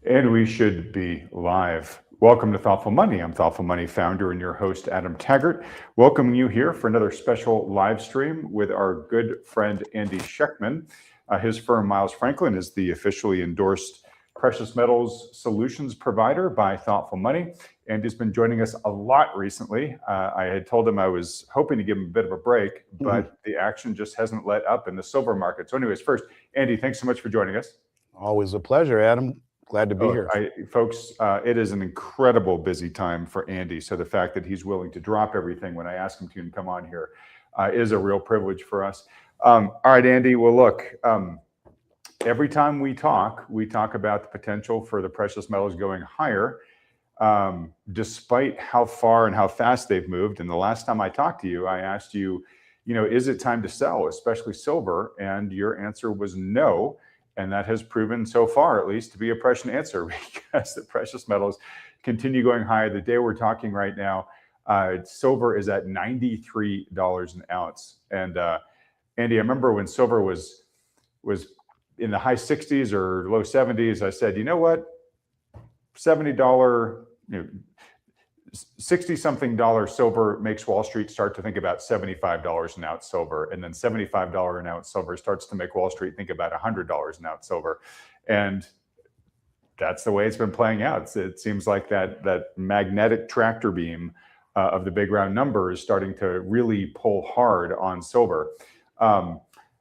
And we should be live. Welcome to Thoughtful Money. I'm Thoughtful Money founder and your host, Adam Taggart, welcoming you here for another special live stream with our good friend, Andy Schectman. His firm, Miles Franklin, is the officially endorsed precious metals solutions provider by Thoughtful Money. Andy's been joining us a lot recently. I had told him I was hoping to give him a bit of a break, but the action just hasn't let up in the silver market. So anyways, first, Andy, thanks so much for joining us. Always a pleasure, Adam. Glad to be here. Folks, it is an incredible busy time for Andy. So the fact that he's willing to drop everything when I ask him to and come on here is a real privilege for us. All right, Andy. Well, look, every time we talk about the potential for the precious metals going higher, despite how far and how fast they've moved. And the last time I talked to you, I asked you, is it time to sell, especially silver? And your answer was no. And that has proven so far, at least, to be a prescient answer because the precious metals continue going higher. The day we're talking right now, silver is at $93 an ounce. And Andy, I remember when silver was in the high 60s or low 70s, I said, you know what, $70, 60-something dollar silver makes Wall Street start to think about $75 an ounce silver. And then $75 an ounce silver starts to make Wall Street think about $100 an ounce silver. And that's the way it's been playing out. It seems like that magnetic tractor beam of the big round number is starting to really pull hard on silver.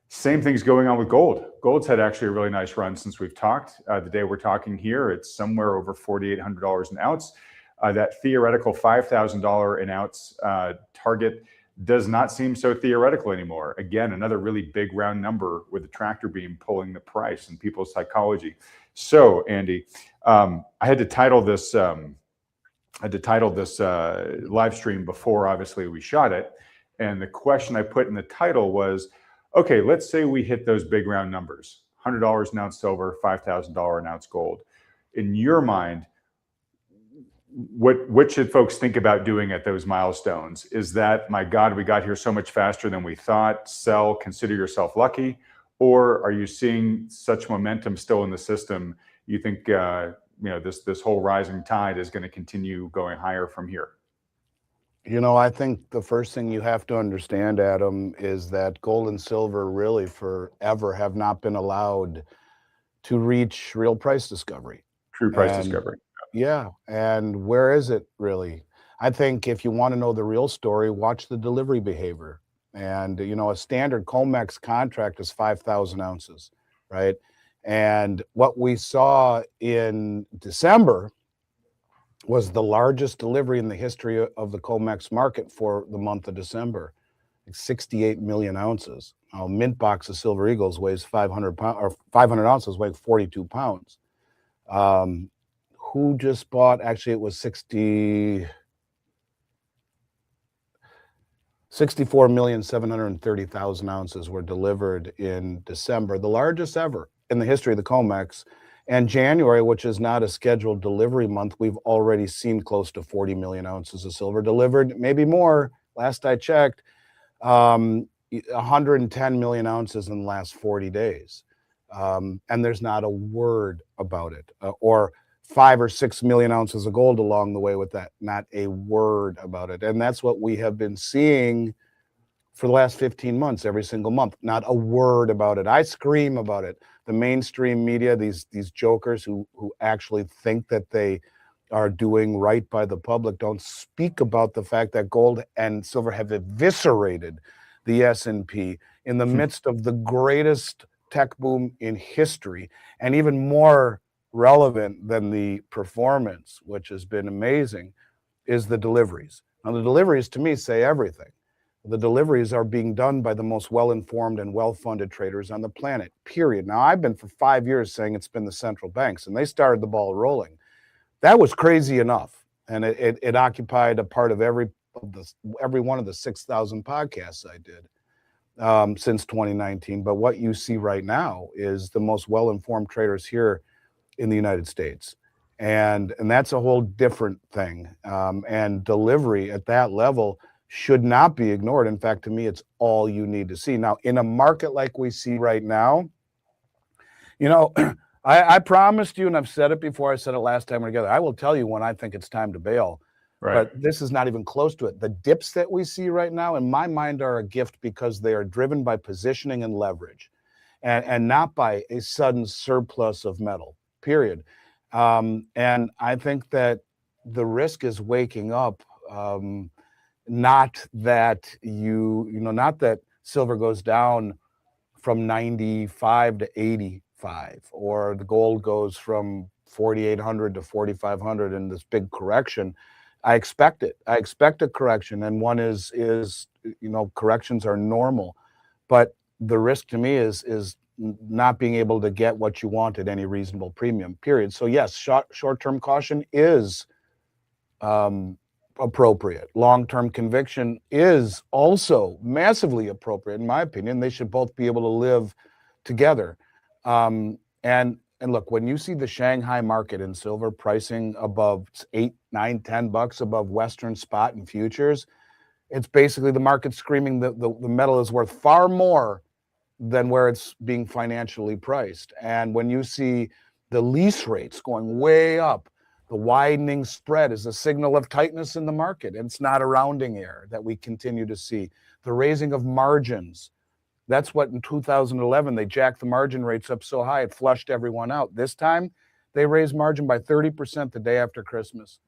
Same thing's going on with gold. Gold's had actually a really nice run since we've talked. The day we're talking here, it's somewhere over $4,800 an ounce. That theoretical $5,000 an ounce target does not seem so theoretical anymore. Again, another really big round number with the tractor beam pulling the price and people's psychology. So, Andy, I had to title this live stream before, obviously, we shot it. And the question I put in the title was, okay, let's say we hit those big round numbers, $100 an ounce silver, $5,000 an ounce gold. In your mind, what should folks think about doing at those milestones? Is that, my God, we got here so much faster than we thought, sell, consider yourself lucky? Or are you seeing such momentum still in the system? You think this whole rising tide is going to continue going higher from here? I think the first thing you have to understand, Adam, is that gold and silver really forever have not been allowed to reach real price discovery. True price discovery. Yeah, and where is it really? I think if you want to know the real story, watch the delivery behavior. And, a standard Comex contract is 5,000 ounces, right? And what we saw in December was the largest delivery in the history of the Comex market for the month of December, 68 million ounces. Now, a mint box of Silver Eagles weighs 500 pounds, or 500 ounces weigh 42 pounds. Who just bought? Actually, it was 64,730,000 ounces were delivered in December, the largest ever in the history of the Comex. And January, which is not a scheduled delivery month, we've already seen close to 40 million ounces of silver delivered, maybe more. Last I checked, 110 million ounces in the last 40 days. And there's not a word about it. Or 5 or 6 million ounces of gold along the way with that. Not a word about it. And that's what we have been seeing for the last 15 months, every single month. Not a word about it. I scream about it. The mainstream media, these jokers who actually think that they are doing right by the public, don't speak about the fact that gold and silver have eviscerated the S&P in the midst of the greatest tech boom in history, and even more relevant than the performance, which has been amazing, is the deliveries. Now, the deliveries to me say everything. The deliveries are being done by the most well-informed and well-funded traders on the planet, period. Now, I've been for 5 years saying it's been the central banks, and they started the ball rolling. That was crazy enough, and it occupied a part of every one of the 6,000 podcasts I did since 2019. But what you see right now is the most well-informed traders here in the United States. And that's a whole different thing. And delivery at that level should not be ignored. In fact, to me, it's all you need to see. Now, in a market like we see right now, I promised you, and I've said it before, I said it last time we were together, I will tell you when I think it's time to bail. Right. But this is not even close to it. The dips that we see right now, in my mind, are a gift because they are driven by positioning and leverage, and not by a sudden surplus of metal, period. And I think that the risk is waking up, not that not that silver goes down from 95 to 85, or the gold goes from 4,800 to 4,500 in this big correction. I expect it. I expect a correction, and one is corrections are normal, but the risk to me is not being able to get what you want at any reasonable premium, period. So yes, short-term caution is appropriate. Long-term conviction is also massively appropriate, in my opinion. They should both be able to live together. And look, when you see the Shanghai market in silver pricing above $8, $9, $10 above Western spot and futures, it's basically the market screaming that the metal is worth far more than where it's being financially priced. And when you see the lease rates going way up, the widening spread is a signal of tightness in the market. And it's not a rounding error that we continue to see. The raising of margins. That's what in 2011, they jacked the margin rates up so high, it flushed everyone out. This time, they raised margin by 30% the day after Christmas,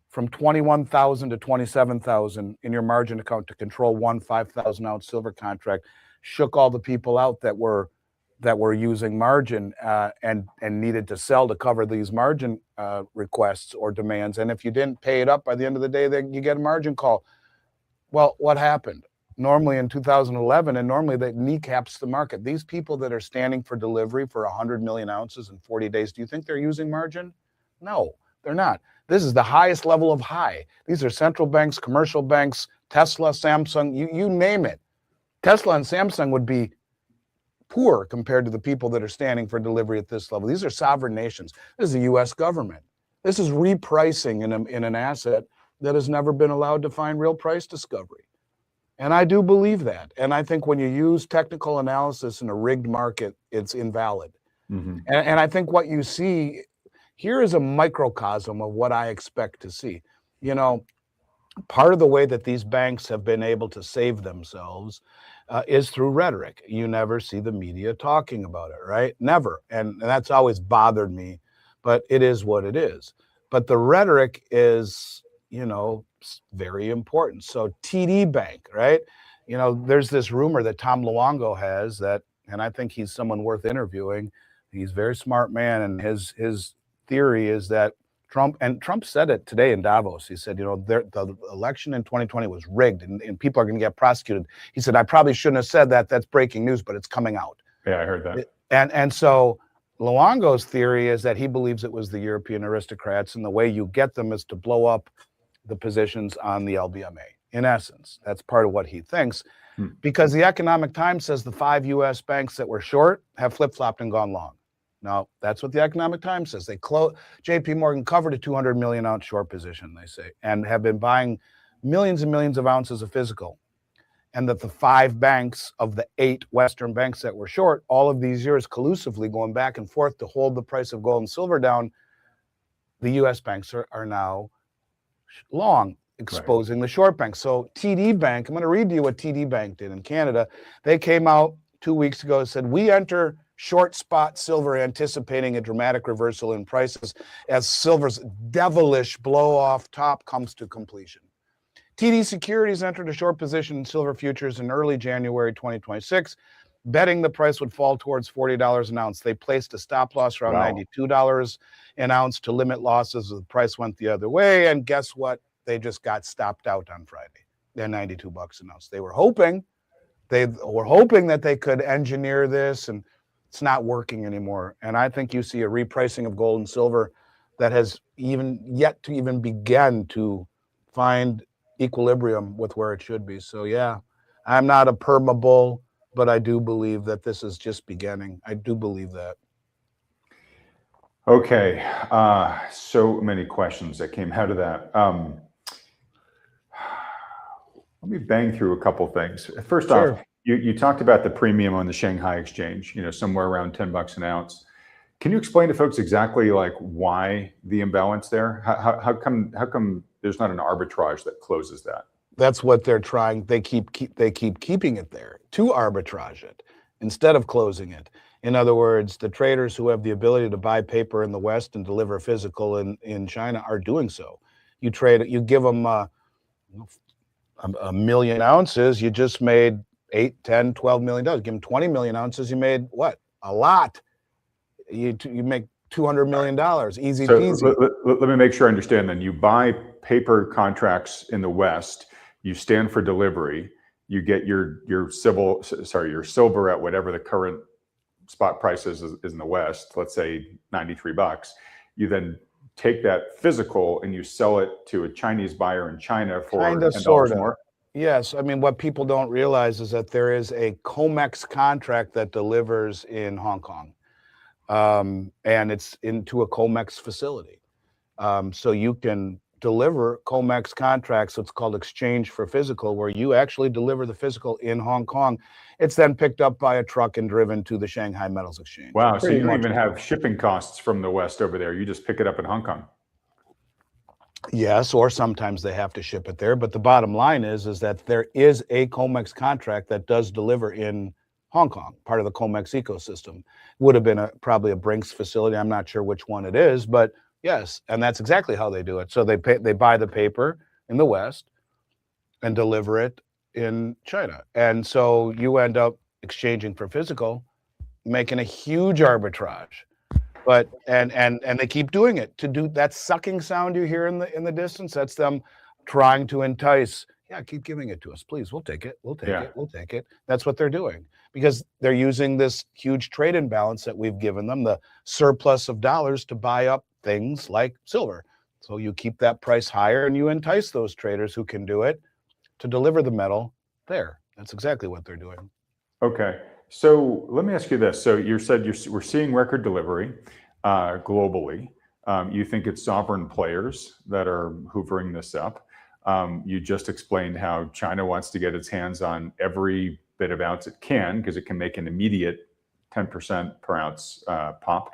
from 21,000 to 27,000 in your margin account to control one 5,000-ounce silver contract. Shook all the people out that were using margin and needed to sell to cover these margin requests or demands. And if you didn't pay it up by the end of the day, then you get a margin call. Well, what happened? Normally in 2011, and normally that kneecaps the market. These people that are standing for delivery for 100 million ounces in 40 days, do you think they're using margin? No, they're not. This is the highest level of high. These are central banks, commercial banks, Tesla, Samsung, you name it. Tesla and Samsung would be poor compared to the people that are standing for delivery at this level. These are sovereign nations. This is the US government. This is repricing in an asset that has never been allowed to find real price discovery. And I do believe that. And I think when you use technical analysis in a rigged market, it's invalid. Mm-hmm. And I think what you see here is a microcosm of what I expect to see. Part of the way that these banks have been able to save themselves is through rhetoric. You never see the media talking about it, right? Never. And that's always bothered me, but it is what it is. But the rhetoric is, very important. So TD Bank, right? There's this rumor that Tom Luongo has that, and I think he's someone worth interviewing. He's a very smart man, and his theory is that Trump said it today in Davos. He said, the election in 2020 was rigged and people are going to get prosecuted. He said, I probably shouldn't have said that. That's breaking news, but it's coming out. Yeah, I heard that. And so Luongo's theory is that he believes it was the European aristocrats, and the way you get them is to blow up the positions on the LBMA. In essence, that's part of what he thinks, because the Economic Times says the 5 U.S. banks that were short have flip-flopped and gone long. No, that's what the Economic Times says. JP Morgan covered a 200 million ounce short position, they say, and have been buying millions and millions of ounces of physical. And that the 5 banks of the 8 Western banks that were short all of these years collusively going back and forth to hold the price of gold and silver down, the U.S. banks are now long, exposing the short banks. So TD Bank, I'm going to read to you what TD Bank did in Canada. They came out 2 weeks ago and said, we enter short spot silver anticipating a dramatic reversal in prices as silver's devilish blow off top comes to completion. TD Securities entered a short position in silver futures in early January 2026, betting the price would fall towards $40 an ounce. They placed a stop loss around $92 an ounce to limit losses as the price went the other way. And guess what? They just got stopped out on Friday. They're $92 an ounce. They were hoping that they could engineer this, and it's not working anymore. And I think you see a repricing of gold and silver that has even yet to even begin to find equilibrium with where it should be. So yeah, I'm not a perma bull, but I do believe that this is just beginning. I do believe that. Okay, so many questions that came out of that. Let me bang through a couple things. First off, you talked about the premium on the Shanghai exchange, somewhere around $10 an ounce. Can you explain to folks exactly like why the imbalance there? How come there's not an arbitrage that closes that? That's what they're trying. They keep keeping it there to arbitrage it instead of closing it. In other words, the traders who have the ability to buy paper in the West and deliver physical in China are doing so. You trade it, you give them a million ounces, you just made 8, 10, 12 million dollars. Give them 20 million ounces, you made what? A lot. You make $200 million, easy peasy. Let me make sure I understand then. You buy paper contracts in the West, you stand for delivery, you get your silver at whatever the current spot price is in the West, let's say $93. You then take that physical and you sell it to a Chinese buyer in China for $10 more? Yes. I mean, what people don't realize is that there is a Comex contract that delivers in Hong Kong. And it's into a Comex facility. So you can deliver Comex contracts, what's called exchange for physical, where you actually deliver the physical in Hong Kong. It's then picked up by a truck and driven to the Shanghai Metals Exchange. Wow, so you don't even have shipping costs from the West over there. You just pick it up in Hong Kong. Yes, or sometimes they have to ship it there. But the bottom line is that there is a Comex contract that does deliver in Hong Kong, part of the Comex ecosystem. Would have been probably a Brinks facility. I'm not sure which one it is, but yes, and that's exactly how they do it. So they buy the paper in the West and deliver it in China. And so you end up exchanging for physical, making a huge arbitrage. But and they keep doing it to do that sucking sound you hear in the distance. That's them trying to entice. Yeah, keep giving it to us, please. We'll take it. We'll take it. We'll take it. That's what they're doing because they're using this huge trade imbalance that we've given them, the surplus of dollars, to buy up things like silver. So you keep that price higher and you entice those traders who can do it to deliver the metal there. That's exactly what they're doing. Okay. So let me ask you this. So you said we're seeing record delivery globally. You think it's sovereign players that are hoovering this up. You just explained how China wants to get its hands on every bit of ounce it can because it can make an immediate 10% per ounce pop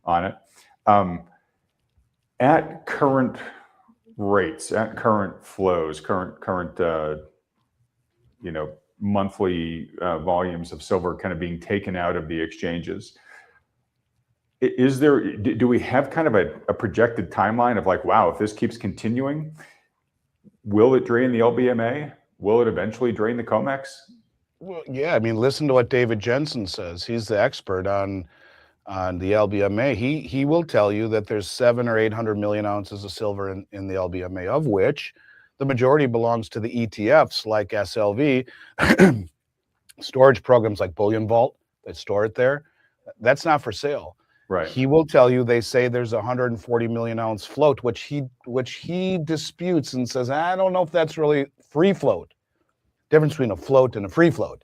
on it. At current rates, at current flows, current monthly volumes of silver kind of being taken out of the exchanges. Do we have kind of a projected timeline of like, wow, if this keeps continuing, will it drain the LBMA? Will it eventually drain the Comex? Well, yeah, I mean, listen to what David Jensen says. He's the expert on the LBMA. He will tell you that there's 700 or 800 million ounces of silver in the LBMA, of which the majority belongs to the ETFs like SLV, storage programs like Bullion Vault that store it there. That's not for sale. Right. He will tell you they say there's a 140 million ounce float, which he disputes and says, I don't know if that's really free float. Difference between a float and a free float.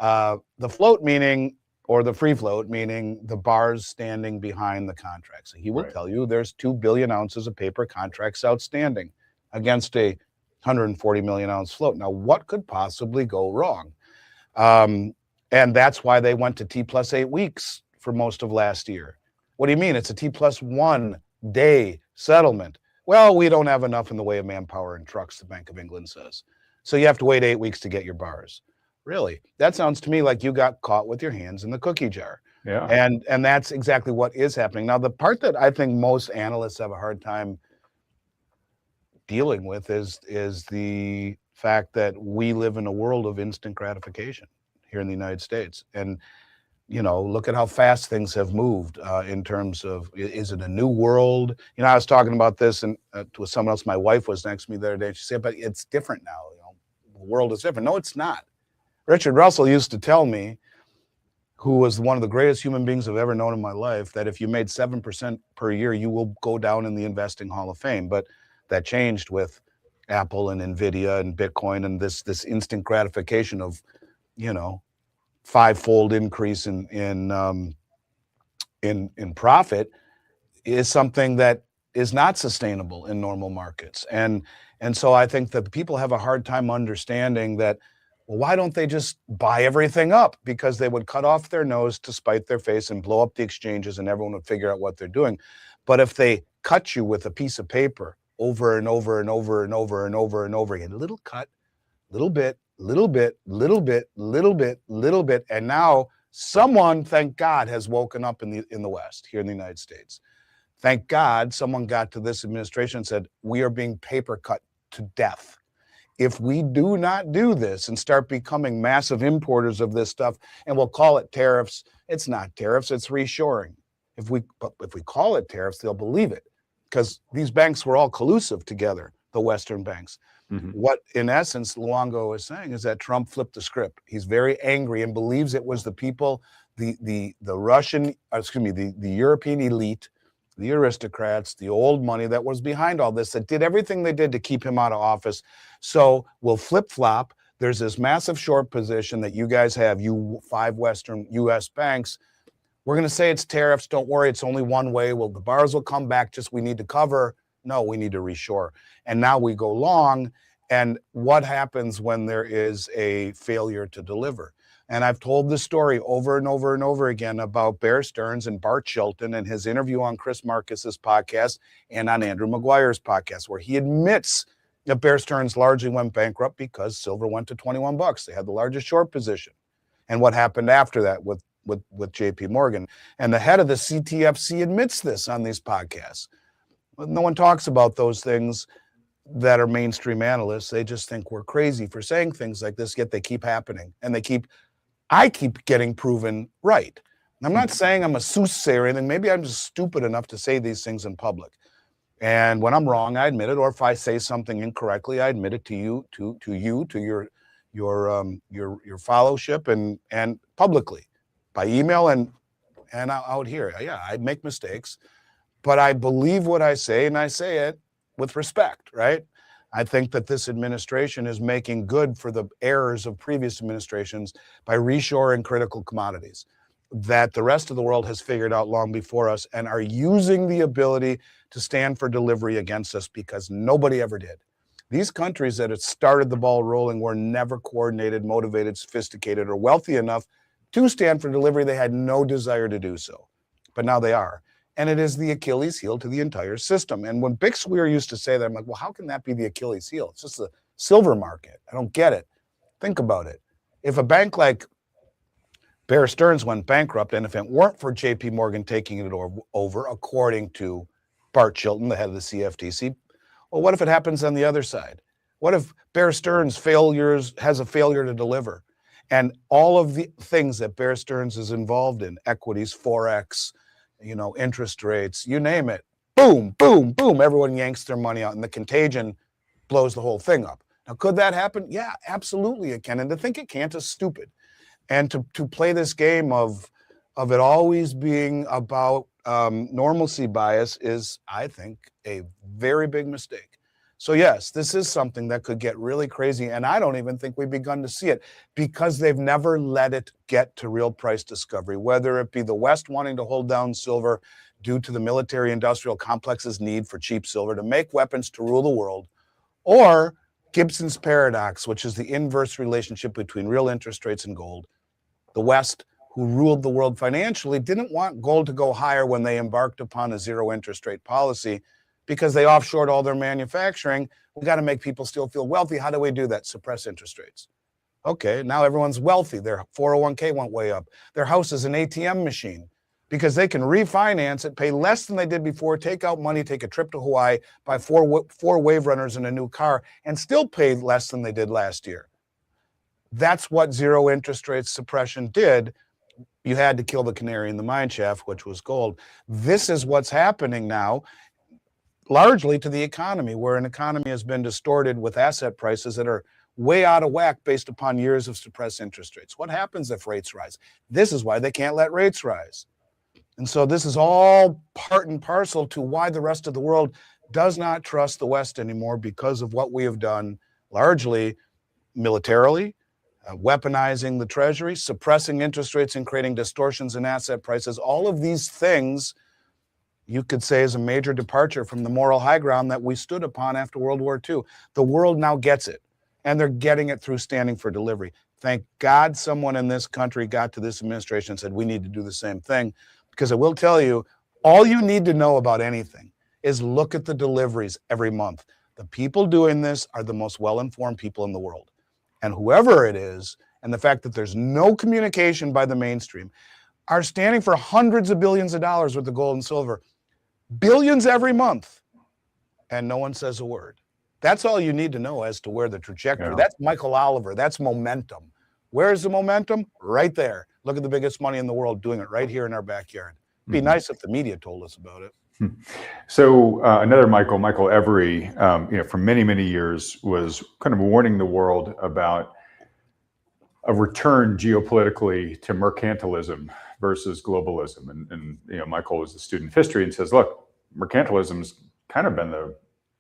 The float meaning, or the free float meaning the bars standing behind the contract. So he will tell you there's 2 billion ounces of paper contracts outstanding against a 140 million ounce float. Now, what could possibly go wrong? And that's why they went to T plus 8 weeks for most of last year. What do you mean? It's a T plus 1 day settlement. Well, we don't have enough in the way of manpower and trucks, the Bank of England says. So you have to wait 8 weeks to get your bars. Really? That sounds to me like you got caught with your hands in the cookie jar. Yeah. And that's exactly what is happening. Now, the part that I think most analysts have a hard time dealing with is the fact that we live in a world of instant gratification here in the United States. And, look at how fast things have moved in terms of, is it a new world? I was talking about this and to someone else. My wife was next to me the other day. She said, but it's different now. The world is different. No, it's not. Richard Russell used to tell me, who was one of the greatest human beings I've ever known in my life, that if you made 7% per year, you will go down in the investing Hall of Fame. But that changed with Apple and Nvidia and Bitcoin and this instant gratification of, 5-fold increase in profit is something that is not sustainable in normal markets. And so I think that people have a hard time understanding that Well, why don't they just buy everything up? Because they would cut off their nose to spite their face and blow up the exchanges and everyone would figure out what they're doing. But if they cut you with a piece of paper over and over and over and over and over and over again, a little cut, little bit, little bit, little bit, little bit, little bit, and now someone, thank God, has woken up in the West, here in the United States. Thank God someone got to this administration and said, we are being paper cut to death. If we do not do this and start becoming massive importers of this stuff, and we'll call it tariffs, it's not tariffs, it's reshoring. If we call it tariffs, they'll believe it, because these banks were all collusive together, the Western banks. Mm-hmm. What, in essence, Luongo is saying is that Trump flipped the script. He's very angry and believes it was the people, the Russian, the European elite, the aristocrats, the old money that was behind all this, that did everything they did to keep him out of office. So we'll flip-flop. There's this massive short position that you guys have, you 5 Western U.S. banks. We're going to say it's tariffs. Don't worry, it's only one way. Well, the bars will come back, just we need to cover. No, we need to reshore. And now we go long. And what happens when there is a failure to deliver? And I've told this story over and over and over again about Bear Stearns and Bart Chilton and his interview on Chris Marcus's podcast and on Andrew Maguire's podcast, where he admits that Bear Stearns largely went bankrupt because silver went to $21. They had the largest short position. And what happened after that with JP Morgan. And the head of the CTFC admits this on these podcasts. No one talks about those things that are mainstream analysts. They just think we're crazy for saying things like this, yet they keep happening. And I keep getting proven right. And I'm not saying I'm a soothsayer or anything. Maybe I'm just stupid enough to say these things in public. And when I'm wrong, I admit it. Or if I say something incorrectly, I admit it to you, to your fellowship and publicly, by email and out here. Yeah, I make mistakes, but I believe what I say, and I say it with respect, right? I think that this administration is making good for the errors of previous administrations by reshoring critical commodities that the rest of the world has figured out long before us and are using the ability to stand for delivery against us because nobody ever did. These countries that had started the ball rolling were never coordinated, motivated, sophisticated, or wealthy enough to stand for delivery. They had no desire to do so, but now they are. And it is the Achilles heel to the entire system. And when Bix Weir used to say that, I'm like, well, how can that be the Achilles heel? It's just the silver market. I don't get it. Think about it. If a bank like Bear Stearns went bankrupt, and if it weren't for JP Morgan taking it over, according to Bart Chilton, the head of the CFTC, well, what if it happens on the other side? What if Bear Stearns has a failure to deliver? And all of the things that Bear Stearns is involved in, equities, Forex, interest rates, you name it, boom, boom, boom, everyone yanks their money out and the contagion blows the whole thing up. Now, could that happen? Yeah, absolutely it can. And to think it can't is stupid. And to play this game of it always being about normalcy bias is, I think, a very big mistake. So yes, this is something that could get really crazy. And I don't even think we've begun to see it because they've never let it get to real price discovery, whether it be the West wanting to hold down silver due to the military industrial complex's need for cheap silver to make weapons to rule the world, or Gibson's paradox, which is the inverse relationship between real interest rates and gold. The West, who ruled the world financially, didn't want gold to go higher when they embarked upon a zero interest rate policy because they offshored all their manufacturing. We got to make people still feel wealthy. How do we do that? Suppress interest rates. Okay, now everyone's wealthy. Their 401k went way up. Their house is an ATM machine because they can refinance it, pay less than they did before, take out money, take a trip to Hawaii, buy four Wave Runners and a new car, and still pay less than they did last year. That's what zero interest rate suppression did. You had to kill the canary in the mine shaft, which was gold. This is what's happening now, largely to the economy, where an economy has been distorted with asset prices that are way out of whack based upon years of suppressed interest rates. What happens if rates rise? This is why they can't let rates rise. And so this is all part and parcel to why the rest of the world does not trust the West anymore, because of what we have done largely militarily, weaponizing the treasury, suppressing interest rates and creating distortions in asset prices. All of these things you could say is a major departure from the moral high ground that we stood upon after World War II. The world now gets it. And they're getting it through standing for delivery. Thank God someone in this country got to this administration and said, we need to do the same thing. Because I will tell you, all you need to know about anything is look at the deliveries every month. The people doing this are the most well-informed people in the world. And whoever it is, and the fact that there's no communication by the mainstream, are standing for hundreds of billions of dollars with the gold and silver, billions every month, and no one says a word. That's all you need to know as to where the trajectory. Yeah. That's Michael Oliver. That's momentum. Where's the momentum? Right there. Look at the biggest money in the world doing it right here in our backyard. It'd be nice if the media told us about it. So another Michael Every, for many, many years was kind of warning the world about a return geopolitically to mercantilism versus globalism. And Michael was a student of history and says, look, mercantilism's kind of been the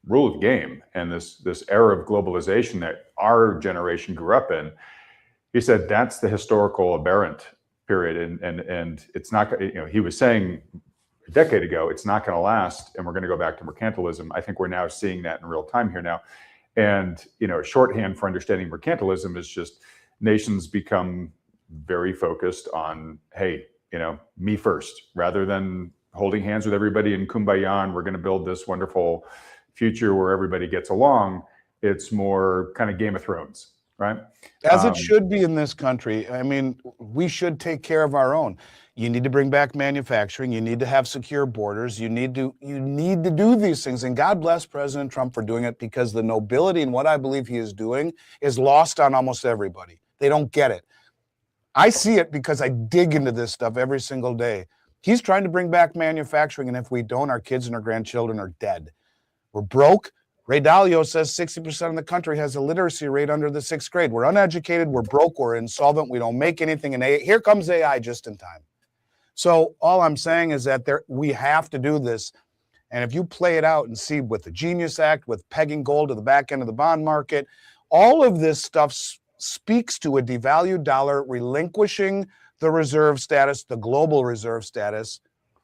rule of the game, and this era of globalization that our generation grew up in, he said that's the historical aberrant period, and it's not. He was saying a decade ago it's not going to last, and we're going to go back to mercantilism. I think we're now seeing that in real time here now, and shorthand for understanding mercantilism is just nations become very focused on, hey, me first, rather than holding hands with everybody in kumbaya, and we're going to build this wonderful future where everybody gets along. It's more kind of Game of Thrones, right? As it should be in this country. I mean, we should take care of our own. You need to bring back manufacturing. You need to have secure borders. You need to do these things. And God bless President Trump for doing it, because the nobility in what I believe he is doing is lost on almost everybody. They don't get it. I see it because I dig into this stuff every single day. He's trying to bring back manufacturing, and if we don't, our kids and our grandchildren are dead. We're broke. Ray Dalio says 60% of the country has a literacy rate under the 6th grade. We're uneducated, we're broke, we're insolvent, we don't make anything. And here comes AI just in time. So all I'm saying is that we have to do this. And if you play it out and see with the Genius Act, with pegging gold to the back end of the bond market, all of this stuff speaks to a devalued dollar, relinquishing the reserve status, the global reserve status,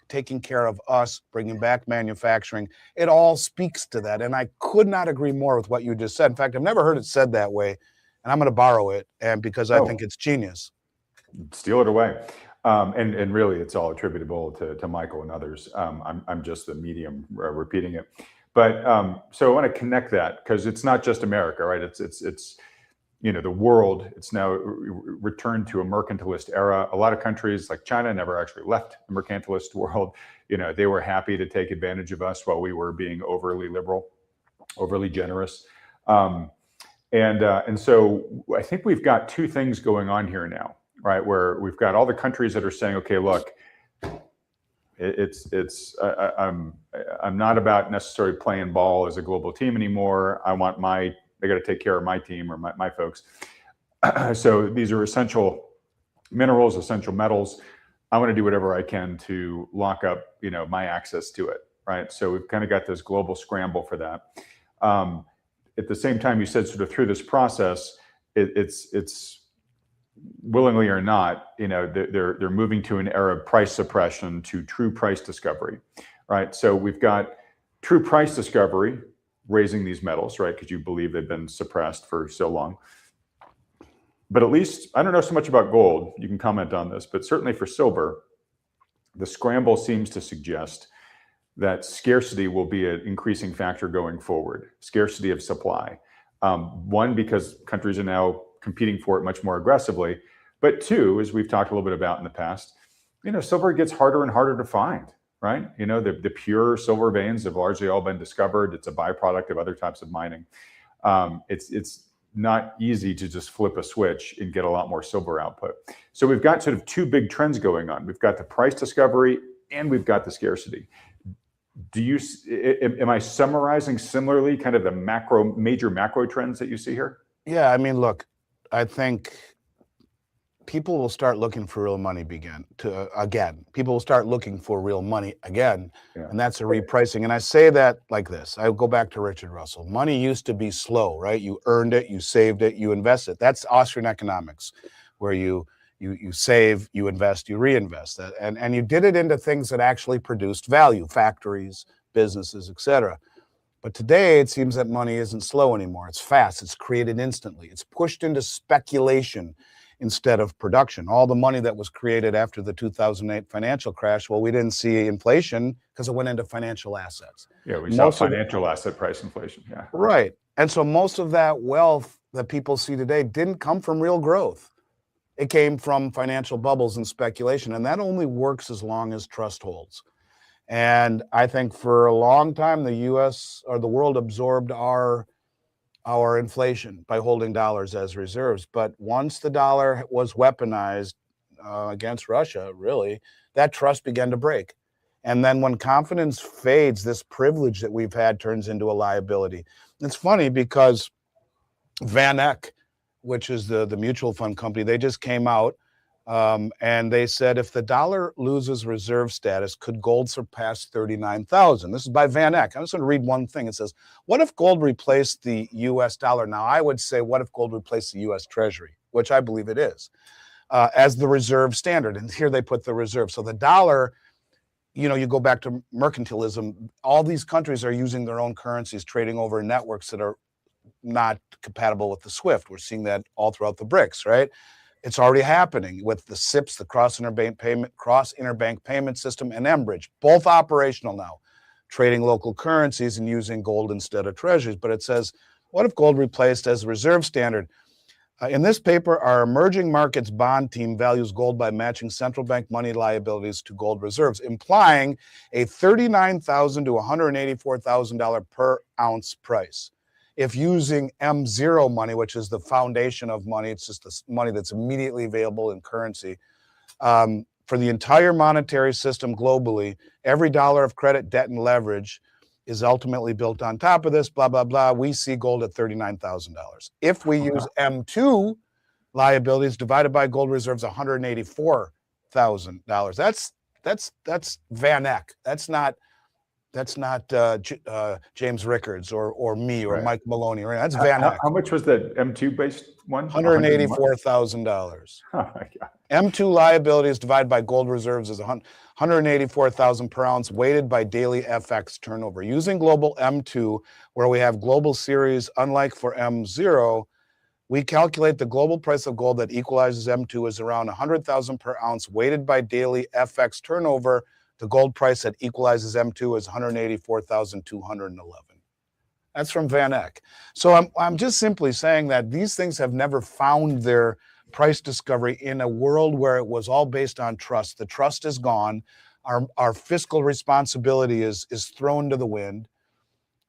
taking care of us, bringing back manufacturing. It all speaks to that. And I could not agree more with what you just said. In fact, I've never heard it said that way. And I'm going to borrow it, and because I think it's genius. Steal it away. And really, it's all attributable to Michael and others. I'm just the medium repeating it. But so I want to connect that, because it's not just America, right? It's the world. It's now returned to a mercantilist era. A lot of countries like China never actually left the mercantilist world. They were happy to take advantage of us while we were being overly liberal, overly generous. And so I think we've got two things going on here now, right? Where we've got all the countries that are saying, okay, look, I'm not about necessarily playing ball as a global team anymore. They got to take care of my team or my folks. So these are essential minerals, essential metals. I want to do whatever I can to lock up, my access to it, right? So we've kind of got this global scramble for that. At the same time, you said sort of through this process, it's willingly or not, they're moving to an era of price suppression to true price discovery, right? So we've got true price discovery, raising these metals, right? Because you believe they've been suppressed for so long. But at least, I don't know so much about gold, you can comment on this, but certainly for silver, the scramble seems to suggest that scarcity will be an increasing factor going forward, scarcity of supply. One, because countries are now competing for it much more aggressively, but two, as we've talked a little bit about in the past, silver gets harder and harder to find. Right? The pure silver veins have largely all been discovered. It's a byproduct of other types of mining. It's not easy to just flip a switch and get a lot more silver output. So we've got sort of two big trends going on. We've got the price discovery and we've got the scarcity. Am I summarizing similarly kind of the major macro trends that you see here? Yeah, I mean, look, I think people will start looking for real money again. People will start looking for real money again, and that's a repricing. And I say that like this. I go back to Richard Russell. Money used to be slow, right? You earned it, you saved it, you invested. That's Austrian economics, where you save, you invest, you reinvest. And you did it into things that actually produced value, factories, businesses, etc. But today it seems that money isn't slow anymore. It's fast. It's created instantly. It's pushed into speculation instead of production. All the money that was created after the 2008 financial crash, well, we didn't see inflation because it went into financial assets. Yeah, we saw financial asset price inflation. Yeah. Right. And so most of that wealth that people see today didn't come from real growth. It came from financial bubbles and speculation. And that only works as long as trust holds. And I think for a long time, the US or the world absorbed our inflation by holding dollars as reserves. But once the dollar was weaponized against Russia, really, that trust began to break. And then when confidence fades, this privilege that we've had turns into a liability. It's funny because VanEck, which is the mutual fund company, they just came out and they said if the dollar loses reserve status, could gold surpass 39,000? This is by VanEck. I'm just going to read one thing. It says, what if gold replaced the US dollar? Now, I would say, what if gold replaced the US Treasury, which I believe it is, as the reserve standard? And here they put the reserve. So the dollar, you know, you go back to mercantilism, all these countries are using their own currencies, trading over networks that are not compatible with the SWIFT. We're seeing that all throughout the BRICS, right? It's already happening with the SIPs, the cross interbank payment system, and Enbridge, both operational now, trading local currencies and using gold instead of treasuries. But it says, what if gold replaced as a reserve standard? In this paper, our emerging markets bond team values gold by matching central bank money liabilities to gold reserves, implying a $39,000 to $184,000 per ounce price. If using M0 money, which is the foundation of money, it's just the money that's immediately available in currency, for the entire monetary system globally, every dollar of credit, debt, and leverage is ultimately built on top of this, blah, blah, blah. We see gold at $39,000. If we use M2 liabilities divided by gold reserves, $184,000. That's VanEck. That's not James Rickards or me or Mike Maloney. Right? That's VanEck. How much was the M2 based one? $184,000. Oh my God. M2 liabilities divided by gold reserves is $184,000 per ounce, weighted by daily FX turnover. Using global M2, where we have global series, unlike for M0, we calculate the global price of gold that equalizes M2 is around $100,000 per ounce, weighted by daily FX turnover. The gold price that equalizes M2 is $184,211. That's from VanEck. So I'm just simply saying that these things have never found their price discovery in a world where it was all based on trust. The trust is gone. Our fiscal responsibility is thrown to the wind.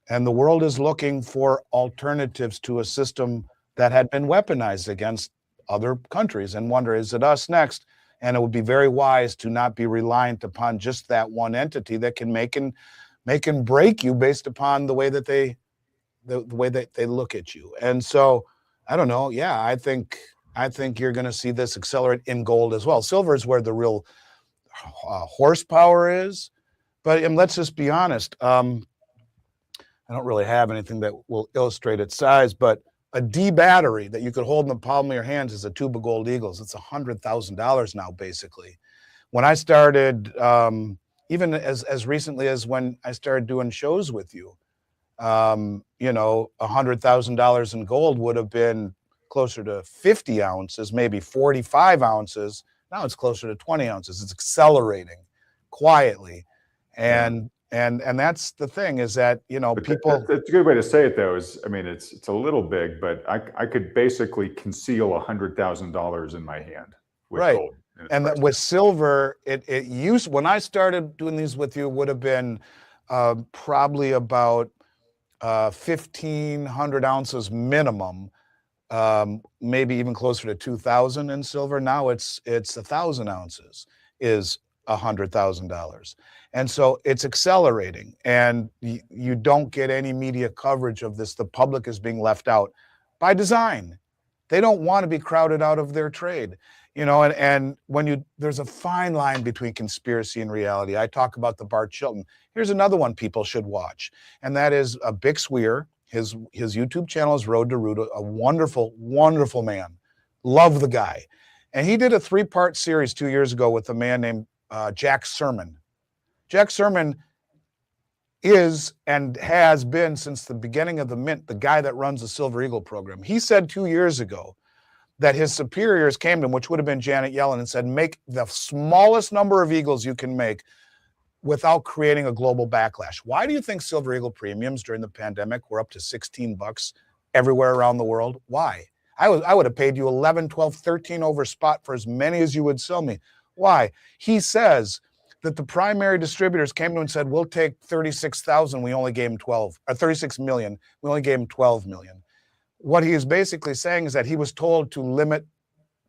And the world is looking for alternatives to a system that had been weaponized against other countries and wonder, is it us next? And it would be very wise to not be reliant upon just that one entity that can make and break you based upon the way that they look at you. And so I don't know. Yeah, I think you're going to see this accelerate in gold as well. Silver is where the real horsepower is. But let's just be honest. I don't really have anything that will illustrate its size, but a D battery that you could hold in the palm of your hands is a tube of gold eagles. It's $100,000 now, basically. When I started, even as recently as when I started doing shows with you, $100,000 in gold would have been closer to 50 ounces, maybe 45 ounces. Now it's closer to 20 ounces. It's accelerating quietly. And that's the thing is that, people. That's a good way to say it, though, it's a little big, but I could basically conceal $100,000 in my hand with gold. And that with silver, it used, when I started doing these with you, would have been probably about 1,500 ounces minimum, maybe even closer to 2,000 in silver. Now it's 1,000 ounces is $100,000. And so it's accelerating, and you don't get any media coverage of this. The public is being left out by design. They don't want to be crowded out of their trade, and when there's a fine line between conspiracy and reality. I talk about the Bart Chilton. Here's another one people should watch, and that is Bick Sweer. His YouTube channel is Road to Root, a wonderful, wonderful man. Love the guy. And he did a 3-part series 2 years ago with a man named Jack Sermon. Jack Sermon is and has been since the beginning of the mint the guy that runs the Silver Eagle program. He said 2 years ago that his superiors came to him, which would have been Janet Yellen, and said, make the smallest number of eagles you can make without creating a global backlash. Why do you think Silver Eagle premiums during the pandemic were up to $16 everywhere around the world? Why? I would have paid you 11, 12, 13 over spot for as many as you would sell me. Why? He says that the primary distributors came to him and said, we'll take 36,000, we only gave him 12, or 36 million, we only gave him 12 million. What he is basically saying is that he was told to limit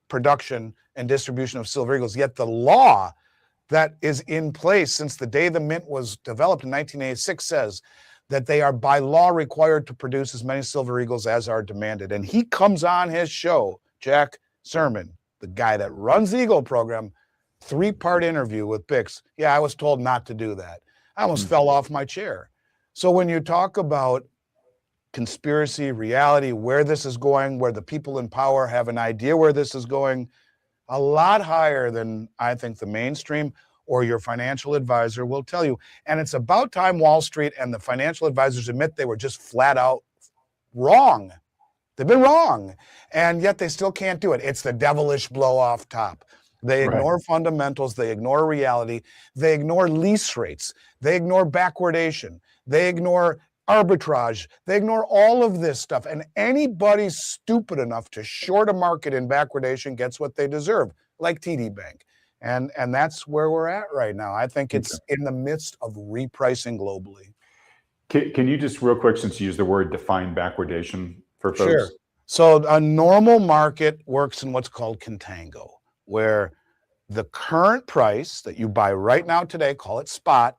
production and distribution of Silver Eagles, yet the law that is in place since the day the mint was developed in 1986 says that they are by law required to produce as many Silver Eagles as are demanded. And he comes on his show, Jack Sermon, the guy that runs the Eagle program, 3-part interview with Bix. Yeah, I was told not to do that. I almost fell off my chair. So when you talk about conspiracy, reality, where this is going, where the people in power have an idea where this is going, a lot higher than I think the mainstream or your financial advisor will tell you. And it's about time Wall Street and the financial advisors admit they were just flat out wrong. They've been wrong, and yet they still can't do it. It's the devilish blow off top. They ignore fundamentals, they ignore reality, they ignore lease rates, they ignore backwardation, they ignore arbitrage, they ignore all of this stuff. And anybody stupid enough to short a market in backwardation gets what they deserve, like TD Bank. And that's where we're at right now. I think it's in the midst of repricing globally. Can you just real quick, since you used the word, define backwardation for folks? Sure. So a normal market works in what's called contango, where the current price that you buy right now today, call it spot,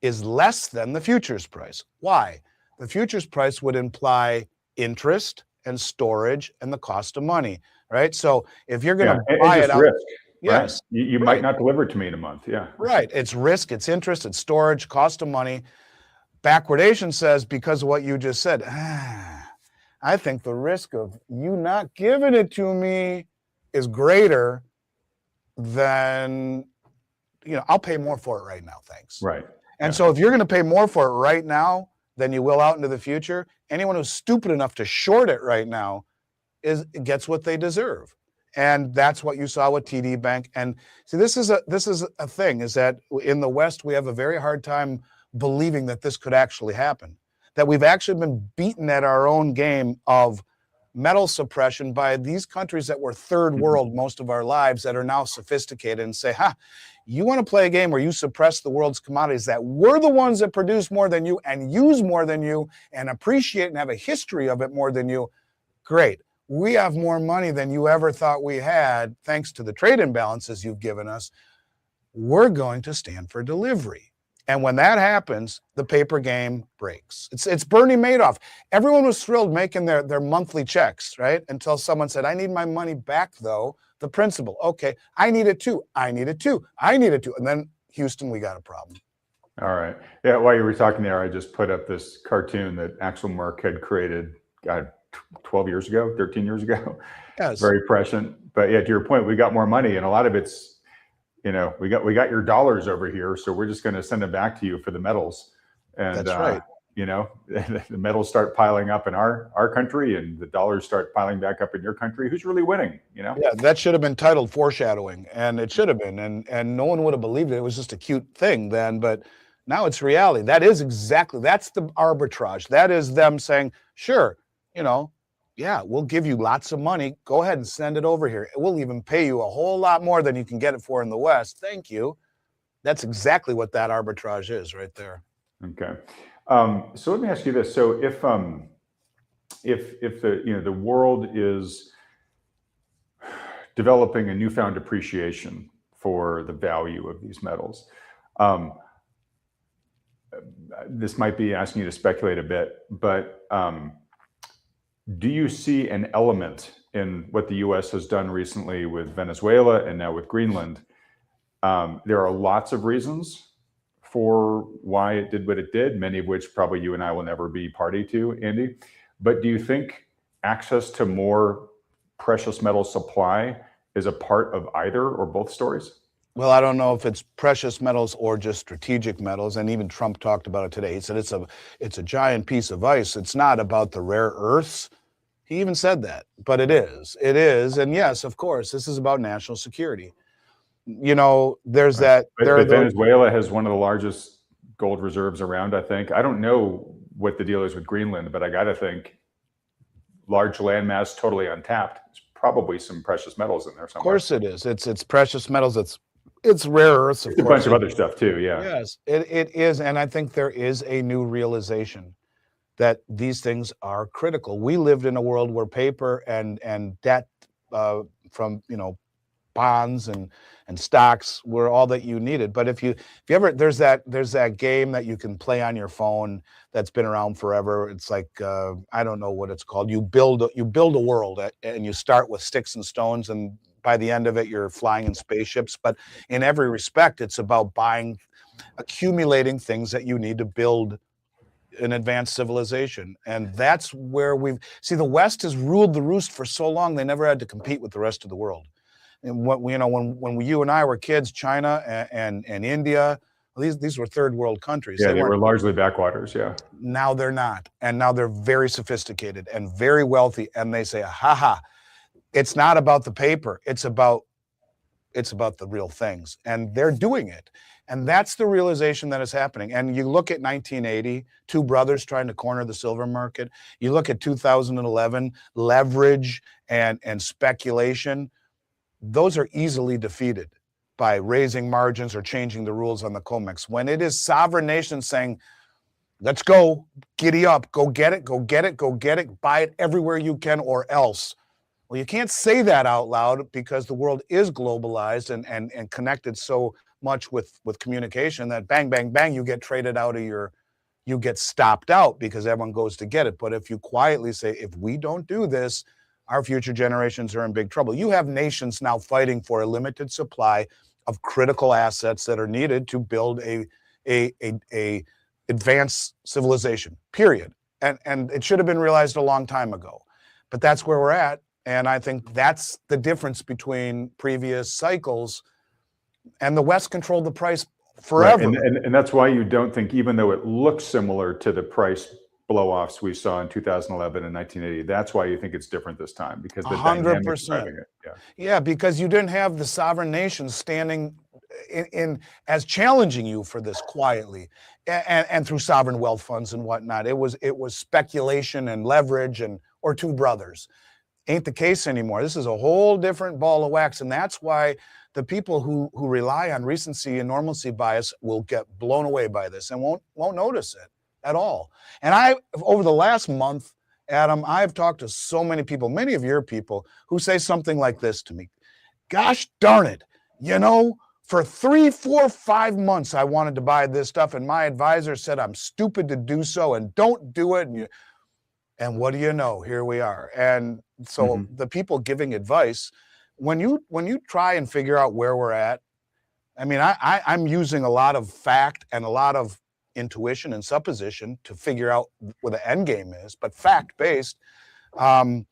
is less than the futures price. Why? The futures price would imply interest and storage and the cost of money, right? So if you're going to buy it out, risk, yes, right? You might not deliver it to me in a month. Yeah, right. It's risk, it's interest, it's storage, cost of money. Backwardation says, because of what you just said, I think the risk of you not giving it to me is greater than, I'll pay more for it right now, thanks. Right. And so if you're going to pay more for it right now than you will out into the future, anyone who's stupid enough to short it right now gets what they deserve. And that's what you saw with TD Bank. And see, this is a thing, is that in the West, we have a very hard time believing that this could actually happen, that we've actually been beaten at our own game of metal suppression by these countries that were third world most of our lives, that are now sophisticated and say, you want to play a game where you suppress the world's commodities that we're the ones that produce more than you and use more than you and appreciate and have a history of it more than you. Great. We have more money than you ever thought we had, thanks to the trade imbalances you've given us. We're going to stand for delivery. And when that happens, the paper game breaks. It's Bernie Madoff. Everyone was thrilled making their monthly checks, right? Until someone said, I need my money back, though. The principal, okay, I need it too. I need it too. I need it too. And then Houston, we got a problem. All right. Yeah, while you were talking there, I just put up this cartoon that Axel Merck had created, 12 years ago, 13 years ago. Yes. Very prescient. But yeah, to your point, we got more money, and a lot of it's, we got your dollars over here, so we're just going to send them back to you for the metals. And that's right. The metals start piling up in our country, and the dollars start piling back up in your country. Who's really winning? Yeah, that should have been titled foreshadowing, and it should have been, and no one would have believed it. It was just a cute thing then, but now it's reality. That's the arbitrage. That is them saying, sure, yeah, we'll give you lots of money. Go ahead and send it over here. We'll even pay you a whole lot more than you can get it for in the West. Thank you. That's exactly what that arbitrage is right there. Okay. So let me ask you this. So if the world is developing a newfound appreciation for the value of these metals, this might be asking you to speculate a bit, but do you see an element in what the U.S. has done recently with Venezuela and now with Greenland? There are lots of reasons for why it did what it did, many of which probably you and I will never be party to, Andy. But do you think access to more precious metal supply is a part of either or both stories? Well, I don't know if it's precious metals or just strategic metals, and even Trump talked about it today. He said it's a giant piece of ice. It's not about the rare earths. He even said that, but it is. It is, and yes, of course, this is about national security. You know, there's Right. that. But, There are but those. Venezuela has one of the largest gold reserves around, I think. I don't know what the deal is with Greenland, but I got to think large landmass, totally untapped. There's probably some precious metals in there Of somewhere. course, it is. It's precious metals. It's rare earths, of It's a course. bunch of other stuff too. Yeah. Yes, it is, and I think there is a new realization that these things are critical. We lived in a world where paper and debt from bonds and stocks were all that you needed. But if you ever there's that game that you can play on your phone that's been around forever. It's like I don't know what it's called. You build a world and you start with sticks and stones, and by the end of it you're flying in spaceships. But in every respect, it's about accumulating things that you need to build an advanced civilization. And that's where the West has ruled the roost for so long, they never had to compete with the rest of the world. And when you and I were kids, China and India, these were third world countries. Yeah, they were largely backwaters. Yeah. Now they're not. And now they're very sophisticated and very wealthy. And they say, ha, it's not about the paper. It's about the real things. And they're doing it. And that's the realization that is happening. And you look at 1980, two brothers trying to corner the silver market. You look at 2011, leverage and speculation. Those are easily defeated by raising margins or changing the rules on the Comex. When it is sovereign nations saying, let's go, giddy up, go get it, buy it everywhere you can or else. Well, you can't say that out loud because the world is globalized and connected so much with communication that bang, bang, bang, you get traded out of you get stopped out because everyone goes to get it. But if you quietly say, if we don't do this, our future generations are in big trouble. You have nations now fighting for a limited supply of critical assets that are needed to build a advanced civilization, period. And it should have been realized a long time ago. But that's where we're at. And I think that's the difference between previous cycles. And the West controlled the price forever. Right. And that's why you don't think, even though it looks similar to the price blow-offs we saw in 2011 and 1980, that's why you think it's different this time, because the dynamics driving it. Yeah, because you didn't have the sovereign nations standing in as challenging you for this quietly and through sovereign wealth funds and whatnot. It was speculation and leverage or two brothers. Ain't the case anymore. This is a whole different ball of wax, and that's why the people who rely on recency and normalcy bias will get blown away by this and won't notice it at all. And over the last month, Adam, I've talked to so many people, many of your people, who say something like this to me. Gosh darn it, for 3, 4, 5 months, I wanted to buy this stuff, and my advisor said I'm stupid to do so and don't do it. And what do you know? Here we are. And so the people giving advice, when you try and figure out where we're at, I mean, I'm using a lot of fact and a lot of intuition and supposition to figure out where the end game is, but fact-based, I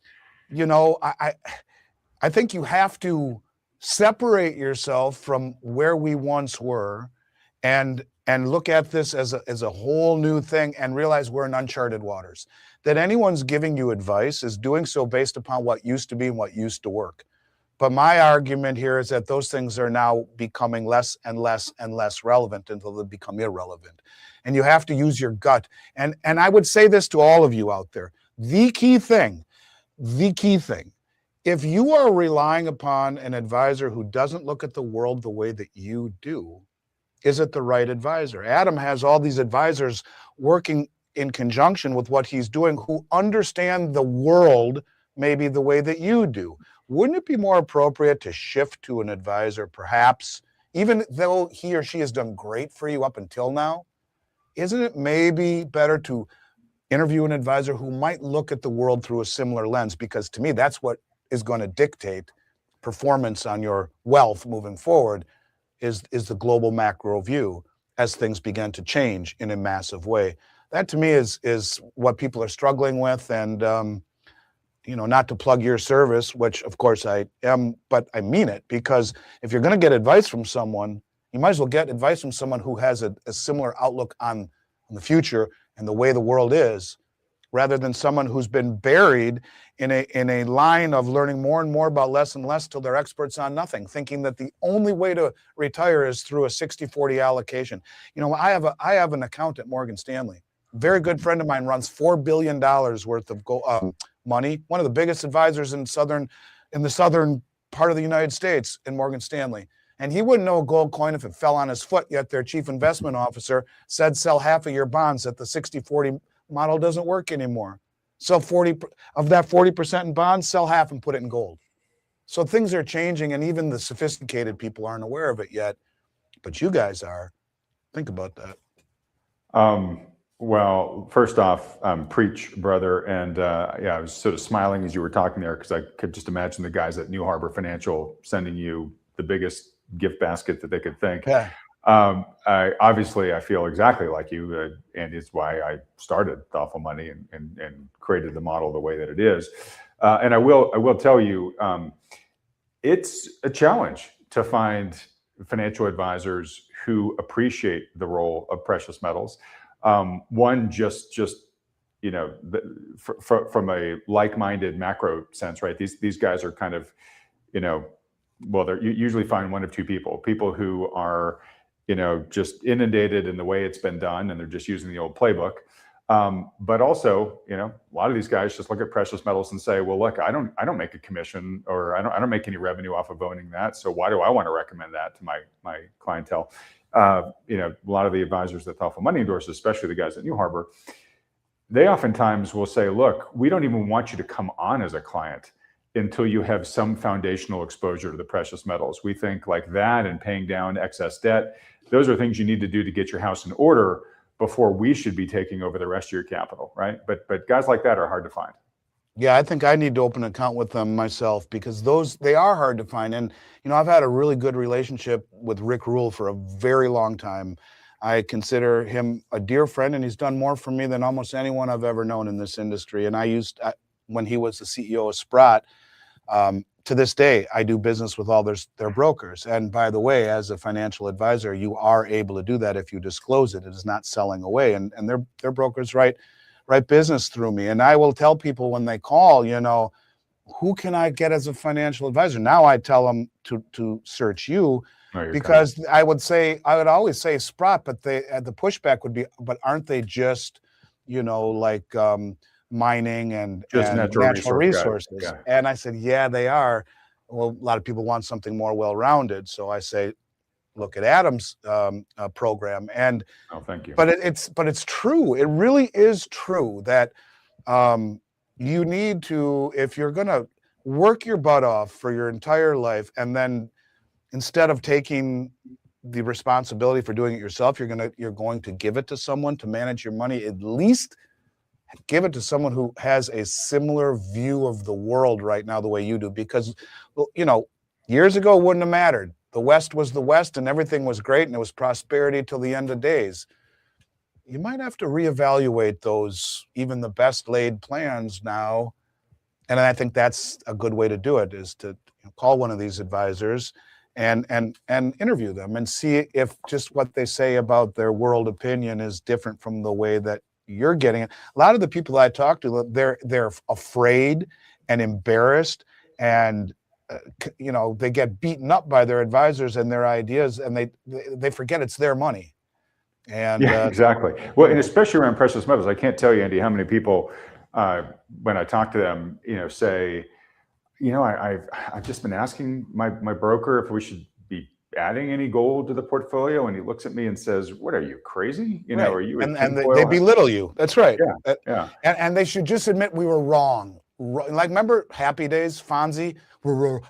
think you have to separate yourself from where we once were and look at this as a whole new thing and realize we're in uncharted waters. That anyone's giving you advice is doing so based upon what used to be and what used to work. But my argument here is that those things are now becoming less and less and less relevant until they become irrelevant. And you have to use your gut. And I would say this to all of you out there. The key thing, if you are relying upon an advisor who doesn't look at the world the way that you do, is it the right advisor? Adam has all these advisors working in conjunction with what he's doing who understand the world maybe the way that you do. Wouldn't it be more appropriate to shift to an advisor, perhaps, even though he or she has done great for you up until now? Isn't it maybe better to interview an advisor who might look at the world through a similar lens? Because to me, that's what is going to dictate performance on your wealth moving forward, is the global macro view as things begin to change in a massive way. That to me is what people are struggling with. And, not to plug your service, which of course I am, but I mean it, because if you're going to get advice from someone, you might as well get advice from someone who has a similar outlook on the future and the way the world is, rather than someone who's been buried in a line of learning more and more about less and less till they're experts on nothing, thinking that the only way to retire is through a 60-40 allocation. I have an account at Morgan Stanley. Very good friend of mine runs $4 billion worth of money. One of the biggest advisors in the southern part of the United States in Morgan Stanley. And he wouldn't know a gold coin if it fell on his foot, yet their chief investment officer said sell half of your bonds, that the 60-40 model doesn't work anymore. So 40 of that 40% in bonds, sell half and put it in gold. So things are changing, and even the sophisticated people aren't aware of it yet, but you guys are. Think about that. Well, first off, preach, brother. And yeah, I was sort of smiling as you were talking there, because I could just imagine the guys at New Harbor Financial sending you the biggest gift basket that they could think. Yeah. I feel exactly like you, and it's why I started Thoughtful Money and created the model the way that it is. And I will tell you, it's a challenge to find financial advisors who appreciate the role of precious metals. One, just from a like-minded macro sense, right? These guys are kind of, you usually find one of two people who are, just inundated in the way it's been done, and they're just using the old playbook. But also, a lot of these guys just look at precious metals and say, well, look, I don't make a commission, or I don't make any revenue off of owning that. So why do I want to recommend that to my clientele? A lot of the advisors that Thoughtful Money endorses, especially the guys at New Harbor, they oftentimes will say, look, we don't even want you to come on as a client until you have some foundational exposure to the precious metals. We think like that and paying down excess debt, those are things you need to do to get your house in order before we should be taking over the rest of your capital, right? But guys like that are hard to find. Yeah, I think I need to open an account with them myself, because they are hard to find. And, I've had a really good relationship with Rick Rule for a very long time. I consider him a dear friend, and he's done more for me than almost anyone I've ever known in this industry. And when he was the CEO of Sprott, to this day, I do business with all their brokers. And by the way, as a financial advisor, you are able to do that if you disclose it. It is not selling away. And their brokers write business through me. And I will tell people when they call, who can I get as a financial advisor? Now I tell them to search you, because I would always say Sprott, but the pushback would be, but aren't they just, mining and natural resources? Yeah. And I said, yeah, they are. Well, a lot of people want something more well-rounded. So I say, look at Adam's program. And thank you. But it's true. It really is true that you need to, if you're going to work your butt off for your entire life, and then instead of taking the responsibility for doing it yourself, you're going to give it to someone to manage your money. At least give it to someone who has a similar view of the world right now the way you do, because, years ago it wouldn't have mattered. The West was the West, and everything was great, and it was prosperity till the end of days. You might have to reevaluate those, even the best laid plans now. And I think that's a good way to do it, is to call one of these advisors and interview them and see if just what they say about their world opinion is different from the way that you're getting it. A lot of the people I talk to, they're afraid and embarrassed, and they get beaten up by their advisors and their ideas, and they forget it's their money. And yeah, exactly. Well, and especially around precious metals, I can't tell you, Andy, how many people, when I talk to them, say, I've just been asking my broker if we should be adding any gold to the portfolio, and he looks at me and says, "What are you, crazy? Right. Are you?" And they belittle you. That's right. Yeah. And they should just admit we were wrong. Like, remember Happy Days, Fonzie?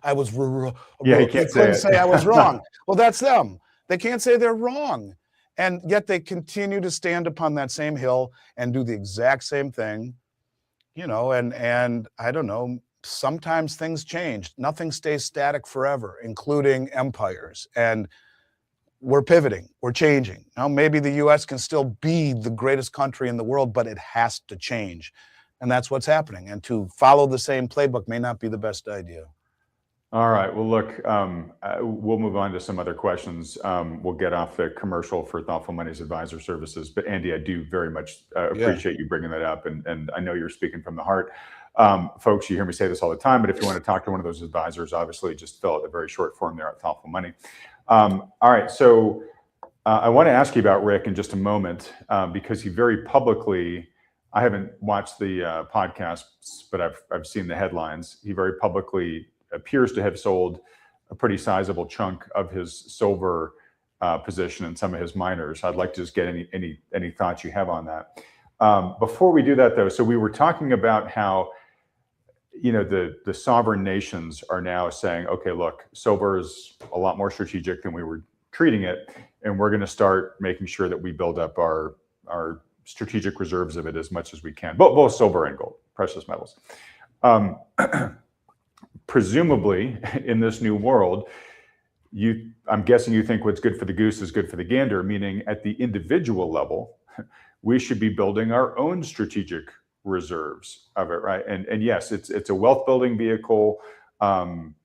I was wrong. Yeah, he couldn't say I was wrong. Well, that's them. They can't say they're wrong, and yet they continue to stand upon that same hill and do the exact same thing. And I don't know. Sometimes things change. Nothing stays static forever, including empires. And we're pivoting. We're changing. Now, maybe the U.S. can still be the greatest country in the world, but it has to change. And that's what's happening. And to follow the same playbook may not be the best idea. All right. Well, look, we'll move on to some other questions. We'll get off the commercial for Thoughtful Money's advisor services. But Andy, I do very much appreciate you bringing that up. And I know you're speaking from the heart. Folks, you hear me say this all the time, but if you want to talk to one of those advisors, obviously just fill out the very short form there at Thoughtful Money. All right. So I want to ask you about Rick in just a moment, because he very publicly, I haven't watched the podcasts, but I've seen the headlines. He very publicly appears to have sold a pretty sizable chunk of his silver position and some of his miners. I'd like to just get any thoughts you have on that. Before we do that, though, so we were talking about how, you know, the sovereign nations are now saying, okay, look, silver is a lot more strategic than we were treating it, and we're going to start making sure that we build up our strategic reserves of it as much as we can, both silver and gold, precious metals. Presumably, in this new world, I'm guessing you think what's good for the goose is good for the gander, meaning at the individual level, we should be building our own strategic reserves of it, right? And yes, it's a wealth building vehicle.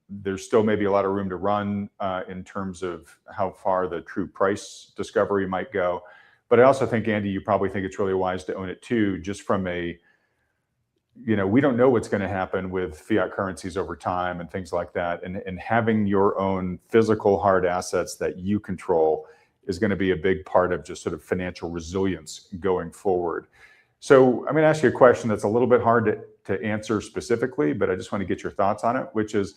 There's still maybe a lot of room to run in terms of how far the true price discovery might go. But I also think, Andy, you probably think it's really wise to own it too, just from a, you know, we don't know what's going to happen with fiat currencies over time and things like that. And having your own physical hard assets that you control is going to be a big part of just sort of financial resilience going forward. So I'm going to ask you a question that's a little bit hard to answer specifically, but I just want to get your thoughts on it, which is,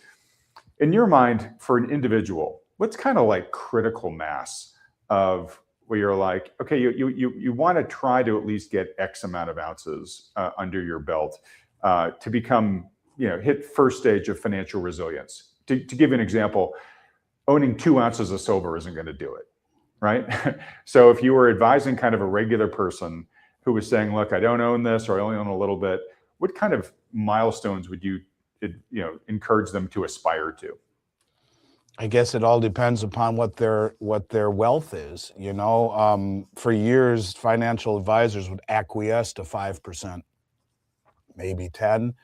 in your mind, for an individual, what's kind of like critical mass of where you're like, okay, you want to try to at least get X amount of ounces under your belt to become, you know, hit first stage of financial resilience. To give you an example, owning 2 ounces of silver isn't going to do it, right? So if you were advising kind of a regular person who was saying, look, I don't own this, or I only own a little bit, what kind of milestones would you encourage them to aspire to? I guess it all depends upon what their wealth is. You know, for years, financial advisors would acquiesce to 5%, maybe 10.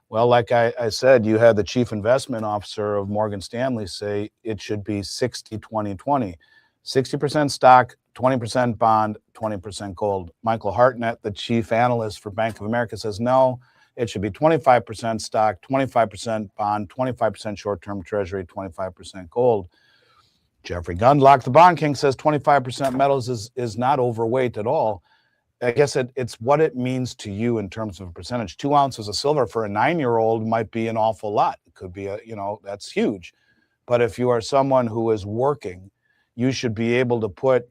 Well, like I said, you had the chief investment officer of Morgan Stanley say it should be 60, 20, 20. 60% stock, 20% bond, 20% gold. Michael Hartnett, the chief analyst for Bank of America, says no, it should be 25% stock, 25% bond, 25% short-term treasury, 25% gold. Jeffrey Gundlach, the bond king, says 25% metals is not overweight at all. I guess it's what it means to you in terms of a percentage. 2 ounces of silver for a 9-year-old might be an awful lot. It could be that's huge. But if you are someone who is working, you should be able to put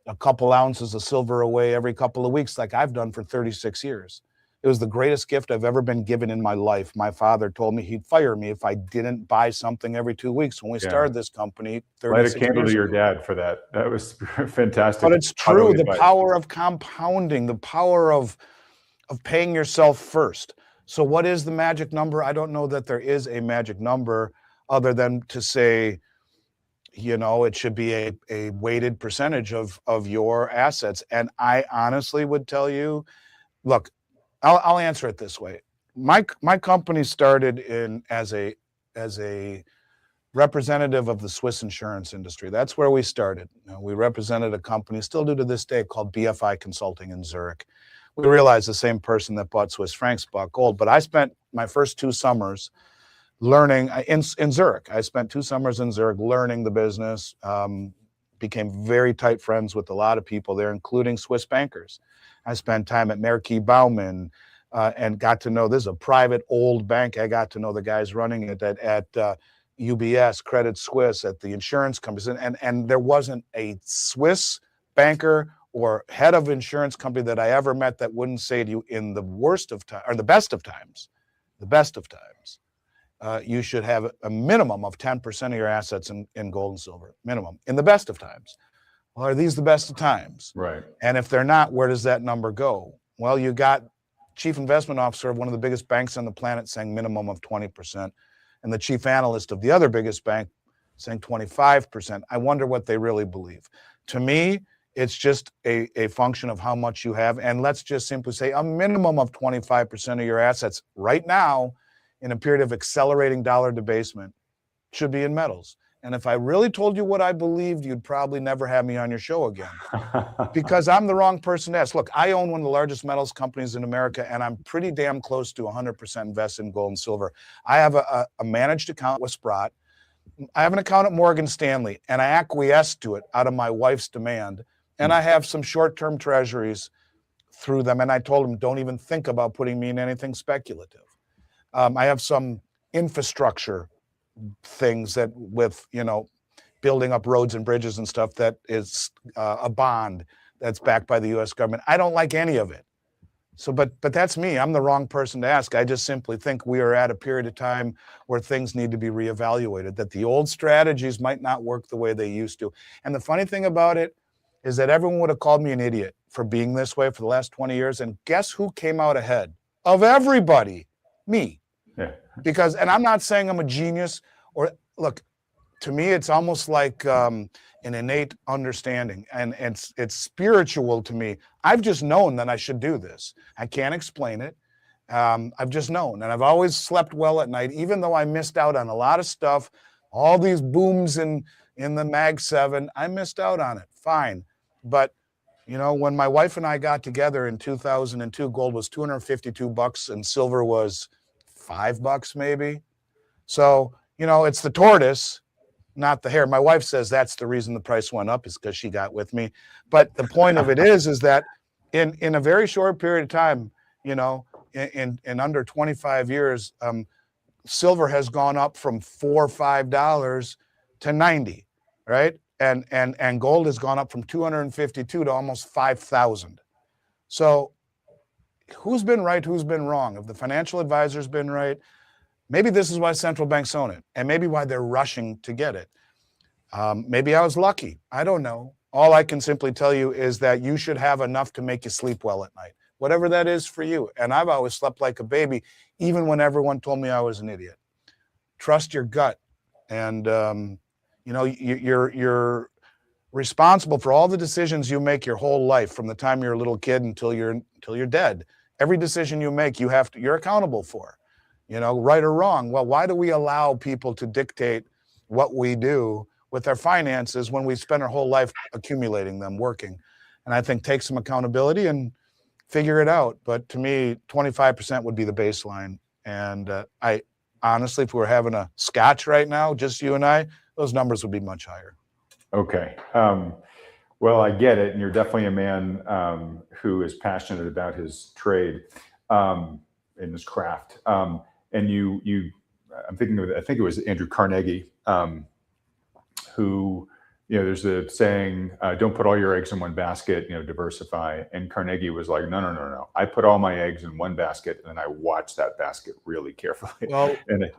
a couple ounces of silver away every couple of weeks, like I've done for 36 years. It was the greatest gift I've ever been given in my life. My father told me he'd fire me if I didn't buy something every 2 weeks when we started this company 36 years ago. Light a candle to your dad for that. That was fantastic. But it's true, the power of compounding, the power of paying yourself first. So what is the magic number? I don't know that there is a magic number other than to say, you know, it should be a weighted percentage of your assets. And I honestly would tell you, look, I'll answer it this way. My company started as a representative of the Swiss insurance industry. That's where we started. We represented a company, still do to this day, called BFI Consulting in Zurich. We realized the same person that bought Swiss francs bought gold. But I spent my first 2 summers learning in Zurich. I spent 2 summers in Zurich learning the business, became very tight friends with a lot of people there, including Swiss bankers. I spent time at Marquis Baumann and got to know, this is a private old bank. I got to know the guys running it at UBS, Credit Suisse, at the insurance companies. And there wasn't a Swiss banker or head of insurance company that I ever met that wouldn't say to you, in the worst of times, or the best of times, you should have a minimum of 10% of your assets in gold and silver, minimum, in the best of times. Well, are these the best of times? Right. And if they're not, where does that number go? Well, you got chief investment officer of one of the biggest banks on the planet saying minimum of 20%, and the chief analyst of the other biggest bank saying 25%. I wonder what they really believe. To me, It's just a function of how much you have. And let's just simply say a minimum of 25% of your assets right now in a period of accelerating dollar debasement should be in metals. And if I really told you what I believed, you'd probably never have me on your show again because I'm the wrong person to ask. Look, I own one of the largest metals companies in America, and I'm pretty damn close to 100% invested in gold and silver. I have a managed account with Sprott. I have an account at Morgan Stanley, and I acquiesced to it out of my wife's demand. And I have some short-term treasuries through them. And I told them, don't even think about putting me in anything speculative. I have some infrastructure things that with, building up roads and bridges and stuff that is a bond that's backed by the U.S. government. I don't like any of it. So, but that's me. I'm the wrong person to ask. I just simply think we are at a period of time where things need to be reevaluated, that the old strategies might not work the way they used to. And the funny thing about it is that everyone would have called me an idiot for being this way for the last 20 years. And guess who came out ahead of everybody? Me. Yeah. Because, and I'm not saying I'm a genius or look, to me, it's almost like an innate understanding and it's spiritual to me. I've just known that I should do this. I can't explain it. I've just known, and I've always slept well at night, even though I missed out on a lot of stuff, all these booms in the Mag 7, I missed out on it. Fine. But, when my wife and I got together in 2002, gold was $252 and silver was $5 maybe. So, it's the tortoise, not the hare. My wife says that's the reason the price went up is because she got with me. But the point of it is that in a very short period of time, in under 25 years, silver has gone up from $4 or $5 to 90, right? And gold has gone up from 252 to almost 5,000. So who's been right? Who's been wrong? Have the financial advisors been right? Maybe this is why central banks own it, and maybe why they're rushing to get it. Maybe I was lucky. I don't know. All I can simply tell you is that you should have enough to make you sleep well at night, whatever that is for you. And I've always slept like a baby, even when everyone told me I was an idiot. Trust your gut. And, you're responsible for all the decisions you make your whole life, from the time you're a little kid until you're dead. Every decision you make, you're accountable for, right or wrong. Well, why do we allow people to dictate what we do with our finances when we spend our whole life accumulating them, working? And I think take some accountability and figure it out. But to me, 25% would be the baseline. And I honestly, if we were having a scotch right now, just you and I, those numbers would be much higher. Okay. Well, I get it. And you're definitely a man who is passionate about his trade in this craft. And I'm thinking of, I think it was Andrew Carnegie, who, there's a saying, don't put all your eggs in one basket, diversify. And Carnegie was like, no. I put all my eggs in one basket and I watch that basket really carefully. Well, and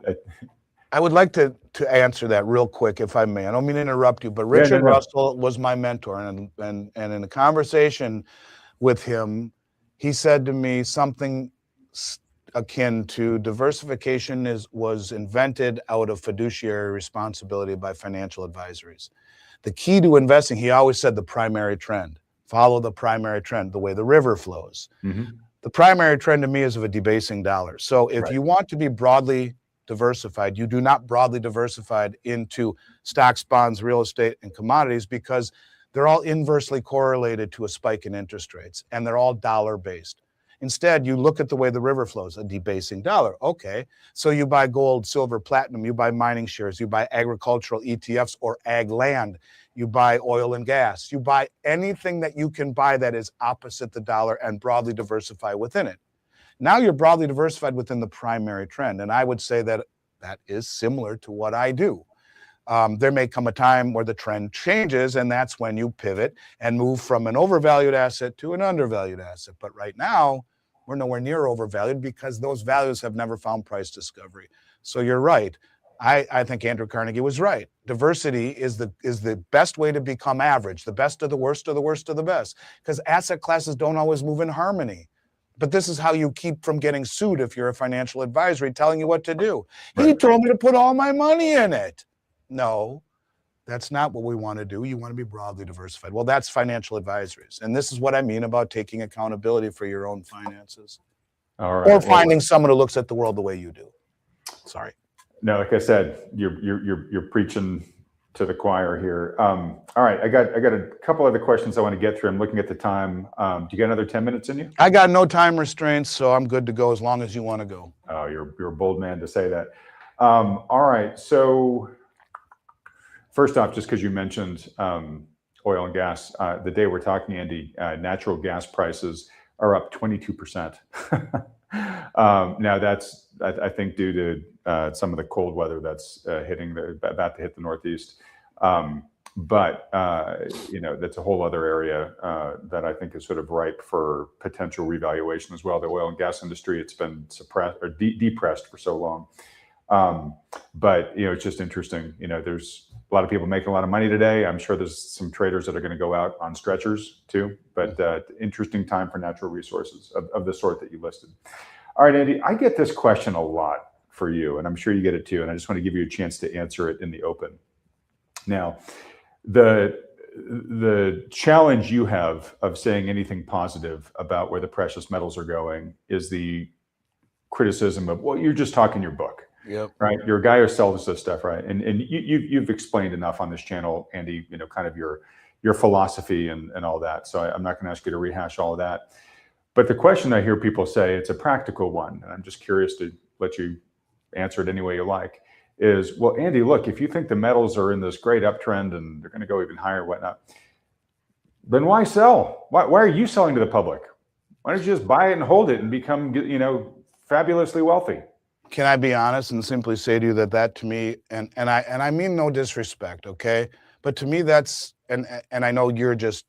I would like to answer that real quick, if I may. I don't mean to interrupt you, but Richard Russell was my mentor. And in a conversation with him, he said to me something akin to diversification was invented out of fiduciary responsibility by financial advisories. The key to investing, he always said, the primary trend. Follow the primary trend, the way the river flows. Mm-hmm. The primary trend to me is of a debasing dollar. So if you want to be broadly diversified, you do not broadly diversified into stocks, bonds, real estate, and commodities, because they're all inversely correlated to a spike in interest rates, and they're all dollar-based. Instead, you look at the way the river flows, a debasing dollar. Okay, so you buy gold, silver, platinum, you buy mining shares, you buy agricultural ETFs or ag land, you buy oil and gas, you buy anything that you can buy that is opposite the dollar and broadly diversify within it. Now you're broadly diversified within the primary trend. And I would say that that is similar to what I do. There may come a time where the trend changes, and that's when you pivot and move from an overvalued asset to an undervalued asset. But right now, we're nowhere near overvalued because those values have never found price discovery. So you're right. I think Andrew Carnegie was right. Diversity is the best way to become average, the best of the worst of the worst of the best, because asset classes don't always move in harmony. But this is how you keep from getting sued if you're a financial advisory telling you what to do. Right. He told me to put all my money in it. No, That's not what we want to do. You want to be broadly diversified. Well, that's financial advisories. And this is what I mean about taking accountability for your own finances. All right. Or finding someone who looks at the world the way you do. Sorry. No, like I said, you're preaching to the choir here. All right, I got a couple other questions I want to get through. I'm looking at the time. Do you got another 10 minutes in you? I got no time restraints, so I'm good to go as long as you want to go. Oh, you're a bold man to say that. All right, so first off, just because you mentioned oil and gas, the day we're talking, Andy, natural gas prices are up 22%. Now that's, I think, due to some of the cold weather that's about to hit the Northeast. But that's a whole other area that I think is sort of ripe for potential revaluation as well. The oil and gas industry, it's been suppressed or depressed for so long. But it's just interesting. There's a lot of people making a lot of money today. I'm sure there's some traders that are going to go out on stretchers too. But interesting time for natural resources of the sort that you listed. All right, Andy, I get this question a lot for you, and I'm sure you get it too. And I just want to give you a chance to answer it in the open. Now, the challenge you have of saying anything positive about where the precious metals are going is the criticism of, well, you're just talking your book. Yep. Right. You're a guy who sells this stuff, right? And you've explained enough on this channel, Andy, kind of your philosophy and all that. So I'm not going to ask you to rehash all of that. But the question I hear people say, it's a practical one, and I'm just curious to let you answer it any way you like, is, well, Andy, look, if you think the metals are in this great uptrend and they're going to go even higher and whatnot, then why sell? Why are you selling to the public? Why don't you just buy it and hold it and become, fabulously wealthy? Can I be honest and simply say to you that to me, and I mean no disrespect, okay? But to me, that's, and I know you're just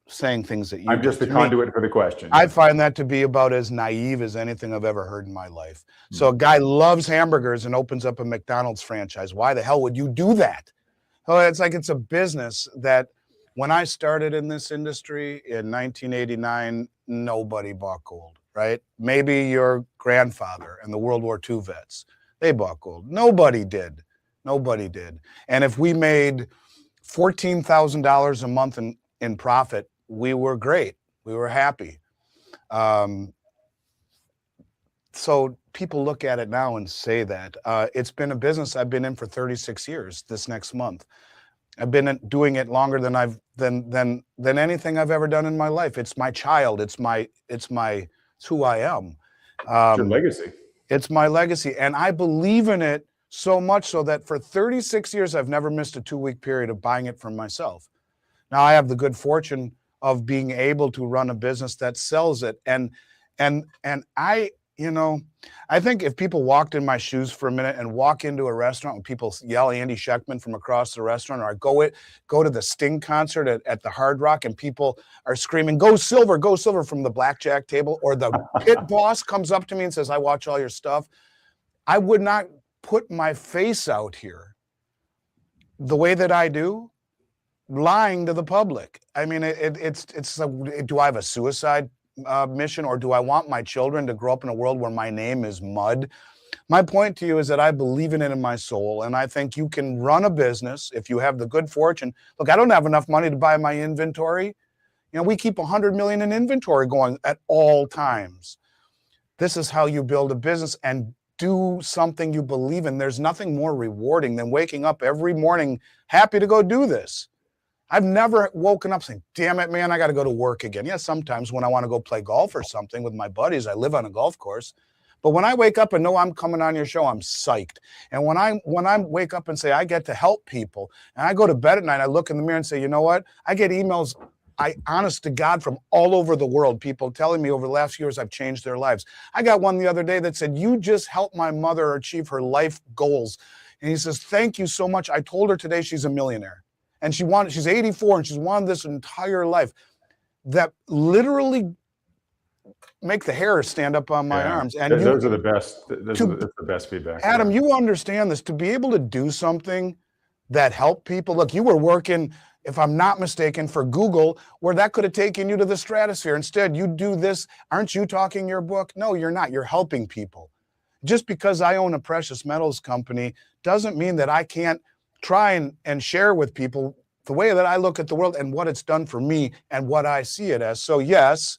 saying things that you. I'm just the conduit for the question. I find that to be about as naive as anything I've ever heard in my life. So a guy loves hamburgers and opens up a McDonald's franchise. Why the hell would you do that? Oh, it's like it's a business that when I started in this industry in 1989, nobody bought gold. Right? Maybe your grandfather and the World War II vets, they bought gold. Nobody did. Nobody did. And if we made $14,000 a month in profit, we were great. We were happy. So people look at it now and say that. It's been a business I've been in for 36 years this next month. I've been doing it longer than than anything I've ever done in my life. It's my child. It's who I am. It's your legacy. It's my legacy. And I believe in it so much so that for 36 years, I've never missed a 2-week period of buying it for myself. Now I have the good fortune of being able to run a business that sells it. And I think if people walked in my shoes for a minute and walk into a restaurant and people yell Andy Schectman from across the restaurant, or I go to the Sting concert at the Hard Rock and people are screaming, go silver from the blackjack table, or the pit boss comes up to me and says, I watch all your stuff, I would not put my face out here the way that I do, lying to the public. I mean, it's do I have a suicide mission, or do I want my children to grow up in a world where my name is mud? My point to you is that I believe in it in my soul, and I think you can run a business if you have the good fortune. Look, I don't have enough money to buy my inventory. We keep 100 million in inventory going at all times. This is how you build a business and do something you believe in. There's nothing more rewarding than waking up every morning happy to go do this. I've never woken up saying, damn it, man, I got to go to work again. Yeah, sometimes when I want to go play golf or something with my buddies, I live on a golf course. But when I wake up and know I'm coming on your show, I'm psyched. And when I wake up and say, I get to help people, and I go to bed at night, I look in the mirror and say, you know what? I get emails, honest to God, from all over the world, people telling me over the last few years I've changed their lives. I got one the other day that said, you just helped my mother achieve her life goals. And he says, thank you so much. I told her today she's a millionaire. And she's 84 and she's wanted this entire life. That literally make the hair stand up on my arms. And those are the best. That's the best feedback. Adam, you understand this. To be able to do something that helped people. Look, you were working, if I'm not mistaken, for Google, where that could have taken you to the stratosphere. Instead, you do this. Aren't you talking your book? No, you're not. You're helping people. Just because I own a precious metals company doesn't mean that I can't try and share with people the way that I look at the world and what it's done for me and what I see it as. So yes,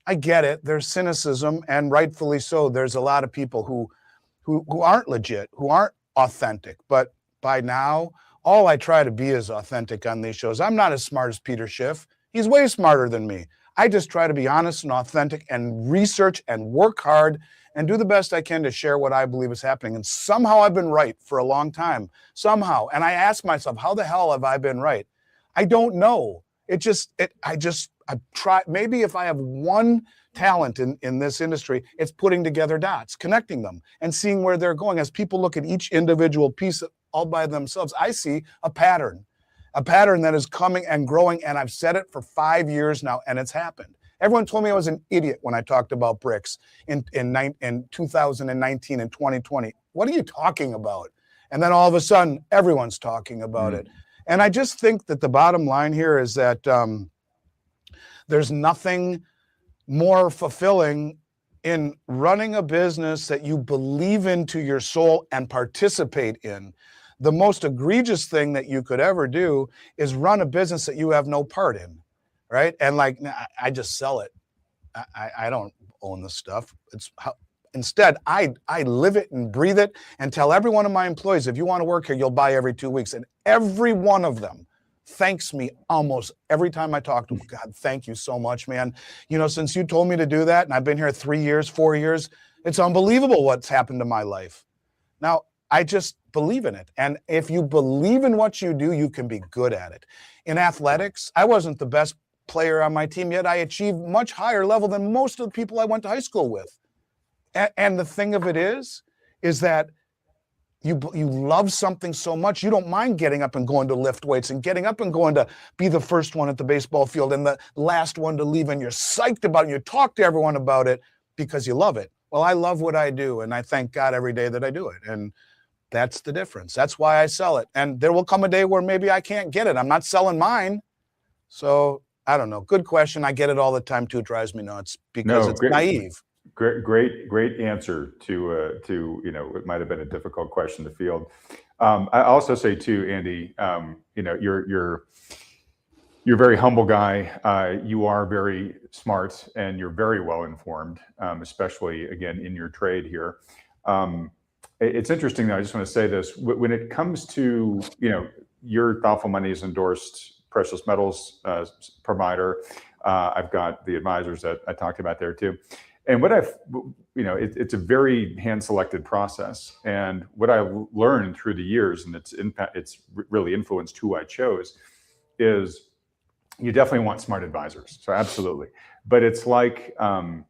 I get it. There's cynicism, and rightfully so. There's a lot of people who aren't legit, who aren't authentic. But by now, all I try to be is authentic on these shows. I'm not as smart as Peter Schiff. He's way smarter than me. I just try to be honest and authentic and research and work hard and do the best I can to share what I believe is happening. And somehow I've been right for a long time. Somehow. And I ask myself, how the hell have I been right? I don't know. I try. Maybe if I have one talent in this industry, it's putting together dots, connecting them, and seeing where they're going. As people look at each individual piece all by themselves, I see a pattern that is coming and growing. And I've said it for 5 years now, and it's happened. Everyone told me I was an idiot when I talked about bricks in 2019 and 2020. What are you talking about? And then all of a sudden, everyone's talking about it. And I just think that the bottom line here is that there's nothing more fulfilling in running a business that you believe into your soul and participate in. The most egregious thing that you could ever do is run a business that you have no part in, right? And like, I just sell it. I don't own the stuff. Instead, I live it and breathe it and tell every one of my employees, if you want to work here, you'll buy every 2 weeks. And every one of them thanks me almost every time I talk to them. God, thank you so much, man. You know, since you told me to do that, and I've been here 3 years, 4 years, it's unbelievable what's happened to my life. Now, I just believe in it. And if you believe in what you do, you can be good at it. In athletics, I wasn't the best player on my team, yet I achieved much higher level than most of the people I went to high school with. And the thing of it is that you love something so much, you don't mind getting up and going to lift weights and getting up and going to be the first one at the baseball field and the last one to leave, and you're psyched about it, and you talk to everyone about it because you love it. Well, I love what I do, and I thank God every day that I do it. And that's the difference. That's why I sell it. And there will come a day where maybe I can't get it. I'm not selling mine. So I don't know. Good question. I get it all the time too. It drives me nuts because it's naive. Great answer to it might have been a difficult question to field. I also say too, Andy, you're a very humble guy. You are very smart and you're very well informed, especially again in your trade here. It's interesting though. I just want to say this: when it comes to your Thoughtful Money is endorsed precious metals provider. I've got the advisors that I talked about there too. And what it's a very hand-selected process. And what I learned through the years, and it's really influenced who I chose, is you definitely want smart advisors. So absolutely. But it's like, the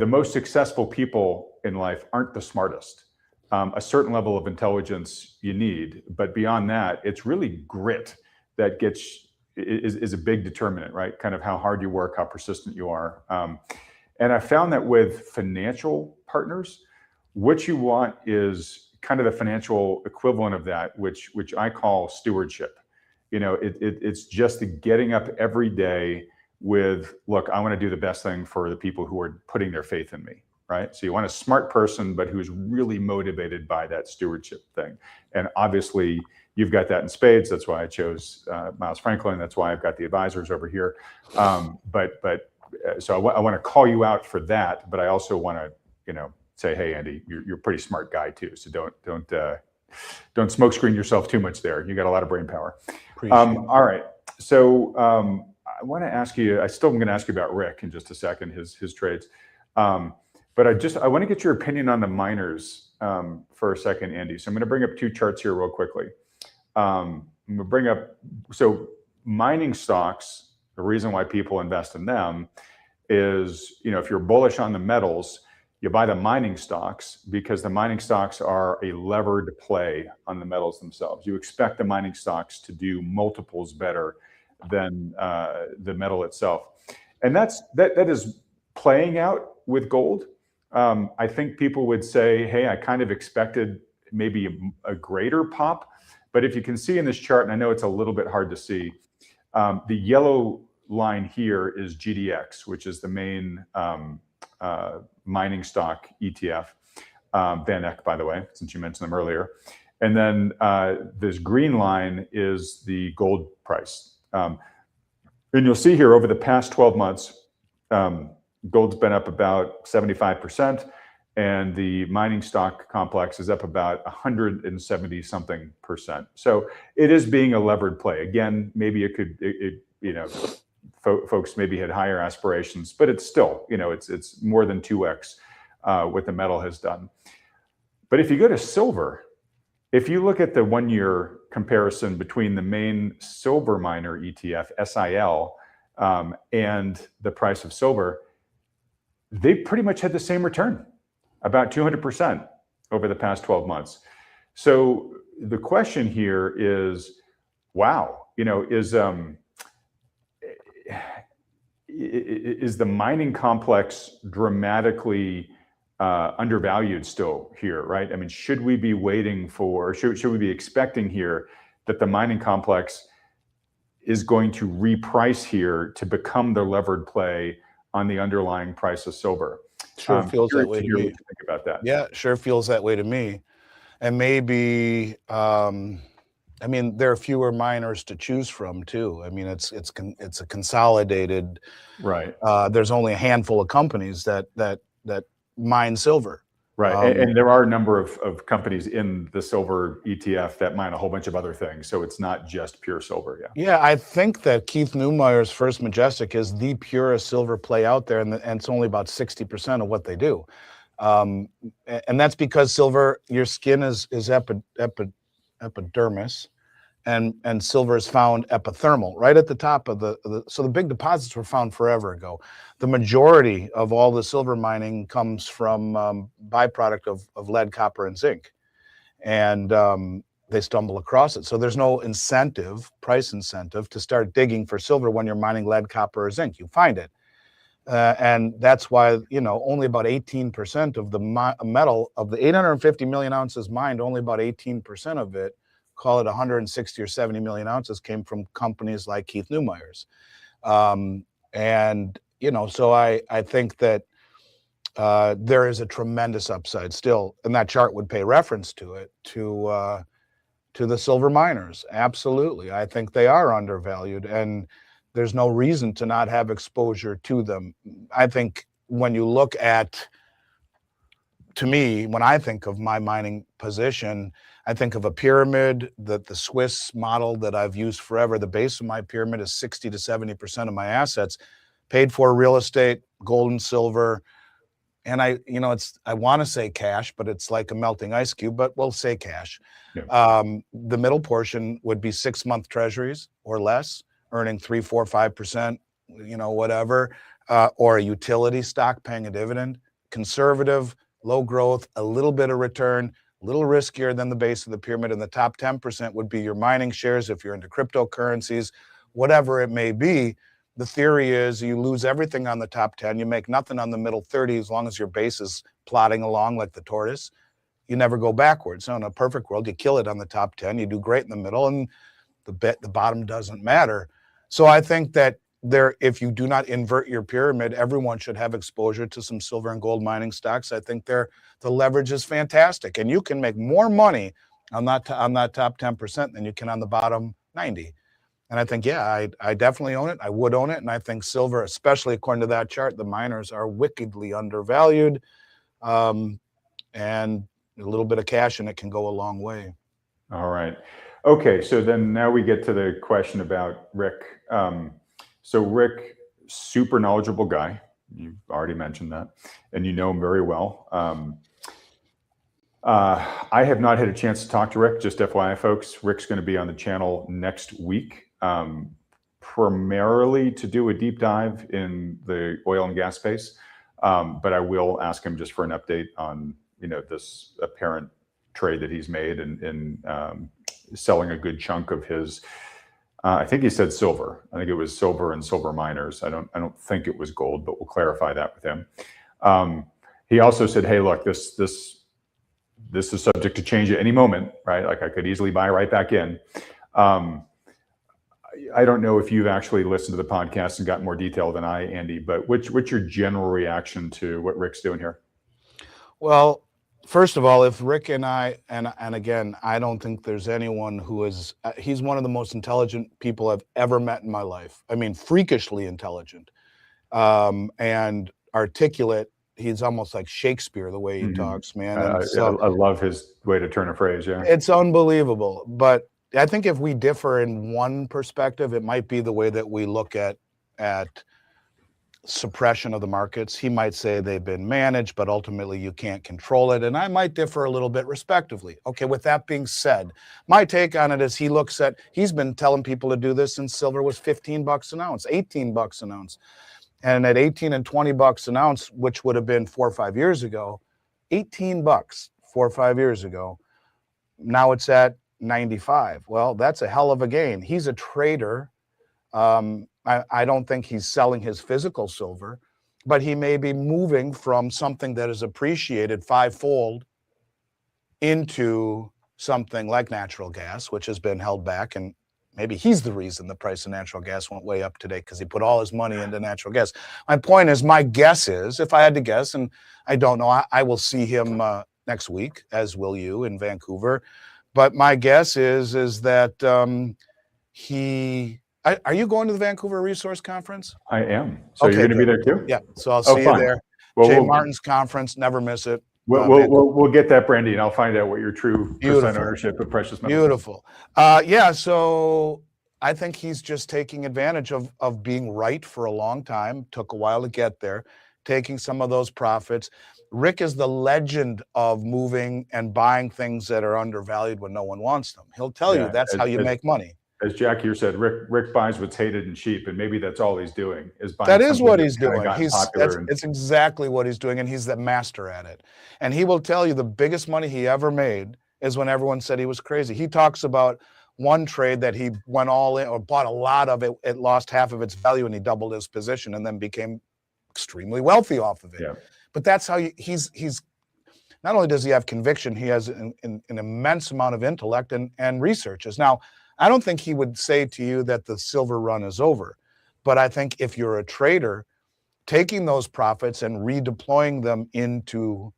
most successful people in life aren't the smartest. A certain level of intelligence you need, but beyond that, it's really grit that is a big determinant, right? Kind of how hard you work, how persistent you are. And I found that with financial partners, what you want is kind of the financial equivalent of that, which I call stewardship. It's just the getting up every day with, look, I want to do the best thing for the people who are putting their faith in me, right? So you want a smart person, but who's really motivated by that stewardship thing. And obviously, you've got that in spades. That's why I chose Miles Franklin. That's why I've got the advisors over here. So I want to call you out for that, but I also want to, say, hey, Andy, you're a pretty smart guy too. So don't smoke screen yourself too much there. You got a lot of brain power. All right. So I want to ask you. I'm going to ask you about Rick in just a second, his trades. But I want to get your opinion on the miners for a second, Andy. So I'm going to bring up two charts here real quickly. I'm going to bring up mining stocks. The reason why people invest in them is, if you're bullish on the metals, you buy the mining stocks because the mining stocks are a levered play on the metals themselves. You expect the mining stocks to do multiples better than the metal itself. And that is playing out with gold. I think people would say, hey, I kind of expected maybe a greater pop. But if you can see in this chart, and I know it's a little bit hard to see, the yellow line here is GDX, which is the main mining stock ETF. VanEck, by the way, since you mentioned them earlier. And then this green line is the gold price. And you'll see here over the past 12 months, gold's been up about 75%, and the mining stock complex is up about 170 something percent. So it is being a levered play. Again, maybe it could, folks maybe had higher aspirations, but it's still, it's more than 2x what the metal has done. But if you go to silver, if you look at the 1-year comparison between the main silver miner ETF, SIL, and the price of silver, they pretty much had the same return, about 200% over the past 12 months. So the question here is, wow, is the mining complex dramatically undervalued still here, right? I mean, should we be waiting for, should we be expecting here that the mining complex is going to reprice here to become the levered play on the underlying price of silver? Sure feels that way to me. What you think about that? Yeah, sure feels that way to me. And maybe, I mean, there are fewer miners to choose from too. I mean, it's a consolidated. Right. There's only a handful of companies that mine silver. Right. And there are a number of companies in the silver ETF that mine a whole bunch of other things. So it's not just pure silver. Yeah. Yeah, I think that Keith Neumeyer's First Majestic is the purest silver play out there, and it's only about 60% of what they do. And that's because silver, your skin is epidermis, and silver is found epithermal, right at the top of so the big deposits were found forever ago. The majority of all the silver mining comes from byproduct of lead, copper, and zinc. And they stumble across it. So there's no incentive, price incentive, to start digging for silver when you're mining lead, copper, or zinc. You find it. And that's why, only about 18% of the metal, of the 850 million ounces mined, only about 18% of it, call it 160 or 70 million ounces, came from companies like Keith Neumeyer's. So I think that there is a tremendous upside still, and that chart would pay reference to it, to the silver miners. Absolutely. I think they are undervalued, and there's no reason to not have exposure to them. I think when you look at, to me, when I think of my mining position, I think of a pyramid, that the Swiss model that I've used forever. The base of my pyramid is 60 to 70% of my assets paid for real estate, gold and silver. And I want to say cash, but it's like a melting ice cube, but we'll say cash. Yeah. The middle portion would be 6-month treasuries or less, earning 3, 4, 5%, whatever, or a utility stock paying a dividend. Conservative, low growth, a little bit of return, a little riskier than the base of the pyramid. And the top 10% would be your mining shares if you're into cryptocurrencies, whatever it may be. The theory is you lose everything on the top 10, you make nothing on the middle 30, as long as your base is plodding along like the tortoise. You never go backwards. So in a perfect world, you kill it on the top 10, you do great in the middle, and the bottom doesn't matter. So I think that if you do not invert your pyramid, everyone should have exposure to some silver and gold mining stocks. I think the leverage is fantastic, and you can make more money on that top 10% than you can on the bottom 90. And I think, yeah, I definitely own it. I would own it. And I think silver, especially according to that chart, the miners are wickedly undervalued. And a little bit of cash in it can go a long way. All right. Okay. So then now we get to the question about Rick. So Rick, super knowledgeable guy. You've already mentioned that, and you know him very well. I have not had a chance to talk to Rick, just FYI, folks. Rick's going to be on the channel next week. Primarily to do a deep dive in the oil and gas space, but I will ask him just for an update on this apparent trade that he's made in selling a good chunk of his. I think he said silver. I think it was silver and silver miners. I don't think it was gold, but we'll clarify that with him. He also said, "Hey, look, this is subject to change at any moment, right? Like I could easily buy right back in." I don't know if you've actually listened to the podcast and got more detail than I, Andy, but what's your general reaction to what Rick's doing here? Well, First of all, if Rick and I, and again, I don't think there's anyone who is, he's one of the most intelligent people I've ever met in my life. I mean, freakishly intelligent, and articulate. He's almost like Shakespeare, the way he talks, man. And so I love his way to turn a phrase. Yeah. it's unbelievable. But I think if we differ in one perspective, it might be the way that we look at suppression of the markets. He might say they've been managed, but ultimately you can't control it. And I might differ a little bit respectively. Okay, with that being said, my take on it is he's been telling people to do this since silver was 15 bucks an ounce, 18 bucks an ounce. And at 18 and 20 bucks an ounce, which would have been 4 or 5 years ago, 18 bucks 4 or 5 years ago, now it's at 95. Well, that's a hell of a gain. He's a trader. I don't think he's selling his physical silver, but he may be moving from something that is appreciated fivefold into something like natural gas, which has been held back. And maybe he's the reason the price of natural gas went way up today, because he put all his money into natural gas. My point is, my guess is, if I had to guess, and I don't know, I will see him next week, as will you, in Vancouver. But my guess is that he... Are you going to the Vancouver Resource Conference? I am. So okay, you're going to be there too? Yeah. So I'll see you there. Well, Jay Martin's conference. Never miss it. We'll get that, Brandy, and I'll find out what your true percent ownership of precious metals. Beautiful. Yeah. So I think he's just taking advantage of being right for a long time. Took a while to get there. Taking some of those profits. Rick is the legend of moving and buying things that are undervalued when no one wants them. He'll tell you that's how you make money. As Jack here said, Rick buys what's hated and cheap, and maybe that's all he's doing is buying. That is what he's doing. It's exactly what he's doing, and he's the master at it. And he will tell you the biggest money he ever made is when everyone said he was crazy. He talks about one trade that he went all in or bought a lot of it. It lost half of its value, and he doubled his position, and then became extremely wealthy off of it. Yeah. But that's how he's. Not only does he have conviction, he has an immense amount of intellect and researches. Now, I don't think he would say to you that the silver run is over, but I think if you're a trader, taking those profits and redeploying them into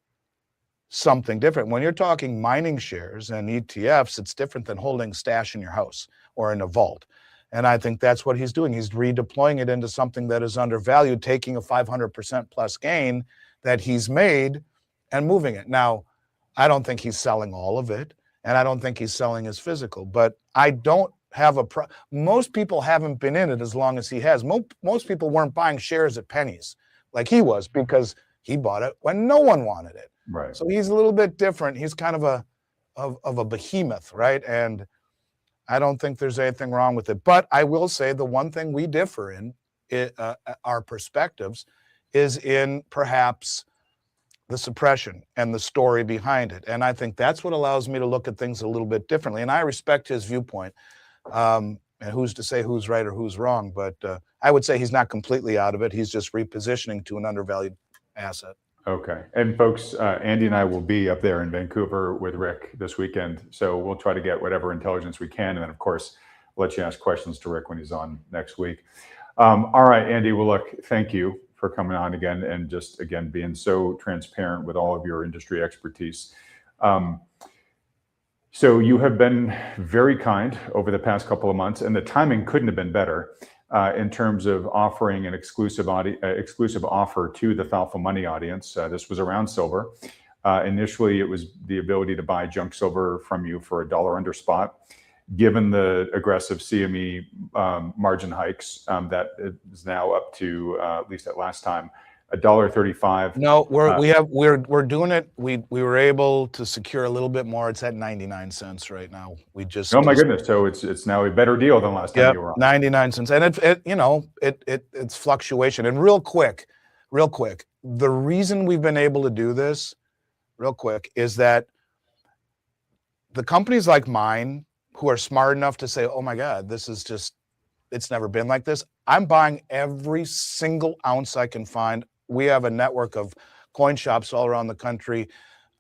something different. When you're talking mining shares and ETFs, it's different than holding stash in your house or in a vault. And I think that's what he's doing. He's redeploying it into something that is undervalued, taking a 500% plus gain that he's made and moving it. Now, I don't think he's selling all of it. And I don't think he's selling his physical, but I don't have most people haven't been in it as long as he has. Most people weren't buying shares at pennies like he was, because he bought it when no one wanted it. Right. So he's a little bit different. He's kind of a behemoth, right? And I don't think there's anything wrong with it. But I will say the one thing we differ in our perspectives is in perhaps the suppression and the story behind it. And I think that's what allows me to look at things a little bit differently. And I respect his viewpoint. And who's to say who's right or who's wrong? But I would say he's not completely out of it. He's just repositioning to an undervalued asset. Okay. And folks, Andy and I will be up there in Vancouver with Rick this weekend. So we'll try to get whatever intelligence we can. And then, of course, let you ask questions to Rick when he's on next week. All right, Andy. Well, look, thank you for coming on again and just, again, being so transparent with all of your industry expertise. So you have been very kind over the past couple of months, and the timing couldn't have been better in terms of offering an exclusive offer to the Thoughtful Money audience. This was around silver. Initially, it was the ability to buy junk silver from you for $1 under spot. Given the aggressive CME margin hikes, that is now up to at least at last time $1.35. No, we're doing it. We were able to secure a little bit more. It's at 99 cents right now. We just my goodness. So it's now a better deal than last time you were on. 99 cents, and it's fluctuation. And real quick, the reason we've been able to do this, real quick, is that the companies like mine, who are smart enough to say, oh my God, this is just, it's never been like this. I'm buying every single ounce I can find. We have a network of coin shops all around the country.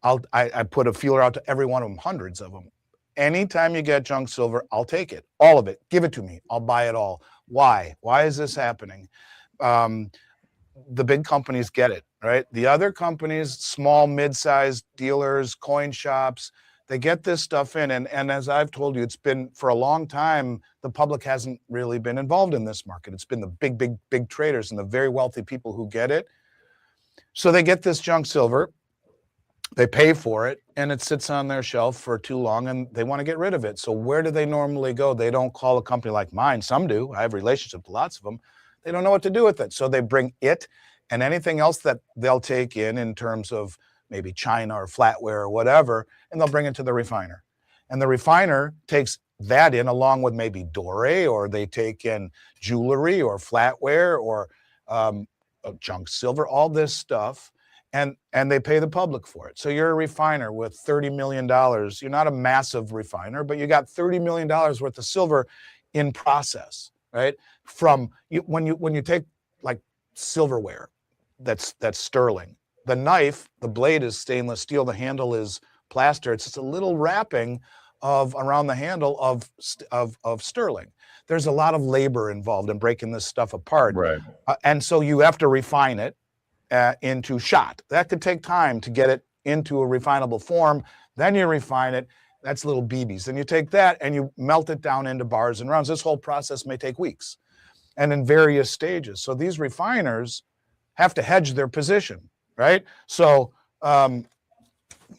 I put a feeler out to every one of them, hundreds of them. Anytime you get junk silver, I'll take it. All of it. Give it to me. I'll buy it all. Why? Why is this happening? The big companies get it. right? The other companies, small, mid-sized dealers, coin shops, they get this stuff in. And as I've told you, it's been for a long time, the public hasn't really been involved in this market. It's been the big traders and the very wealthy people who get it. So they get this junk silver, they pay for it, and it sits on their shelf for too long, and they want to get rid of it. So where do they normally go? They don't call a company like mine. Some do. I have relationships with lots of them. They don't know what to do with it. So they bring it and anything else that they'll take in terms of maybe China or flatware or whatever, and they'll bring it to the refiner. And the refiner takes that in along with maybe doré, or they take in jewelry or flatware or junk silver, all this stuff, and they pay the public for it. So you're a refiner with $30 million. You're not a massive refiner, but you got $30 million worth of silver in process, right? From when you take like silverware, that's sterling. The knife, the blade is stainless steel. The handle is plaster. It's just a little wrapping of around the handle of sterling. There's a lot of labor involved in breaking this stuff apart, Right. And so you have to refine it into shot. That could take time to get it into a refinable form. Then you refine it. That's little BBs. Then you take that and you melt it down into bars and rounds. This whole process may take weeks, and in various stages. So these refiners have to hedge their position, right? So I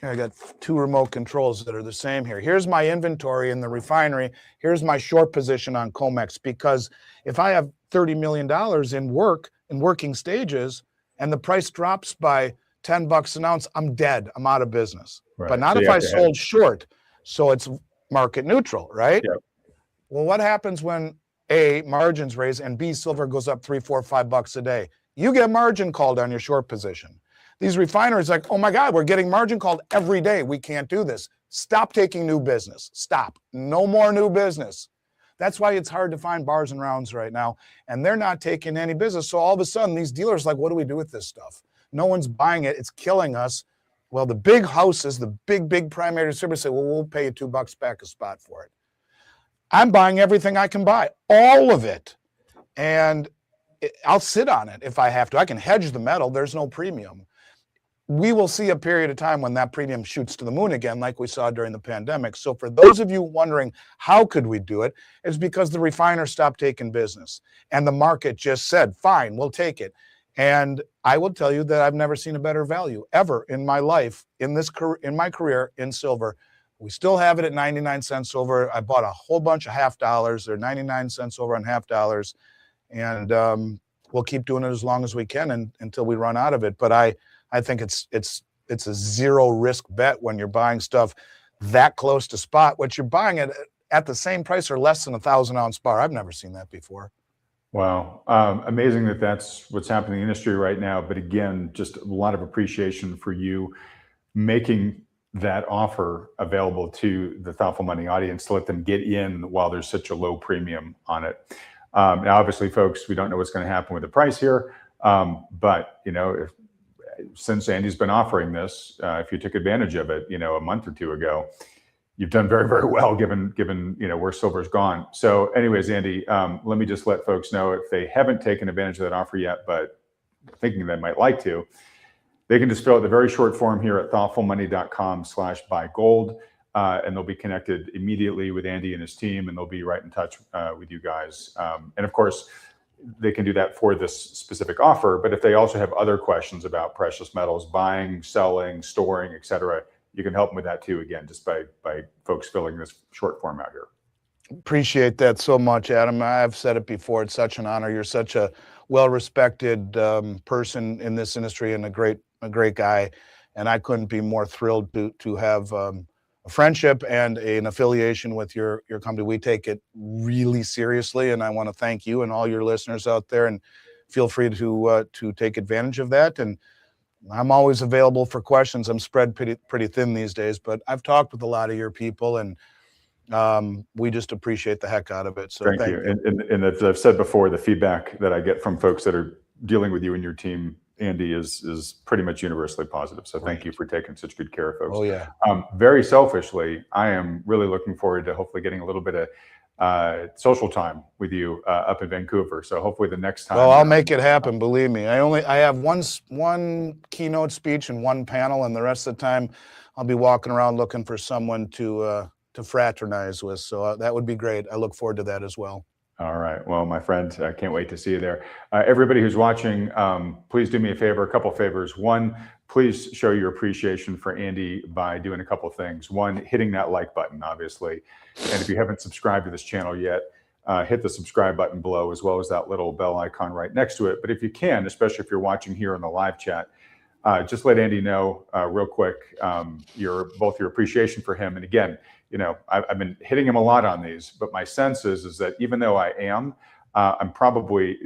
got two remote controls that are the same here. Here's my inventory in the refinery. Here's my short position on Comex, because if I have $30 million in working stages and the price drops by 10 bucks an ounce, I'm dead. I'm out of business. Right. But not so if I sold short. So it's market neutral, right? Yep. Well, what happens when A, margins raise, and B, silver goes up 3, 4, 5 bucks a day? You get margin called on your short position. These refiners like, oh my God, we're getting margin called every day. We can't do this. Stop taking new business. Stop. No more new business. That's why it's hard to find bars and rounds right now. And they're not taking any business. So all of a sudden, these dealers are like, what do we do with this stuff? No one's buying it. It's killing us. Well, the big houses, the big primary distributors say, well, we'll pay you $2 back a spot for it. I'm buying everything I can buy, all of it. And I'll sit on it if I have to. I can hedge the metal. There's no premium. We will see a period of time when that premium shoots to the moon again, like we saw during the pandemic. So for those of you wondering, how could we do it? It's because the refiners stopped taking business and the market just said, fine, we'll take it. And I will tell you that I've never seen a better value ever in my life, in my career in silver. We still have it at 99 cents over. I bought a whole bunch of $half. They're 99 cents over on $half. And we'll keep doing it as long as we can until we run out of it. But I think it's a zero risk bet when you're buying stuff that close to spot. What you're buying at the same price or less than a 1,000-ounce bar. I've never seen that before. Wow. Amazing that that's what's happening in the industry right now. But again, just a lot of appreciation for you making that offer available to the Thoughtful Money audience to let them get in while there's such a low premium on it. Now, obviously, folks, we don't know what's going to happen with the price here. But, since Andy's been offering this, if you took advantage of it, a month or two ago, you've done very, very well given where silver's gone. So anyways, Andy, let me just let folks know if they haven't taken advantage of that offer yet, but thinking they might like to, they can just fill out the very short form here at thoughtfulmoney.com/buygold. And they'll be connected immediately with Andy and his team, and they'll be right in touch with you guys. And of course, they can do that for this specific offer. But if they also have other questions about precious metals, buying, selling, storing, et cetera, you can help them with that too, again, just by folks filling this short form out here. Appreciate that so much, Adam. I've said it before. It's such an honor. You're such a well-respected person in this industry and a great guy. And I couldn't be more thrilled to have a friendship and an affiliation with your company. We take it really seriously, and I want to thank you and all your listeners out there. And feel free to take advantage of that. And I'm always available for questions. I'm spread pretty thin these days, but I've talked with a lot of your people, and we just appreciate the heck out of it. So thank you. And as I've said before, the feedback that I get from folks that are dealing with you and your team, Andy, is pretty much universally positive. So thank you for taking such good care of folks. Oh yeah. Very selfishly, I am really looking forward to hopefully getting a little bit of social time with you up in Vancouver. So hopefully the next time. Well, I'll make it happen. Believe me. I have one keynote speech and one panel, and the rest of the time, I'll be walking around looking for someone to fraternize with. So that would be great. I look forward to that as well. All right. Well, my friend, I can't wait to see you there. Everybody who's watching, please do me a favor, a couple favors. One, please show your appreciation for Andy by doing a couple things. One, hitting that like button, obviously. And if you haven't subscribed to this channel yet, hit the subscribe button below, as well as that little bell icon right next to it. But if you can, especially if you're watching here in the live chat, just let Andy know real quick both your appreciation for him. And again, I've been hitting him a lot on these, but my sense is that even though I'm probably,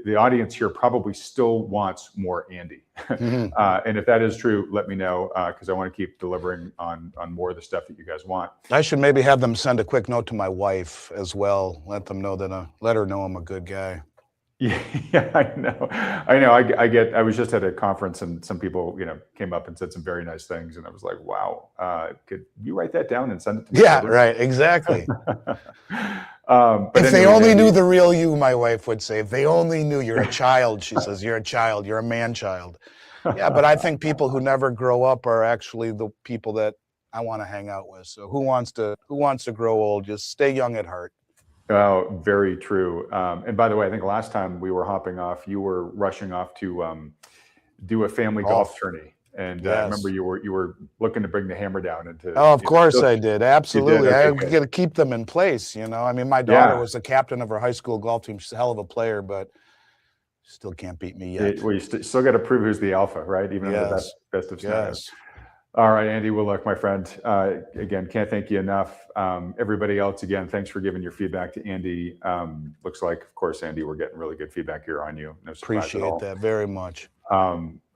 the audience here probably still wants more Andy. Mm-hmm. And if that is true, let me know, because I want to keep delivering on more of the stuff that you guys want. I should maybe have them send a quick note to my wife as well. Let her know I'm a good guy. Yeah, I know. I was just at a conference and some people, came up and said some very nice things. And I was like, wow, could you write that down and send it to me? Yeah, right. Exactly. But if they only knew the real you, my wife would say, if they only knew you're a child, she says, you're a child, you're a man-child. Yeah, but I think people who never grow up are actually the people that I want to hang out with. So who wants to grow old? Just stay young at heart. Oh, very true. And by the way, I think last time we were hopping off, you were rushing off to do a family golf tourney. And yes. I remember you were looking to bring the hammer down into. Oh, of course I did. Absolutely. Okay, I got to keep them in place. I mean, my daughter was the captain of her high school golf team. She's a hell of a player, but still can't beat me yet. Well, you still got to prove who's the alpha, right? Even in the best of scenarios. All right, Andy. Well, look, my friend, again, can't thank you enough. Everybody else, again, thanks for giving your feedback to Andy. Looks like, of course, Andy, we're getting really good feedback here on you. No surprise at all. Appreciate that very much.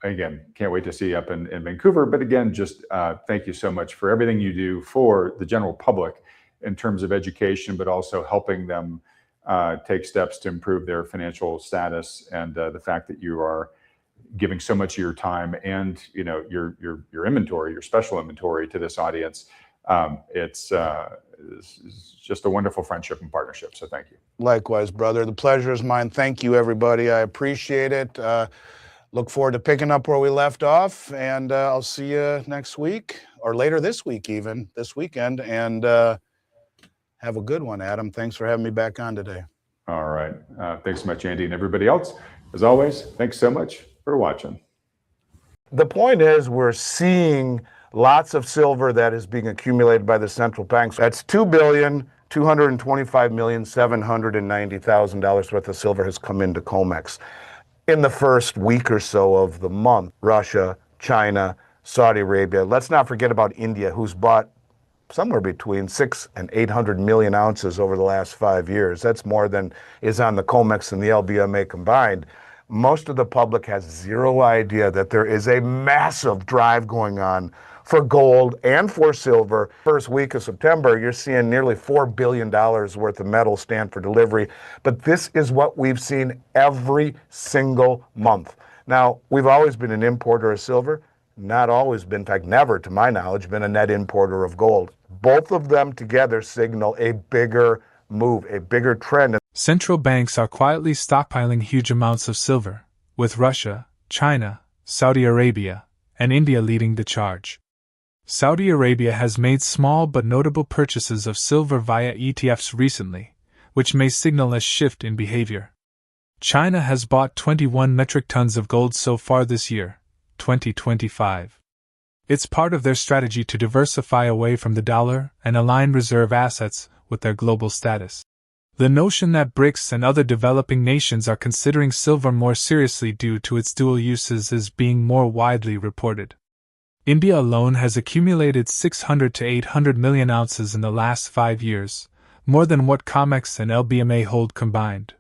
Again, can't wait to see you up in Vancouver. But again, just thank you so much for everything you do for the general public in terms of education, but also helping them take steps to improve their financial status, and the fact that you are giving so much of your time and your inventory, your special inventory to this audience. It's just a wonderful friendship and partnership. So thank you. Likewise, brother. The pleasure is mine. Thank you, everybody. I appreciate it. Look forward to picking up where we left off, and I'll see you next week or later this week, even this weekend. And have a good one, Adam. Thanks for having me back on today. All right. Thanks so much, Andy, and everybody else. As always, thanks so much for watching. The point is, we're seeing lots of silver that is being accumulated by the central banks. That's $2,225,790,000 worth of silver has come into Comex. In the first week or so of the month, Russia, China, Saudi Arabia. Let's not forget about India, who's bought somewhere between 600 and 800 million ounces over the last 5 years. That's more than is on the Comex and the LBMA combined. Most of the public has zero idea that there is a massive drive going on for gold and for silver. First week of September, you're seeing nearly $4 billion worth of metal stand for delivery. But this is what we've seen every single month. Now, we've always been an importer of silver, not always been, in fact, never, to my knowledge, been a net importer of gold. Both of them together signal a bigger move, a bigger trend. Central banks are quietly stockpiling huge amounts of silver, with Russia, China, Saudi Arabia, and India leading the charge. Saudi Arabia has made small but notable purchases of silver via ETFs recently, which may signal a shift in behavior. China has bought 21 metric tons of gold so far this year, 2025. It's part of their strategy to diversify away from the dollar and align reserve assets with their global status. The notion that BRICS and other developing nations are considering silver more seriously due to its dual uses is being more widely reported. India alone has accumulated 600 to 800 million ounces in the last 5 years, more than what Comex and LBMA hold combined.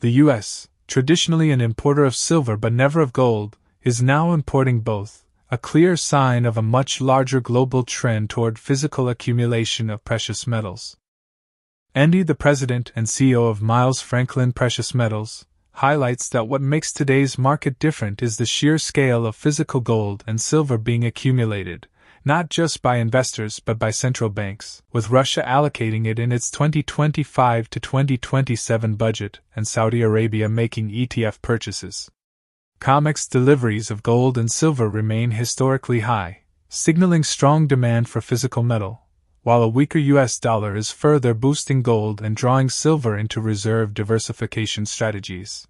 The US, traditionally an importer of silver but never of gold, is now importing both, a clear sign of a much larger global trend toward physical accumulation of precious metals. Andy, the president and CEO of Miles Franklin Precious Metals, highlights that what makes today's market different is the sheer scale of physical gold and silver being accumulated, not just by investors but by central banks, with Russia allocating it in its 2025 to 2027 budget and Saudi Arabia making ETF purchases. Comex deliveries of gold and silver remain historically high, signaling strong demand for physical metal, while a weaker US dollar is further boosting gold and drawing silver into reserve diversification strategies.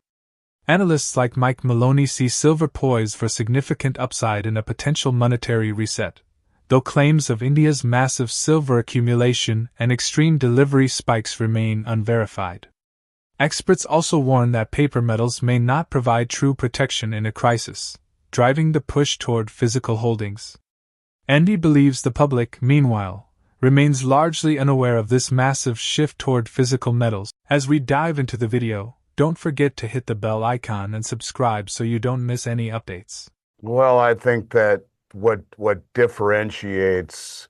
Analysts like Mike Maloney see silver poised for significant upside in a potential monetary reset, though claims of India's massive silver accumulation and extreme delivery spikes remain unverified. Experts also warn that paper metals may not provide true protection in a crisis, driving the push toward physical holdings. Andy believes the public, meanwhile, remains largely unaware of this massive shift toward physical metals. As we dive into the video, don't forget to hit the bell icon and subscribe so you don't miss any updates. Well, I think that what differentiates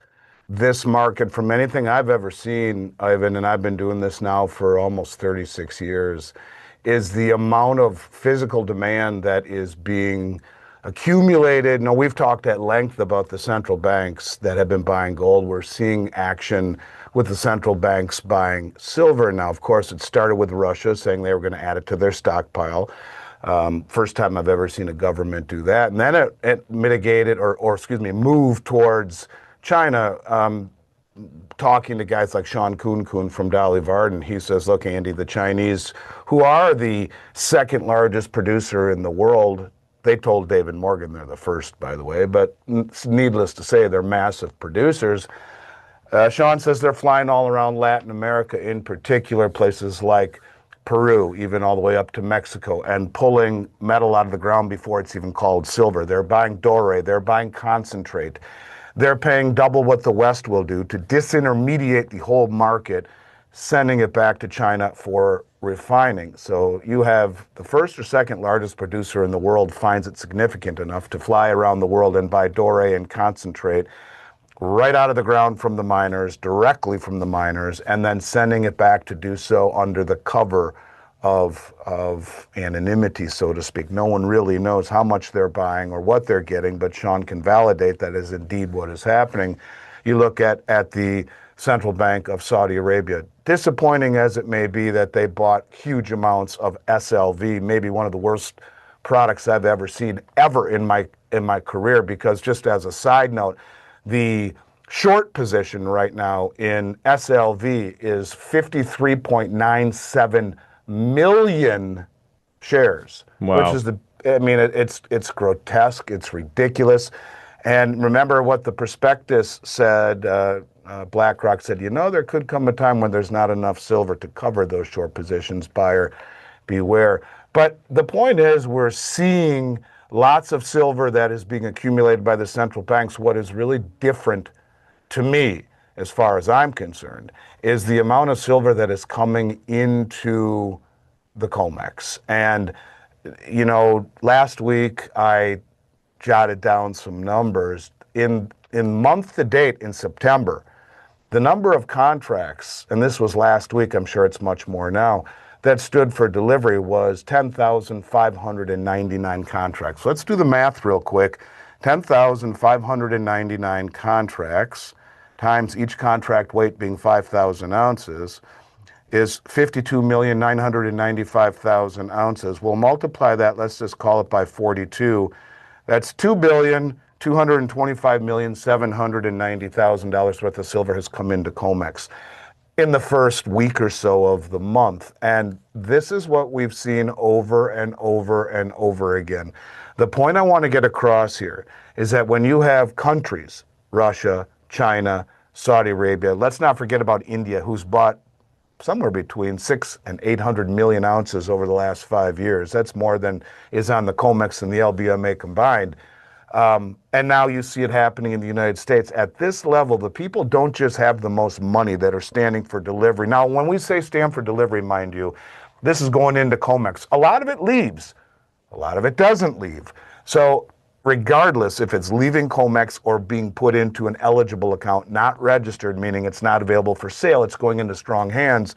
this market from anything I've ever seen, Ivan, and I've been doing this now for almost 36 years, is the amount of physical demand that is being accumulated. Now, we've talked at length about the central banks that have been buying gold. We're seeing action with the central banks buying silver. Now, of course, it started with Russia saying they were going to add it to their stockpile. First time I've ever seen a government do that. And then it mitigated moved towards China. Talking to guys like Sean Kuhn from Dolly Varden, he says, look, Andy, the Chinese, who are the second largest producer in the world, they told David Morgan they're the first, by the way, but needless to say, they're massive producers. Sean says they're flying all around Latin America, in particular places like Peru, even all the way up to Mexico, and pulling metal out of the ground before it's even called silver. They're buying doré, they're buying concentrate. They're paying double what the West will do to disintermediate the whole market, sending it back to China for refining. So you have the first or second largest producer in the world finds it significant enough to fly around the world and buy doré and concentrate right out of the ground from the miners, directly from the miners, and then sending it back to do so under the cover of anonymity, so to speak. No one really knows how much they're buying or what they're getting, but Sean can validate that is indeed what is happening. You look at the Central Bank of Saudi Arabia. Disappointing as it may be that they bought huge amounts of SLV, maybe one of the worst products I've ever seen ever in my career, because just as a side note, the short position right now in SLV is 53.97 million shares, wow. Which is it's grotesque, it's ridiculous. And remember what the prospectus said, BlackRock said, there could come a time when there's not enough silver to cover those short positions, buyer beware. But the point is, we're seeing lots of silver that is being accumulated by the central banks. What is really different to me, as far as I'm concerned, is the amount of silver that is coming into the Comex. And, last week I jotted down some numbers. In month to date in September, the number of contracts, and this was last week, I'm sure it's much more now, that stood for delivery was 10,599 contracts. So let's do the math real quick. 10,599 contracts times each contract weight being 5,000 ounces is 52,995,000 ounces. We'll multiply that, let's just call it by 42. That's $2,225,790,000 worth of silver has come into Comex in the first week or so of the month. And this is what we've seen over and over and over again. The point I want to get across here is that when you have countries, Russia, China, Saudi Arabia, let's not forget about India, who's bought somewhere between 600 and 800 million ounces over the last 5 years. That's more than is on the Comex and the LBMA combined. And now you see it happening in the United States. At this level, the people don't just have the most money that are standing for delivery. Now, when we say stand for delivery, mind you, this is going into Comex. A lot of it leaves. A lot of it doesn't leave. So regardless if it's leaving Comex or being put into an eligible account, not registered, meaning it's not available for sale, it's going into strong hands.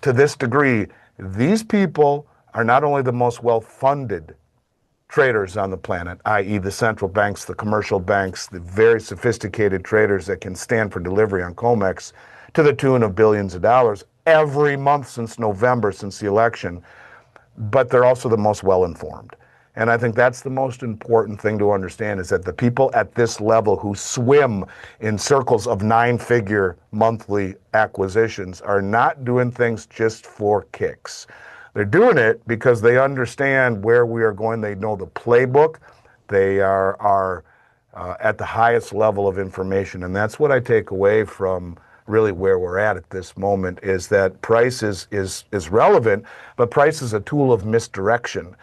To this degree, these people are not only the most well-funded traders on the planet, i.e. the central banks, the commercial banks, the very sophisticated traders that can stand for delivery on Comex to the tune of billions of dollars every month since November, since the election. But they're also the most well-informed. And I think that's the most important thing to understand, is that the people at this level who swim in circles of 9-figure monthly acquisitions are not doing things just for kicks. They're doing it because they understand where we are going. They know the playbook. They are at the highest level of information. And that's what I take away from really where we're at this moment, is that price is relevant, but price is a tool of misdirection,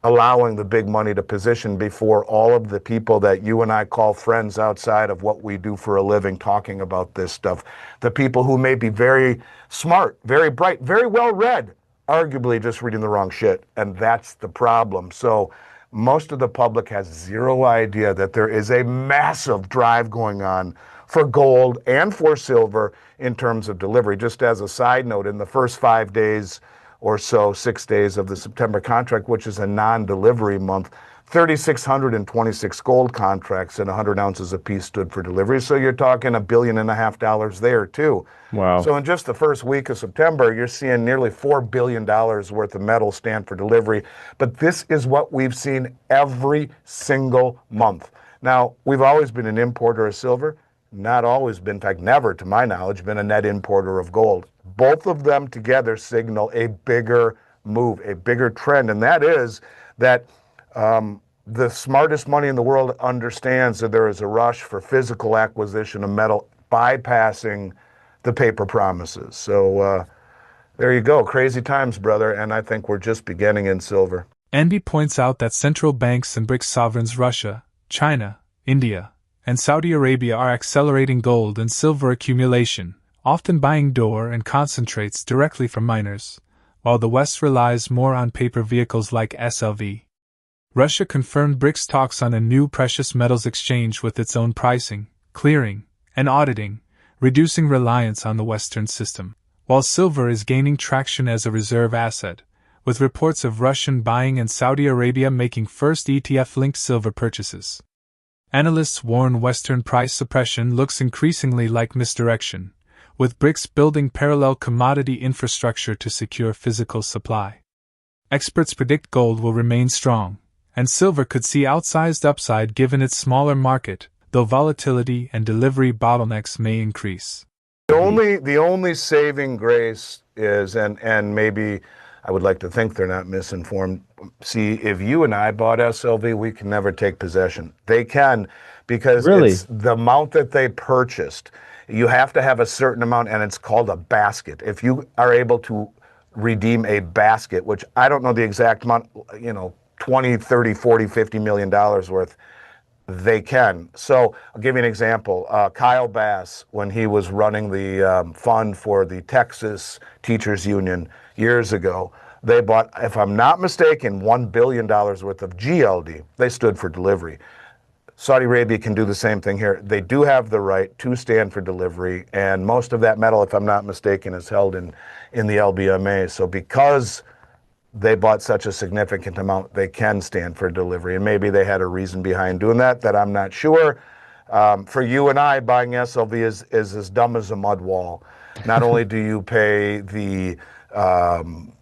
allowing the big money to position before all of the people that you and I call friends outside of what we do for a living, talking about this stuff. The people who may be very smart, very bright, very well read, arguably just reading the wrong shit. And that's the problem. So most of the public has zero idea that there is a massive drive going on for gold and for silver in terms of delivery. Just as a side note, in the first 5 days or so, 6 days of the September contract, which is a non-delivery month, 3,626 gold contracts and 100 ounces apiece stood for delivery. So you're talking $1.5 billion there too. Wow. So in just the first week of September, you're seeing nearly $4 billion worth of metal stand for delivery. But this is what we've seen every single month. Now, we've always been an importer of silver, not always been, in fact, never, to my knowledge, been a net importer of gold. Both of them together signal a bigger move, a bigger trend, and that is that the smartest money in the world understands that there is a rush for physical acquisition of metal, bypassing the paper promises. So there you go. Crazy times, brother, and I think we're just beginning in silver. Andy points out that central banks and BRICS sovereigns Russia, China, India, and Saudi Arabia are accelerating gold and silver accumulation, often buying ore and concentrates directly from miners, while the West relies more on paper vehicles like SLV. Russia confirmed BRICS talks on a new precious metals exchange with its own pricing, clearing, and auditing, reducing reliance on the Western system, while silver is gaining traction as a reserve asset, with reports of Russian buying and Saudi Arabia making first ETF-linked silver purchases. Analysts warn Western price suppression looks increasingly like misdirection, with BRICS building parallel commodity infrastructure to secure physical supply. Experts predict gold will remain strong, and silver could see outsized upside given its smaller market, though volatility and delivery bottlenecks may increase. The only saving grace is, and maybe I would like to think they're not misinformed. See, if you and I bought SLV, we can never take possession. They can, because it's the amount that they purchased. You have to have a certain amount, and it's called a basket. If you are able to redeem a basket, which I don't know the exact amount, 20, 30, 40, $50 million worth, they can. So I'll give you an example. Kyle Bass, when he was running the fund for the Texas Teachers Union years ago, they bought, if I'm not mistaken, $1 billion worth of GLD. They stood for delivery. Saudi Arabia can do the same thing here. They do have the right to stand for delivery, and most of that metal, if I'm not mistaken, is held in the LBMA. So because they bought such a significant amount, they can stand for delivery. And maybe they had a reason behind doing that I'm not sure. For you and I, buying SLV is as dumb as a mud wall. Not only do you pay the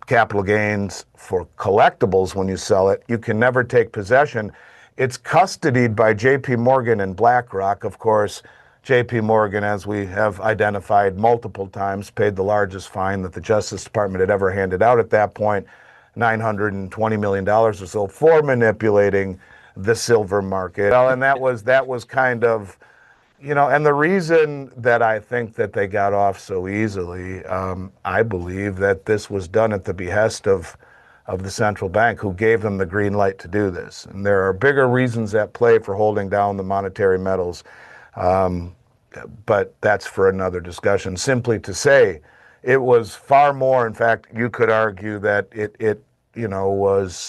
capital gains for collectibles when you sell it, you can never take possession. It's custodied by JP Morgan and BlackRock. Of course, JP Morgan, as we have identified multiple times, paid the largest fine that the Justice Department had ever handed out at that point, $920 million or so, for manipulating the silver market. Well, and that was kind of, and the reason that I think that they got off so easily, I believe that this was done at the behest of the central bank, who gave them the green light to do this. And there are bigger reasons at play for holding down the monetary metals, but that's for another discussion. Simply to say, it was far more. In fact, you could argue that it was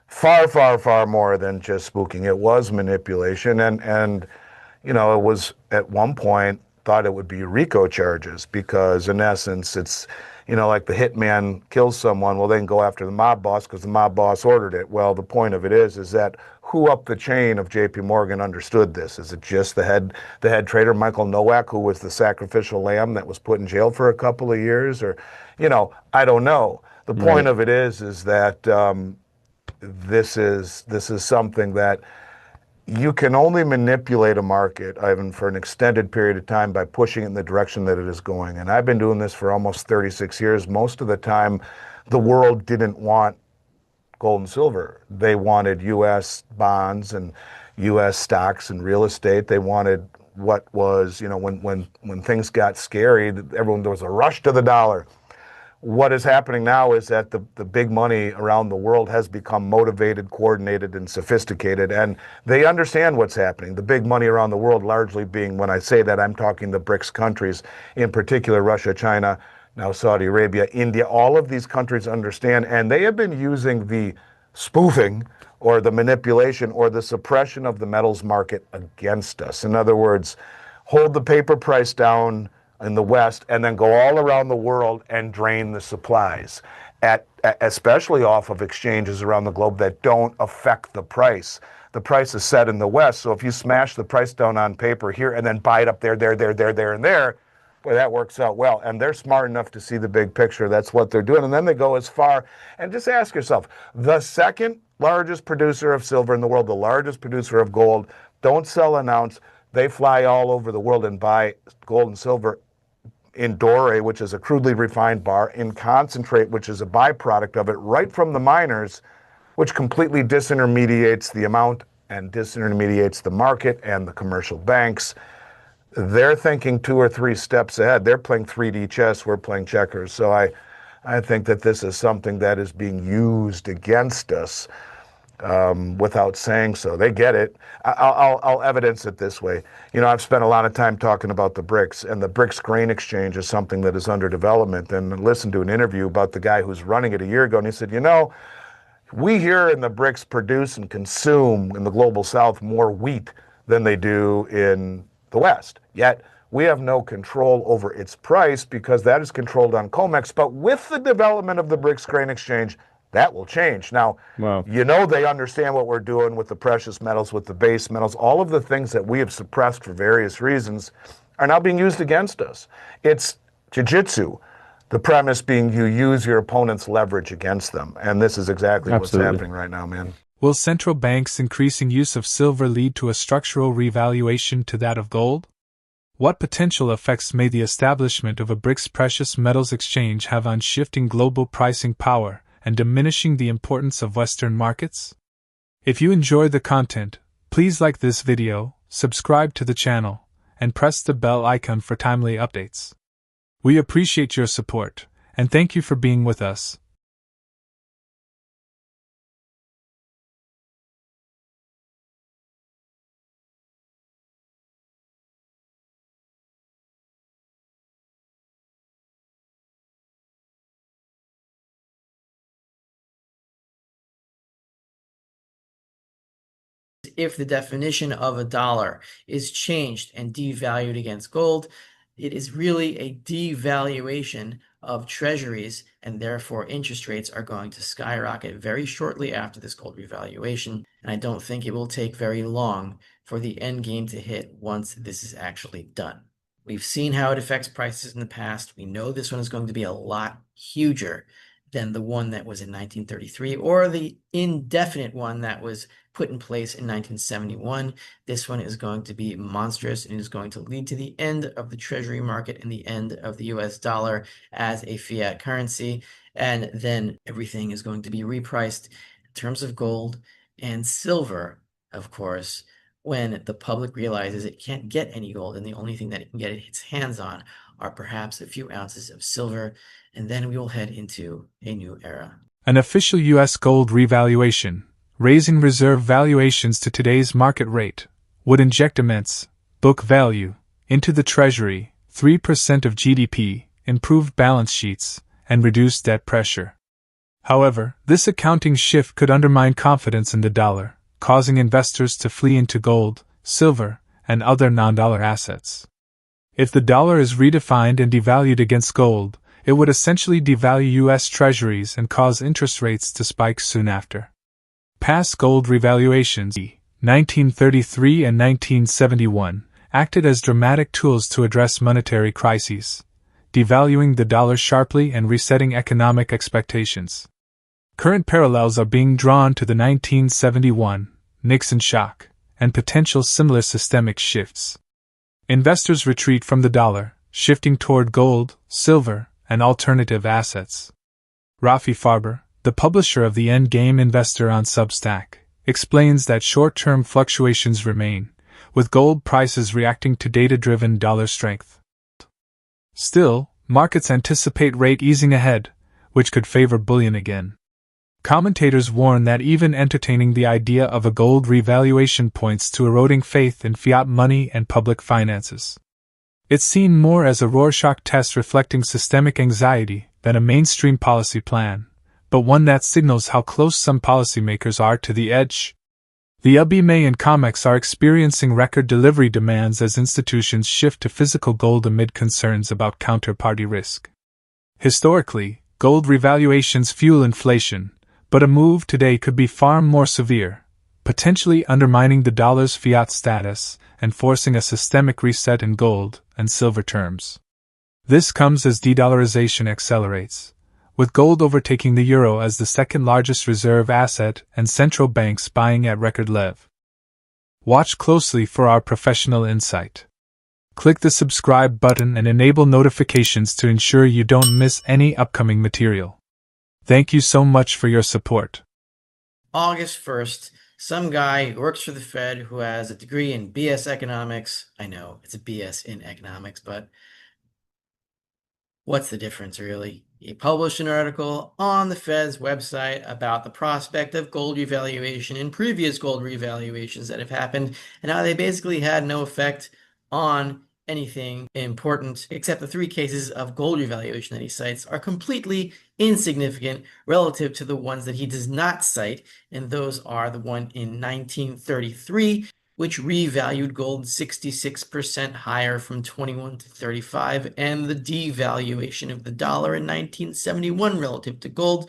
far more than just spooking. It was manipulation, and it was at one point thought it would be RICO charges, because in essence like the hitman kills someone, well, they can go after the mob boss because the mob boss ordered it. Well, the point of it is that who up the chain of JP Morgan understood this? Is it just the head trader, Michael Nowak, who was the sacrificial lamb that was put in jail for a couple of years? Or, I don't know. The point of it is that this is something that you can only manipulate a market, Ivan, for an extended period of time by pushing it in the direction that it is going. And I've been doing this for almost 36 years. Most of the time, the world didn't want gold and silver. They wanted U.S. bonds and U.S. stocks and real estate. They wanted what was, when things got scary, there was a rush to the dollar. What is happening now is that the big money around the world has become motivated, coordinated, and sophisticated, and they understand what's happening. The big money around the world largely being, when I say that, I'm talking the BRICS countries, in particular Russia, China, now Saudi Arabia, India. All of these countries understand, and they have been using the spoofing or the manipulation or the suppression of the metals market against us. In other words, hold the paper price down in the West and then go all around the world and drain the supplies, especially off of exchanges around the globe that don't affect the price. The price is set in the West, so if you smash the price down on paper here and then buy it up there, and there, boy, that works out well. And they're smart enough to see the big picture. That's what they're doing. And then they go as far, and just ask yourself, the second largest producer of silver in the world, the largest producer of gold, don't sell an ounce. They fly all over the world and buy gold and silver in doré, which is a crudely refined bar, in concentrate, which is a byproduct of it, right from the miners, which completely disintermediates the amount and disintermediates the market and the commercial banks. They're thinking 2 or 3 steps ahead. They're playing 3D chess, we're playing checkers. So I think that this is something that is being used against us without saying so. They get it. I'll evidence it this way. I've spent a lot of time talking about the BRICS, and the BRICS grain exchange is something that is under development. And I listened to an interview about the guy who's running it a year ago, and he said, we here in the BRICS produce and consume in the global south more wheat than they do in the West. Yet we have no control over its price because that is controlled on Comex. But with the development of the BRICS grain exchange, that will change. Now, Wow. They understand what we're doing with the precious metals, with the base metals. All of the things that we have suppressed for various reasons are now being used against us. It's jiu-jitsu, the premise being you use your opponent's leverage against them. And this is exactly what's happening right now, man. Will central banks' increasing use of silver lead to a structural revaluation to that of gold? What potential effects may the establishment of a BRICS precious metals exchange have on shifting global pricing power and diminishing the importance of Western markets? If you enjoy the content, please like this video, subscribe to the channel, and press the bell icon for timely updates. We appreciate your support, and thank you for being with us. If the definition of a dollar is changed and devalued against gold, it is really a devaluation of treasuries, and therefore interest rates are going to skyrocket very shortly after this gold revaluation. And I don't think it will take very long for the end game to hit once this is actually done. We've seen how it affects prices in the past. We know this one is going to be a lot huger than the one that was in 1933 or the indefinite one that was put in place in 1971. This one is going to be monstrous and is going to lead to the end of the treasury market and the end of the US dollar as a fiat currency. And then everything is going to be repriced in terms of gold and silver, of course, when the public realizes it can't get any gold and the only thing that it can get its hands on are perhaps a few ounces of silver, and then we will head into a new era. An official U.S. gold revaluation, raising reserve valuations to today's market rate, would inject immense book value into the Treasury, 3% of GDP, improved balance sheets, and reduced debt pressure. However, this accounting shift could undermine confidence in the dollar, causing investors to flee into gold, silver, and other non-dollar assets. If the dollar is redefined and devalued against gold, it It would essentially devalue U.S. Treasuries and cause interest rates to spike soon after. Past gold revaluations, 1933 and 1971, acted as dramatic tools to address monetary crises, devaluing the dollar sharply and resetting economic expectations. Current parallels are being drawn to the 1971 Nixon shock and potential similar systemic shifts. Investors retreat from the dollar, shifting toward gold, silver, and alternative assets. Rafi Farber, the publisher of The Endgame Investor on Substack, explains that short-term fluctuations remain, with gold prices reacting to data-driven dollar strength. Still, markets anticipate rate easing ahead, which could favor bullion again. Commentators warn that even entertaining the idea of a gold revaluation points to eroding faith in fiat money and public finances. It's seen more as a Rorschach test reflecting systemic anxiety than a mainstream policy plan, but one that signals how close some policymakers are to the edge. The LBMA and Comex are experiencing record delivery demands as institutions shift to physical gold amid concerns about counterparty risk. Historically, gold revaluations fuel inflation, but a move today could be far more severe, potentially undermining the dollar's fiat status and forcing a systemic reset in gold and silver terms. This comes as de-dollarization accelerates, with gold overtaking the euro as the second largest reserve asset and central banks buying at record level. Watch closely for our professional insight. Click the subscribe button and enable notifications to ensure you don't miss any upcoming material. Thank you so much for your support. August 1st, some guy who works for the Fed who has a degree in BS economics. I know it's a BS in economics, but what's the difference really? He published an article on the Fed's website about the prospect of gold revaluation and previous gold revaluations that have happened and how they basically had no effect on anything important, except the 3 cases of gold revaluation that he cites are completely insignificant relative to the ones that he does not cite, and those are the one in 1933, which revalued gold 66% higher from 21 to 35, and the devaluation of the dollar in 1971 relative to gold,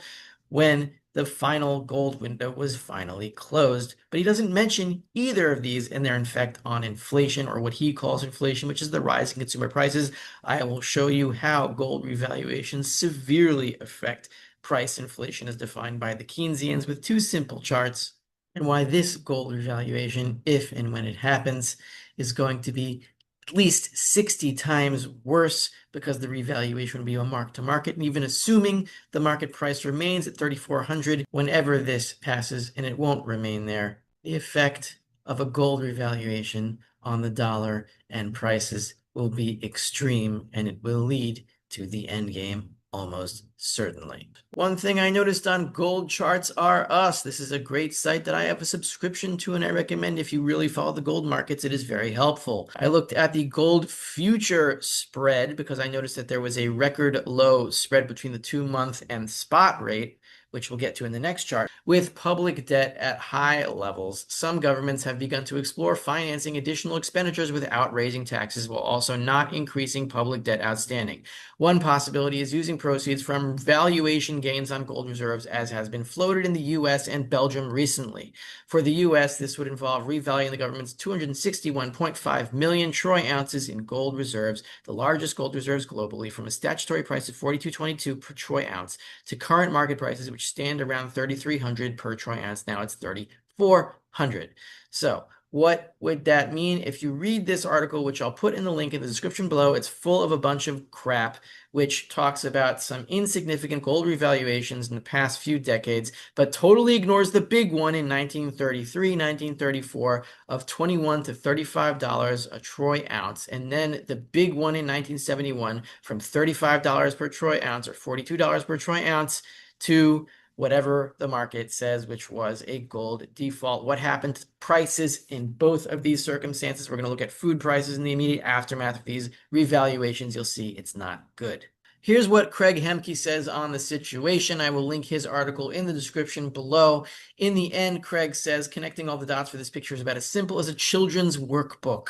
when the final gold window was finally closed. But he doesn't mention either of these and their effect on inflation, or what he calls inflation, which is the rise in consumer prices. I will show you how gold revaluations severely affect price inflation as defined by the Keynesians with 2 simple charts, and why this gold revaluation, if and when it happens, is going to be at least 60 times worse, because the revaluation would be a mark to market, and even assuming the market price remains at 3,400 whenever this passes, and it won't remain there, the effect of a gold revaluation on the dollar and prices will be extreme, and it will lead to the end game almost certainly. One thing I noticed on Gold Charts R Us. This is a great site that I have a subscription to, and I recommend if you really follow the gold markets, it is very helpful. I looked at the gold future spread because I noticed that there was a record low spread between the 2-month and spot rate, which we'll get to in the next chart. With public debt at high levels, some governments have begun to explore financing additional expenditures without raising taxes while also not increasing public debt outstanding. One possibility is using proceeds from valuation gains on gold reserves, as has been floated in the US and Belgium recently. For the US, this would involve revaluing the government's 261.5 million troy ounces in gold reserves, the largest gold reserves globally, from a statutory price of $42.22 per troy ounce to current market prices, which stand around $3,300 per troy ounce. Now it's $3,400. So what would that mean? If you read this article, which I'll put in the link in the description below, it's full of a bunch of crap, which talks about some insignificant gold revaluations in the past few decades, but totally ignores the big one in 1933, 1934 of $21 to $35 a troy ounce, and then the big one in 1971 from $35 per troy ounce, or $42 per troy ounce, to whatever the market says, which was a gold default. What happened to prices in both of these circumstances? We're going to look at food prices in the immediate aftermath of these revaluations. You'll see it's not good. Here's what Craig Hemke says on the situation. I will link his article in the description below. In the end, Craig says, connecting all the dots for this picture is about as simple as a children's workbook.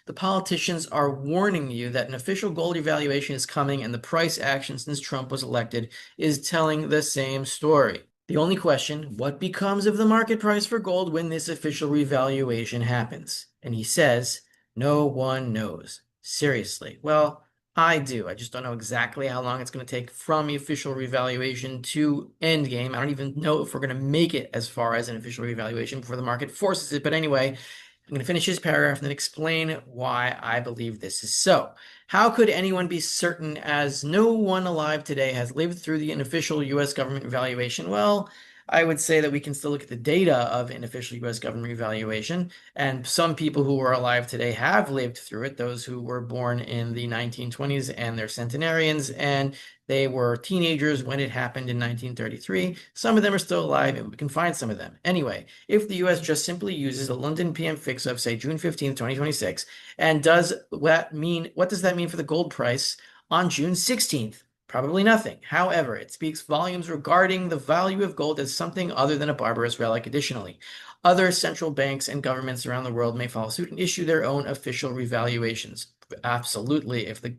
The politicians are warning you that an official gold evaluation is coming, and the price action since Trump was elected is telling the same story. The only question, what becomes of the market price for gold when this official revaluation happens? And he says, no one knows. Seriously. Well, I do. I just don't know exactly how long it's going to take from the official revaluation to endgame. I don't even know if we're going to make it as far as an official revaluation before the market forces it. But anyway, I'm going to finish this paragraph and then explain why I believe this is so. How could anyone be certain, as no one alive today has lived through the unofficial U.S. government evaluation? Well, I would say that we can still look at the data of an official U.S. government evaluation, and some people who are alive today have lived through it, those who were born in the 1920s and they're centenarians, and they were teenagers when it happened in 1933. Some of them are still alive, and we can find some of them. Anyway, if the U.S. just simply uses a London PM fix of, say, June 15th, 2026, and what does that mean for the gold price on June 16th? Probably nothing. However, it speaks volumes regarding the value of gold as something other than a barbarous relic. Additionally, other central banks and governments around the world may follow suit and issue their own official revaluations. Absolutely. If the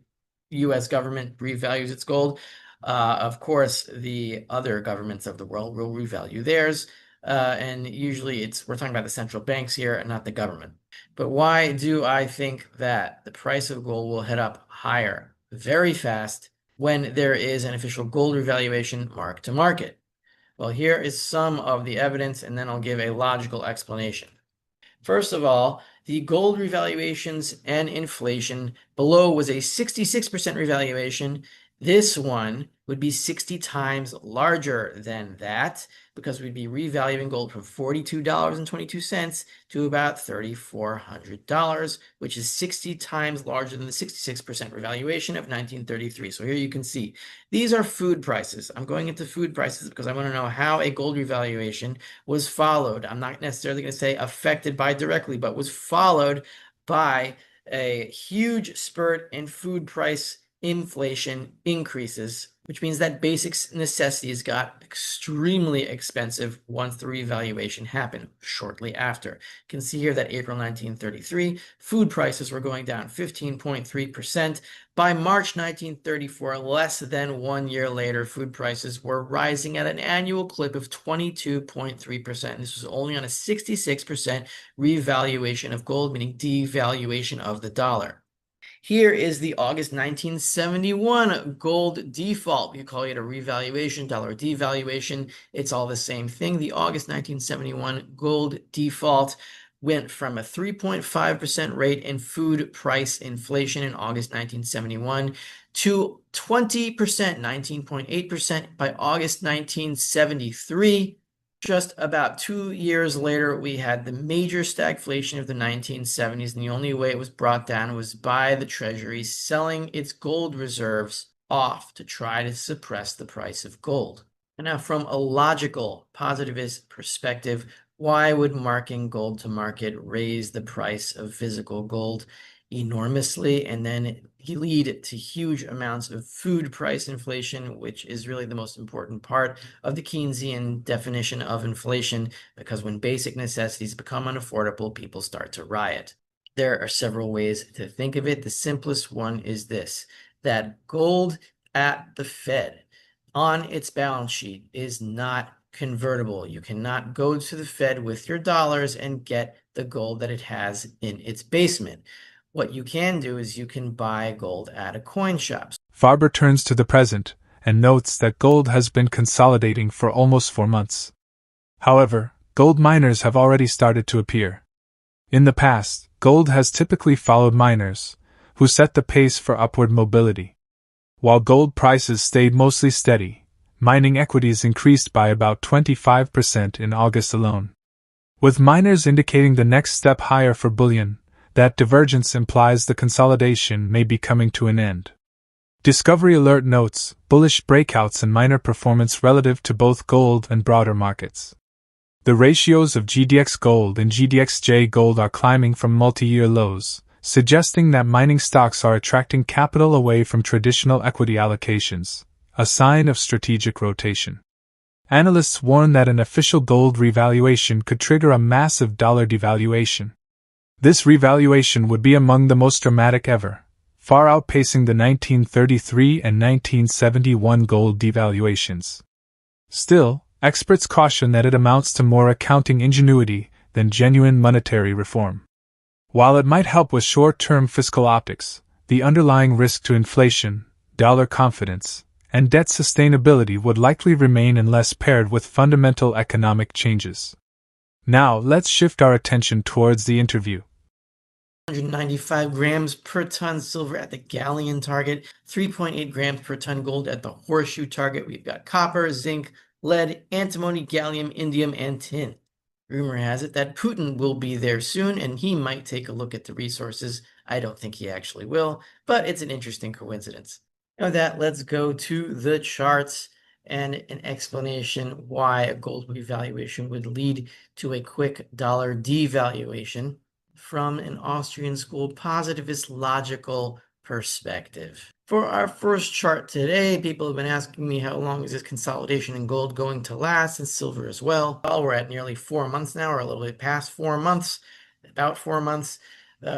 U.S. government revalues its gold, of course, the other governments of the world will revalue theirs. And usually we're talking about the central banks here and not the government. But why do I think that the price of gold will head up higher very fast when there is an official gold revaluation mark to market? Well, here is some of the evidence, and then I'll give a logical explanation. First of all, the gold revaluations and inflation below was a 66% revaluation. This one would be 60 times larger than that, because we'd be revaluing gold from $42.22 to about $3,400, which is 60 times larger than the 66% revaluation of 1933. So here you can see these are food prices. I'm going into food prices because I want to know how a gold revaluation was followed. I'm not necessarily going to say affected by directly, but was followed by a huge spurt in food price inflation increases, which means that basic necessities got extremely expensive once the revaluation happened shortly after. You can see here that April 1933, food prices were going down 15.3%. By March 1934, less than 1 year later, food prices were rising at an annual clip of 22.3%. This was only on a 66% revaluation of gold, meaning devaluation of the dollar. Here is the August 1971 gold default. You call it a revaluation, dollar devaluation. It's all the same thing. The August 1971 gold default went from a 3.5% rate in food price inflation in August 1971 to 20%, 19.8% by August 1973. Just about 2 years later, we had the major stagflation of the 1970s, and the only way it was brought down was by the Treasury selling its gold reserves off to try to suppress the price of gold. And now, from a logical, positivist perspective, why would marking gold to market raise the price of physical gold enormously and then lead to huge amounts of food price inflation, which is really the most important part of the Keynesian definition of inflation, because when basic necessities become unaffordable, people start to riot. There are several ways to think of it. The simplest one is this, that gold at the Fed on its balance sheet is not convertible. You cannot go to the Fed with your dollars and get the gold that it has in its basement. What you can do is you can buy gold at a coin shop. Farber turns to the present and notes that gold has been consolidating for almost 4 months. However, gold miners have already started to appear. In the past, gold has typically followed miners, who set the pace for upward mobility. While gold prices stayed mostly steady, mining equities increased by about 25% in August alone. With miners indicating the next step higher for bullion, that divergence implies the consolidation may be coming to an end. Discovery Alert notes bullish breakouts in miner performance relative to both gold and broader markets. The ratios of GDX gold and GDXJ gold are climbing from multi-year lows, suggesting that mining stocks are attracting capital away from traditional equity allocations, a sign of strategic rotation. Analysts warn that an official gold revaluation could trigger a massive dollar devaluation. This revaluation would be among the most dramatic ever, far outpacing the 1933 and 1971 gold devaluations. Still, experts caution that it amounts to more accounting ingenuity than genuine monetary reform. While it might help with short-term fiscal optics, the underlying risk to inflation, dollar confidence, and debt sustainability would likely remain unless paired with fundamental economic changes. Now, let's shift our attention towards the interview. 195 grams per ton silver at the galleon target, 3.8 grams per ton gold at the horseshoe target. We've got copper, zinc, lead, antimony, gallium, indium, and tin. Rumor has it that Putin will be there soon, and he might take a look at the resources. I don't think he actually will, but it's an interesting coincidence. Now that, let's go to the charts and an explanation why a gold revaluation would lead to a quick dollar devaluation from an Austrian school positivist logical perspective. For our first chart today, people have been asking me how long is this consolidation in gold going to last, and silver as well. Well, we're at nearly 4 months now, or a little bit past 4 months, about 4 months.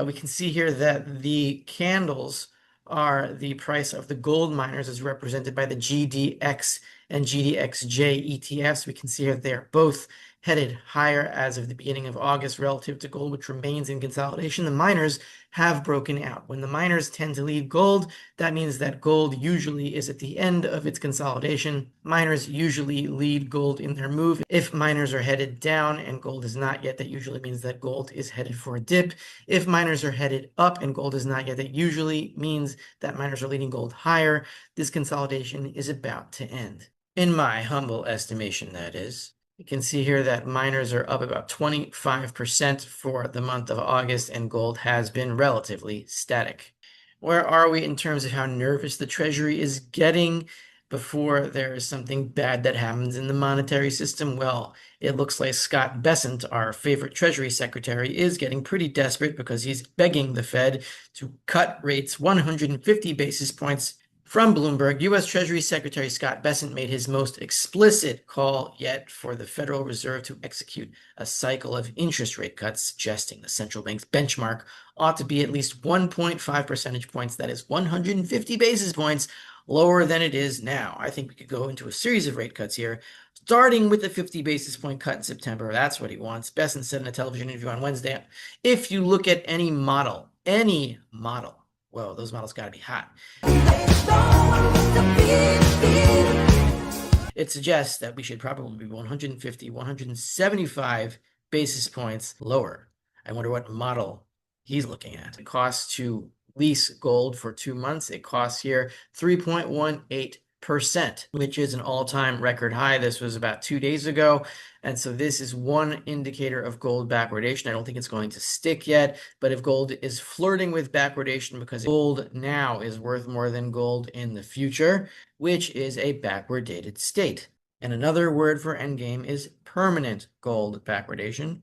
We can see here that the candles are the price of the gold miners as represented by the GDX and GDXJ ETFs. We can see here that they are both headed higher as of the beginning of August relative to gold, which remains in consolidation. The miners have broken out. When the miners tend to lead gold, that means that gold usually is at the end of its consolidation. Miners usually lead gold in their move. If miners are headed down and gold is not yet, that usually means that gold is headed for a dip. If miners are headed up and gold is not yet, that usually means that miners are leading gold higher. This consolidation is about to end. In my humble estimation, that is. You can see here that miners are up about 25% for the month of August, and gold has been relatively static. Where are we in terms of how nervous the Treasury is getting before there is something bad that happens in the monetary system? Well, it looks like Scott Bessent, our favorite Treasury Secretary, is getting pretty desperate because he's begging the Fed to cut rates 150 basis points. From Bloomberg, U.S. Treasury Secretary Scott Bessent made his most explicit call yet for the Federal Reserve to execute a cycle of interest rate cuts, suggesting the central bank's benchmark ought to be at least 1.5 percentage points, that is 150 basis points, lower than it is now. I think we could go into a series of rate cuts here, starting with the 50 basis point cut in September. That's what he wants. Bessent said in a television interview on Wednesday, if you look at any model, whoa, those models got to be hot. It suggests that we should probably be 150, 175 basis points lower. I wonder what model he's looking at. It costs to lease gold for 2 months. It costs here 3.18%, which is an all-time record high. This was about 2 days ago. And so this is one indicator of gold backwardation. I don't think it's going to stick yet, but if gold is flirting with backwardation because gold now is worth more than gold in the future, which is a backward-dated state. And another word for endgame is permanent gold backwardation.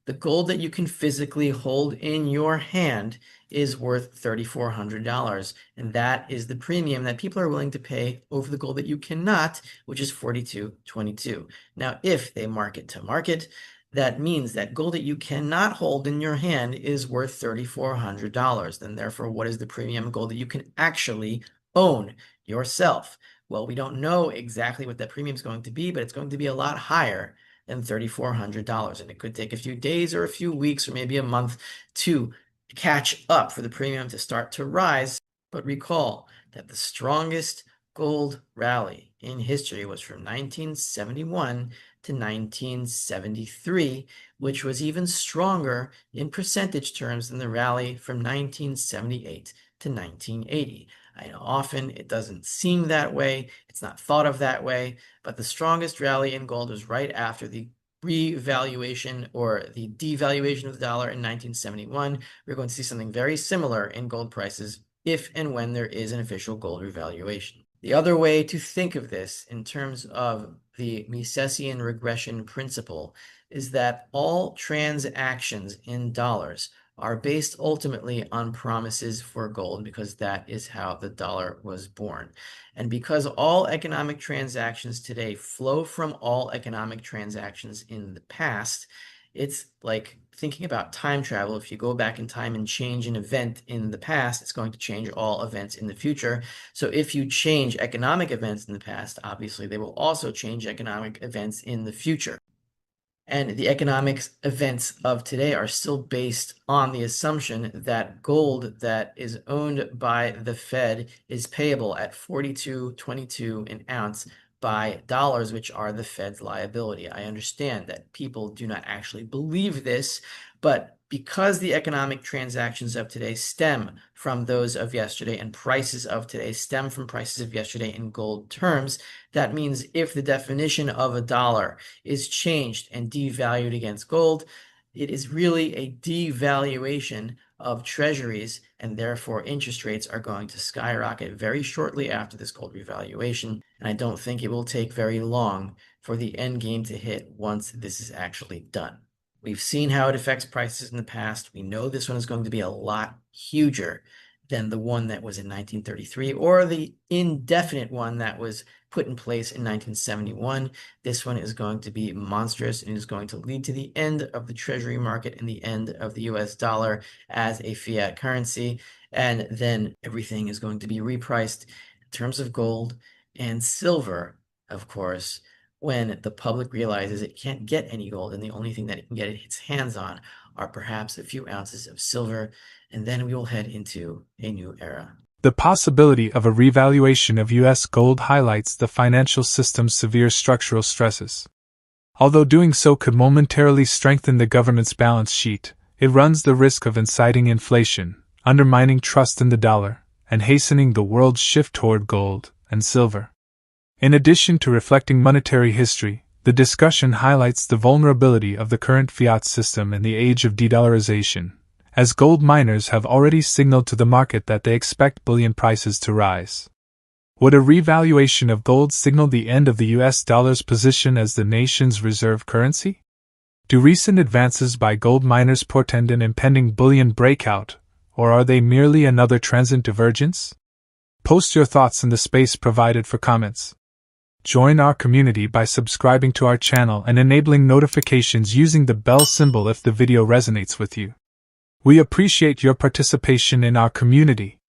The gold that you can physically hold in your hand is worth $3,400, and that is the premium that people are willing to pay over the gold that you cannot, which is $42.22. Now, if they market to market, that means that gold that you cannot hold in your hand is worth $3,400. Then therefore, what is the premium gold that you can actually own yourself? Well, we don't know exactly what that premium is going to be, but it's going to be a lot higher than $3,400. And it could take a few days or a few weeks or maybe a month to catch up for the premium to start to rise. But recall that the strongest gold rally in history was from 1971 to 1973, which was even stronger in percentage terms than the rally from 1978 to 1980. I know often it doesn't seem that way, it's not thought of that way, but the strongest rally in gold was right after the revaluation or the devaluation of the dollar in 1971. We're going to see something very similar in gold prices if and when there is an official gold revaluation. The other way to think of this in terms of the Misesian regression principle is that all transactions in dollars are based ultimately on promises for gold, because that is how the dollar was born. And because all economic transactions today flow from all economic transactions in the past, it's like thinking about time travel. If you go back in time and change an event in the past, it's going to change all events in the future. So if you change economic events in the past, obviously they will also change economic events in the future. And the economic events of today are still based on the assumption that gold that is owned by the Fed is payable at 42.22 an ounce by dollars, which are the Fed's liability. I understand that people do not actually believe this, but because the economic transactions of today stem from those of yesterday and prices of today stem from prices of yesterday in gold terms, that means if the definition of a dollar is changed and devalued against gold, it is really a devaluation of treasuries, and therefore interest rates are going to skyrocket very shortly after this gold revaluation. And I don't think it will take very long for the end game to hit once this is actually done. We've seen how it affects prices in the past. We know this one is going to be a lot huger than the one that was in 1933 or the indefinite one that was put in place in 1971. This one is going to be monstrous and is going to lead to the end of the treasury market and the end of the US dollar as a fiat currency. And then everything is going to be repriced in terms of gold and silver, of course, when the public realizes it can't get any gold and the only thing that it can get its hands on are perhaps a few ounces of silver, and then we will head into a new era. The possibility of a revaluation of U.S. gold highlights the financial system's severe structural stresses. Although doing so could momentarily strengthen the government's balance sheet, it runs the risk of inciting inflation, undermining trust in the dollar, and hastening the world's shift toward gold and silver. In addition to reflecting monetary history, the discussion highlights the vulnerability of the current fiat system in the age of de-dollarization, as gold miners have already signaled to the market that they expect bullion prices to rise. Would a revaluation of gold signal the end of the US dollar's position as the nation's reserve currency? Do recent advances by gold miners portend an impending bullion breakout, or are they merely another transient divergence? Post your thoughts in the space provided for comments. Join our community by subscribing to our channel and enabling notifications using the bell symbol if the video resonates with you. We appreciate your participation in our community.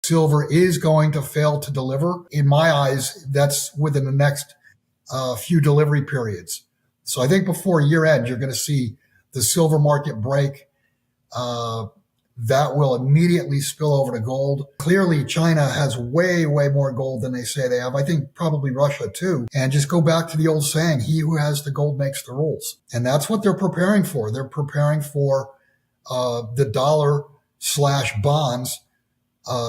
Silver is going to fail to deliver. In my eyes, that's within the next few delivery periods. So I think before year end, you're going to see the silver market break. That will immediately spill over to gold. Clearly, China has way, way more gold than they say they have. I think probably Russia too. And just go back to the old saying, he who has the gold makes the rules. And that's what they're preparing for. They're preparing for the dollar/bonds,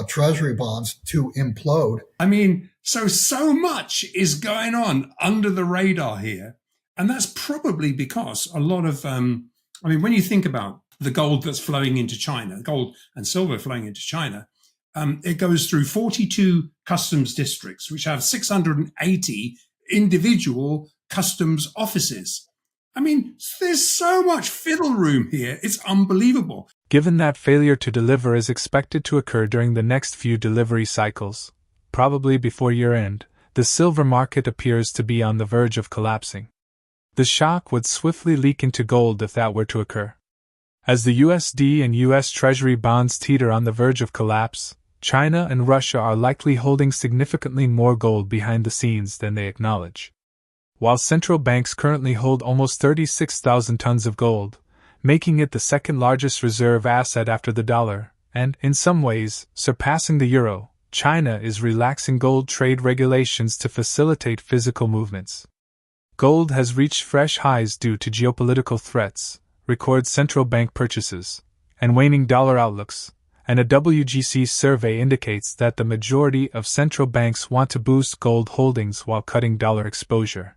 treasury bonds to implode. I mean, so much is going on under the radar here. And that's probably because a lot of, when you think about the gold that's flowing into China, gold and silver flowing into China, it goes through 42 customs districts, which have 680 individual customs offices. I mean, there's so much fiddle room here. It's unbelievable. Given that failure to deliver is expected to occur during the next few delivery cycles, probably before year-end, the silver market appears to be on the verge of collapsing. The shock would swiftly leak into gold if that were to occur. As the USD and US Treasury bonds teeter on the verge of collapse, China and Russia are likely holding significantly more gold behind the scenes than they acknowledge. While central banks currently hold almost 36,000 tons of gold, making it the second largest reserve asset after the dollar, and, in some ways, surpassing the euro, China is relaxing gold trade regulations to facilitate physical movements. Gold has reached fresh highs due to geopolitical threats, record central bank purchases, and waning dollar outlooks, and a WGC survey indicates that the majority of central banks want to boost gold holdings while cutting dollar exposure.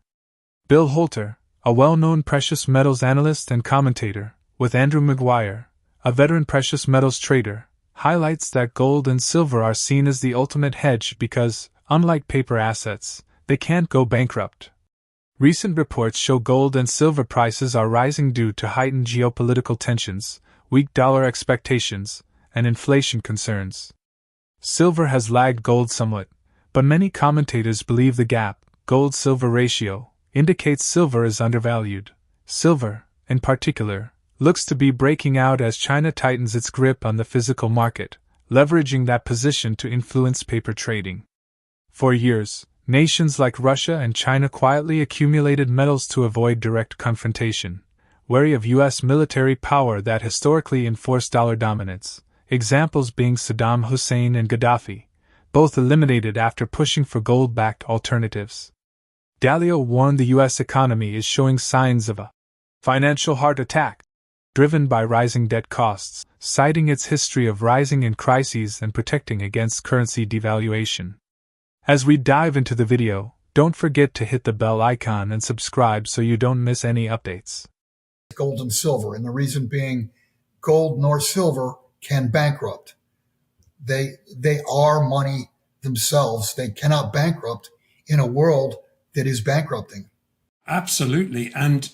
Bill Holter, a well-known precious metals analyst and commentator, with Andrew Maguire, a veteran precious metals trader, highlights that gold and silver are seen as the ultimate hedge because, unlike paper assets, they can't go bankrupt. Recent reports show gold and silver prices are rising due to heightened geopolitical tensions, weak dollar expectations, and inflation concerns. Silver has lagged gold somewhat, but many commentators believe the gap, gold-silver ratio, indicates silver is undervalued. Silver, in particular, looks to be breaking out as China tightens its grip on the physical market, leveraging that position to influence paper trading. For years, nations like Russia and China quietly accumulated metals to avoid direct confrontation, wary of U.S. military power that historically enforced dollar dominance, examples being Saddam Hussein and Gaddafi, both eliminated after pushing for gold-backed alternatives. Dalio warned the U.S. economy is showing signs of a financial heart attack, driven by rising debt costs, citing its history of rising in crises and protecting against currency devaluation. As we dive into the video, don't forget to hit the bell icon and subscribe so you don't miss any updates. Gold and silver, and the reason being gold nor silver can bankrupt. They are money themselves. They cannot bankrupt in a world that is bankrupting. Absolutely. And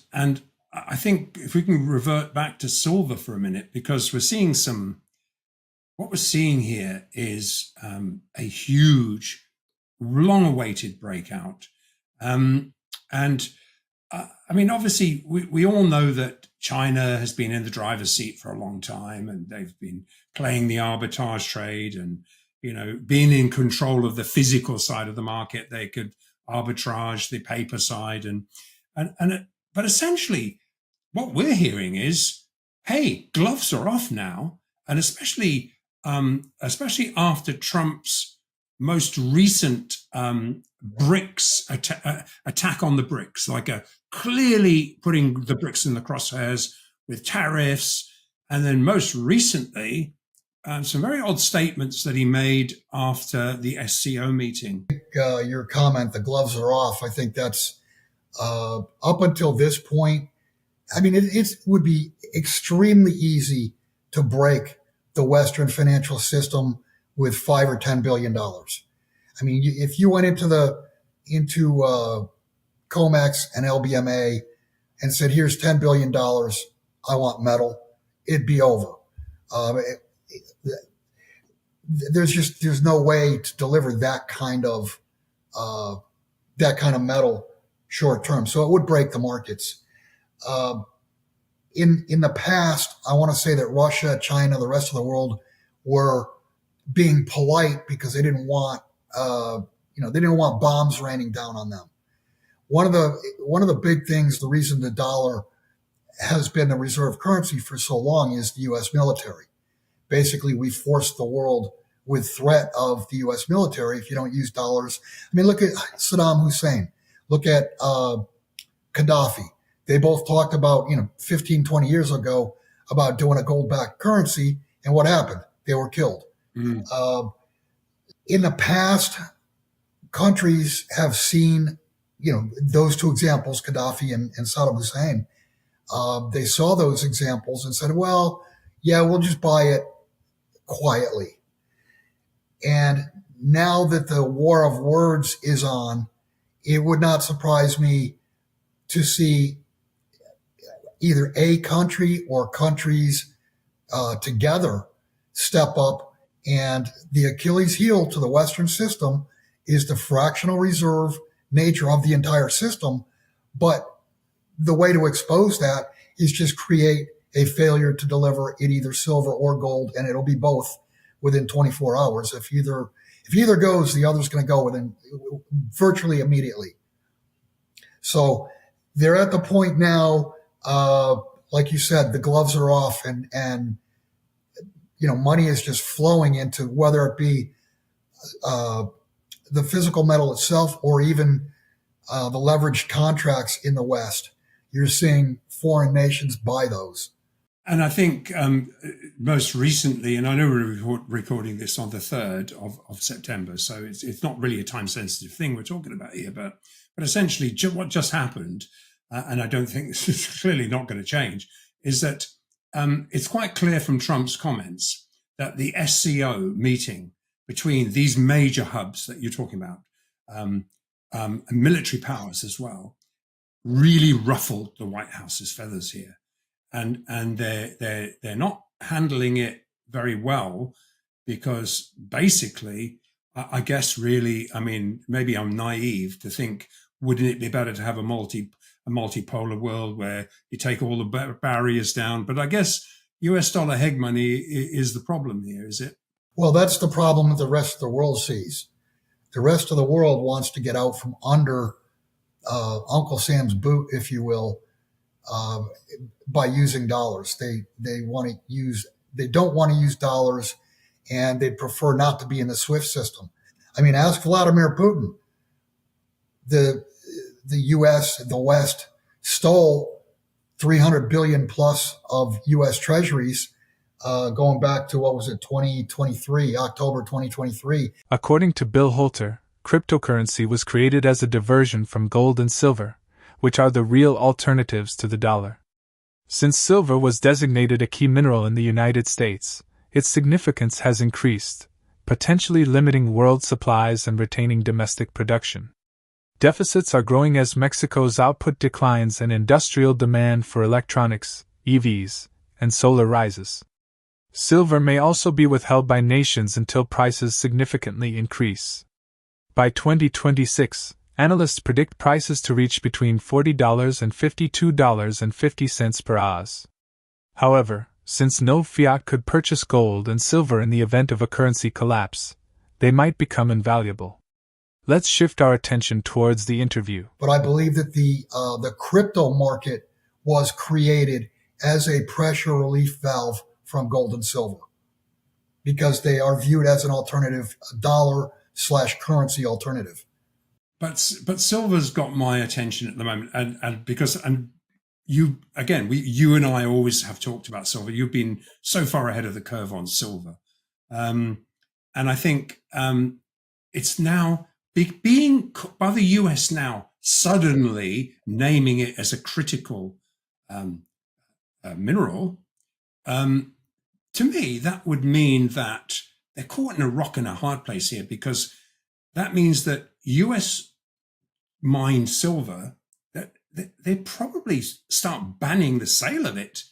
I think if we can revert back to silver for a minute, because what we're seeing here is a huge, long-awaited breakout. Obviously, we all know that China has been in the driver's seat for a long time, and they've been playing the arbitrage trade and, being in control of the physical side of the market. They could arbitrage the paper side. But essentially, what we're hearing is, hey, gloves are off now. And especially after Trump's most recent BRICS attack on the BRICS, like clearly putting the BRICS in the crosshairs with tariffs, and then most recently some very odd statements that he made after the SCO meeting. Your comment, the gloves are off. I think that's up until this point. I mean, it would be extremely easy to break the Western financial system with $5 or $10 billion. I mean, if you went into Comex and LBMA and said, "Here's $10 billion, I want metal," it'd be over. There's no way to deliver that kind of metal short term. So it would break the markets. In the past, I want to say that Russia, China, the rest of the world were being polite because they didn't want bombs raining down on them. One of the big things, the reason the dollar has been the reserve currency for so long is the U.S. military. Basically, we forced the world with threat of the U.S. military. If you don't use dollars, I mean, look at Saddam Hussein. Look at Gaddafi. They both talked about, 15, 20 years ago about doing a gold-backed currency. And what happened? They were killed. In the past, countries have seen, those two examples, Gaddafi and Saddam Hussein. They saw those examples and said, well, yeah, we'll just buy it quietly. And now that the war of words is on, it would not surprise me to see either a country or countries together step up. And the Achilles heel to the Western system is the fractional reserve nature of the entire system. But the way to expose that is just create a failure to deliver in either silver or gold, and it'll be both within 24 hours. If either goes, the other's going to go within virtually immediately. So they're at the point now, like you said, the gloves are off, and money is just flowing into, whether it be the physical metal itself or even the leveraged contracts in the West. You're seeing foreign nations buy those. And I think most recently, and I know we're recording this on the 3rd of September, so it's not really a time-sensitive thing we're talking about here, but But essentially, what just happened, and I don't think this is clearly not going to change, is that it's quite clear from Trump's comments that the SCO meeting between these major hubs that you're talking about, and military powers as well, really ruffled the White House's feathers here, and they're not handling it very well, because basically, I guess really, I mean, maybe I'm naive to think, wouldn't it be better to have a multipolar world where you take all the barriers down? But I guess US dollar hegemony is the problem here, is it? Well, that's the problem that the rest of the world sees. The rest of the world wants to get out from under Uncle Sam's boot, if you will, by using dollars. They don't want to use dollars, and they'd prefer not to be in the SWIFT system. I mean, ask Vladimir Putin. The U.S., the West, stole 300 billion plus of U.S. treasuries going back to, what was it, 2023, October 2023. According to Bill Holter, cryptocurrency was created as a diversion from gold and silver, which are the real alternatives to the dollar. Since silver was designated a key mineral in the United States, its significance has increased, potentially limiting world supplies and retaining domestic production. Deficits are growing as Mexico's output declines and industrial demand for electronics, EVs, and solar rises. Silver may also be withheld by nations until prices significantly increase. By 2026, analysts predict prices to reach between $40 and $52.50 per oz. However, since no fiat could purchase gold and silver in the event of a currency collapse, they might become invaluable. Let's shift our attention towards the interview. But I believe that the crypto market was created as a pressure relief valve from gold and silver, because they are viewed as an alternative, a dollar/currency alternative. But silver's got my attention at the moment, and because you and I always have talked about silver. You've been so far ahead of the curve on silver, and I think it's now being by the US now suddenly naming it as a critical mineral. To me, that would mean that they're caught in a rock and a hard place here, because that means that US mined silver, that they probably start banning the sale of it.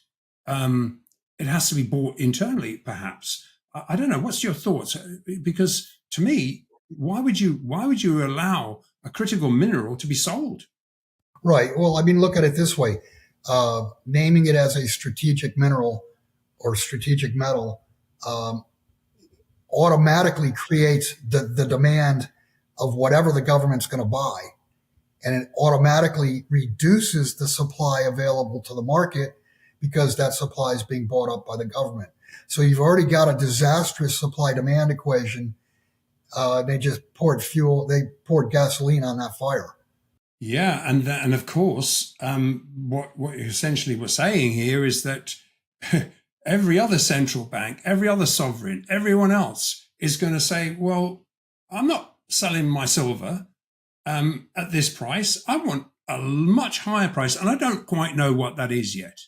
It has to be bought internally, perhaps. I don't know. What's your thoughts? Because to me, why would you allow a critical mineral to be sold? Right. Well, I mean, look at it this way. Naming it as a strategic mineral or strategic metal automatically creates the demand of whatever the government's going to buy. And it automatically reduces the supply available to the market, because that supply is being bought up by the government. So you've already got a disastrous supply-demand equation. They just poured gasoline on that fire. Yeah, and of course, what you essentially were saying here is that every other central bank, every other sovereign, everyone else is going to say, well, I'm not selling my silver at this price. I want a much higher price, and I don't quite know what that is yet.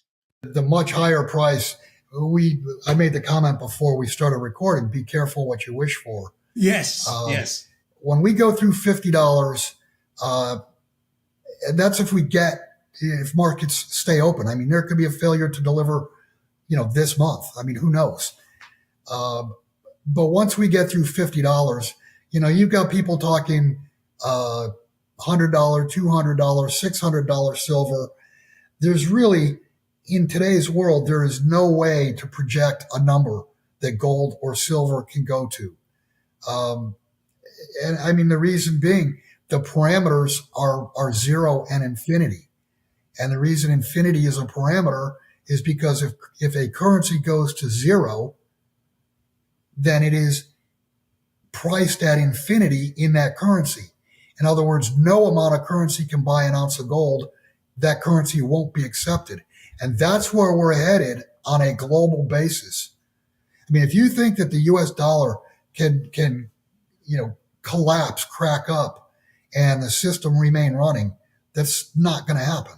The much higher price, I made the comment before we started recording, be careful what you wish for. Yes, yes. When we go through $50, that's if markets stay open. I mean, there could be a failure to deliver, this month. I mean, who knows? But once we get through $50, you've got people talking $100, $200, $600 silver. There's really, in today's world, there is no way to project a number that gold or silver can go to. And I mean, the reason being, the parameters are zero and infinity. And the reason infinity is a parameter is because if a currency goes to zero, then it is priced at infinity in that currency. In other words, no amount of currency can buy an ounce of gold. That currency won't be accepted. And that's where we're headed on a global basis. I mean, if you think that the US dollar can collapse, crack up, and the system remain running, that's not going to happen.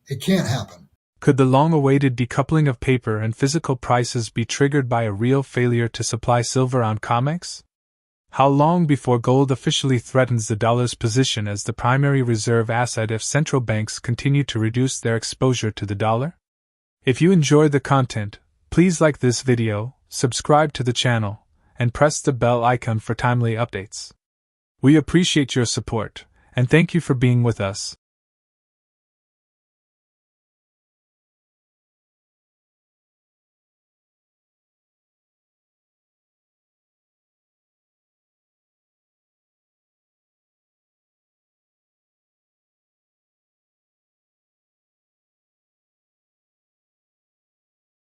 It can't happen. Could the long-awaited decoupling of paper and physical prices be triggered by a real failure to supply silver on Comex? How long before gold officially threatens the dollar's position as the primary reserve asset if central banks continue to reduce their exposure to the dollar? If you enjoyed the content, please like this video, subscribe to the channel, and press the bell icon for timely updates. We appreciate your support, and thank you for being with us.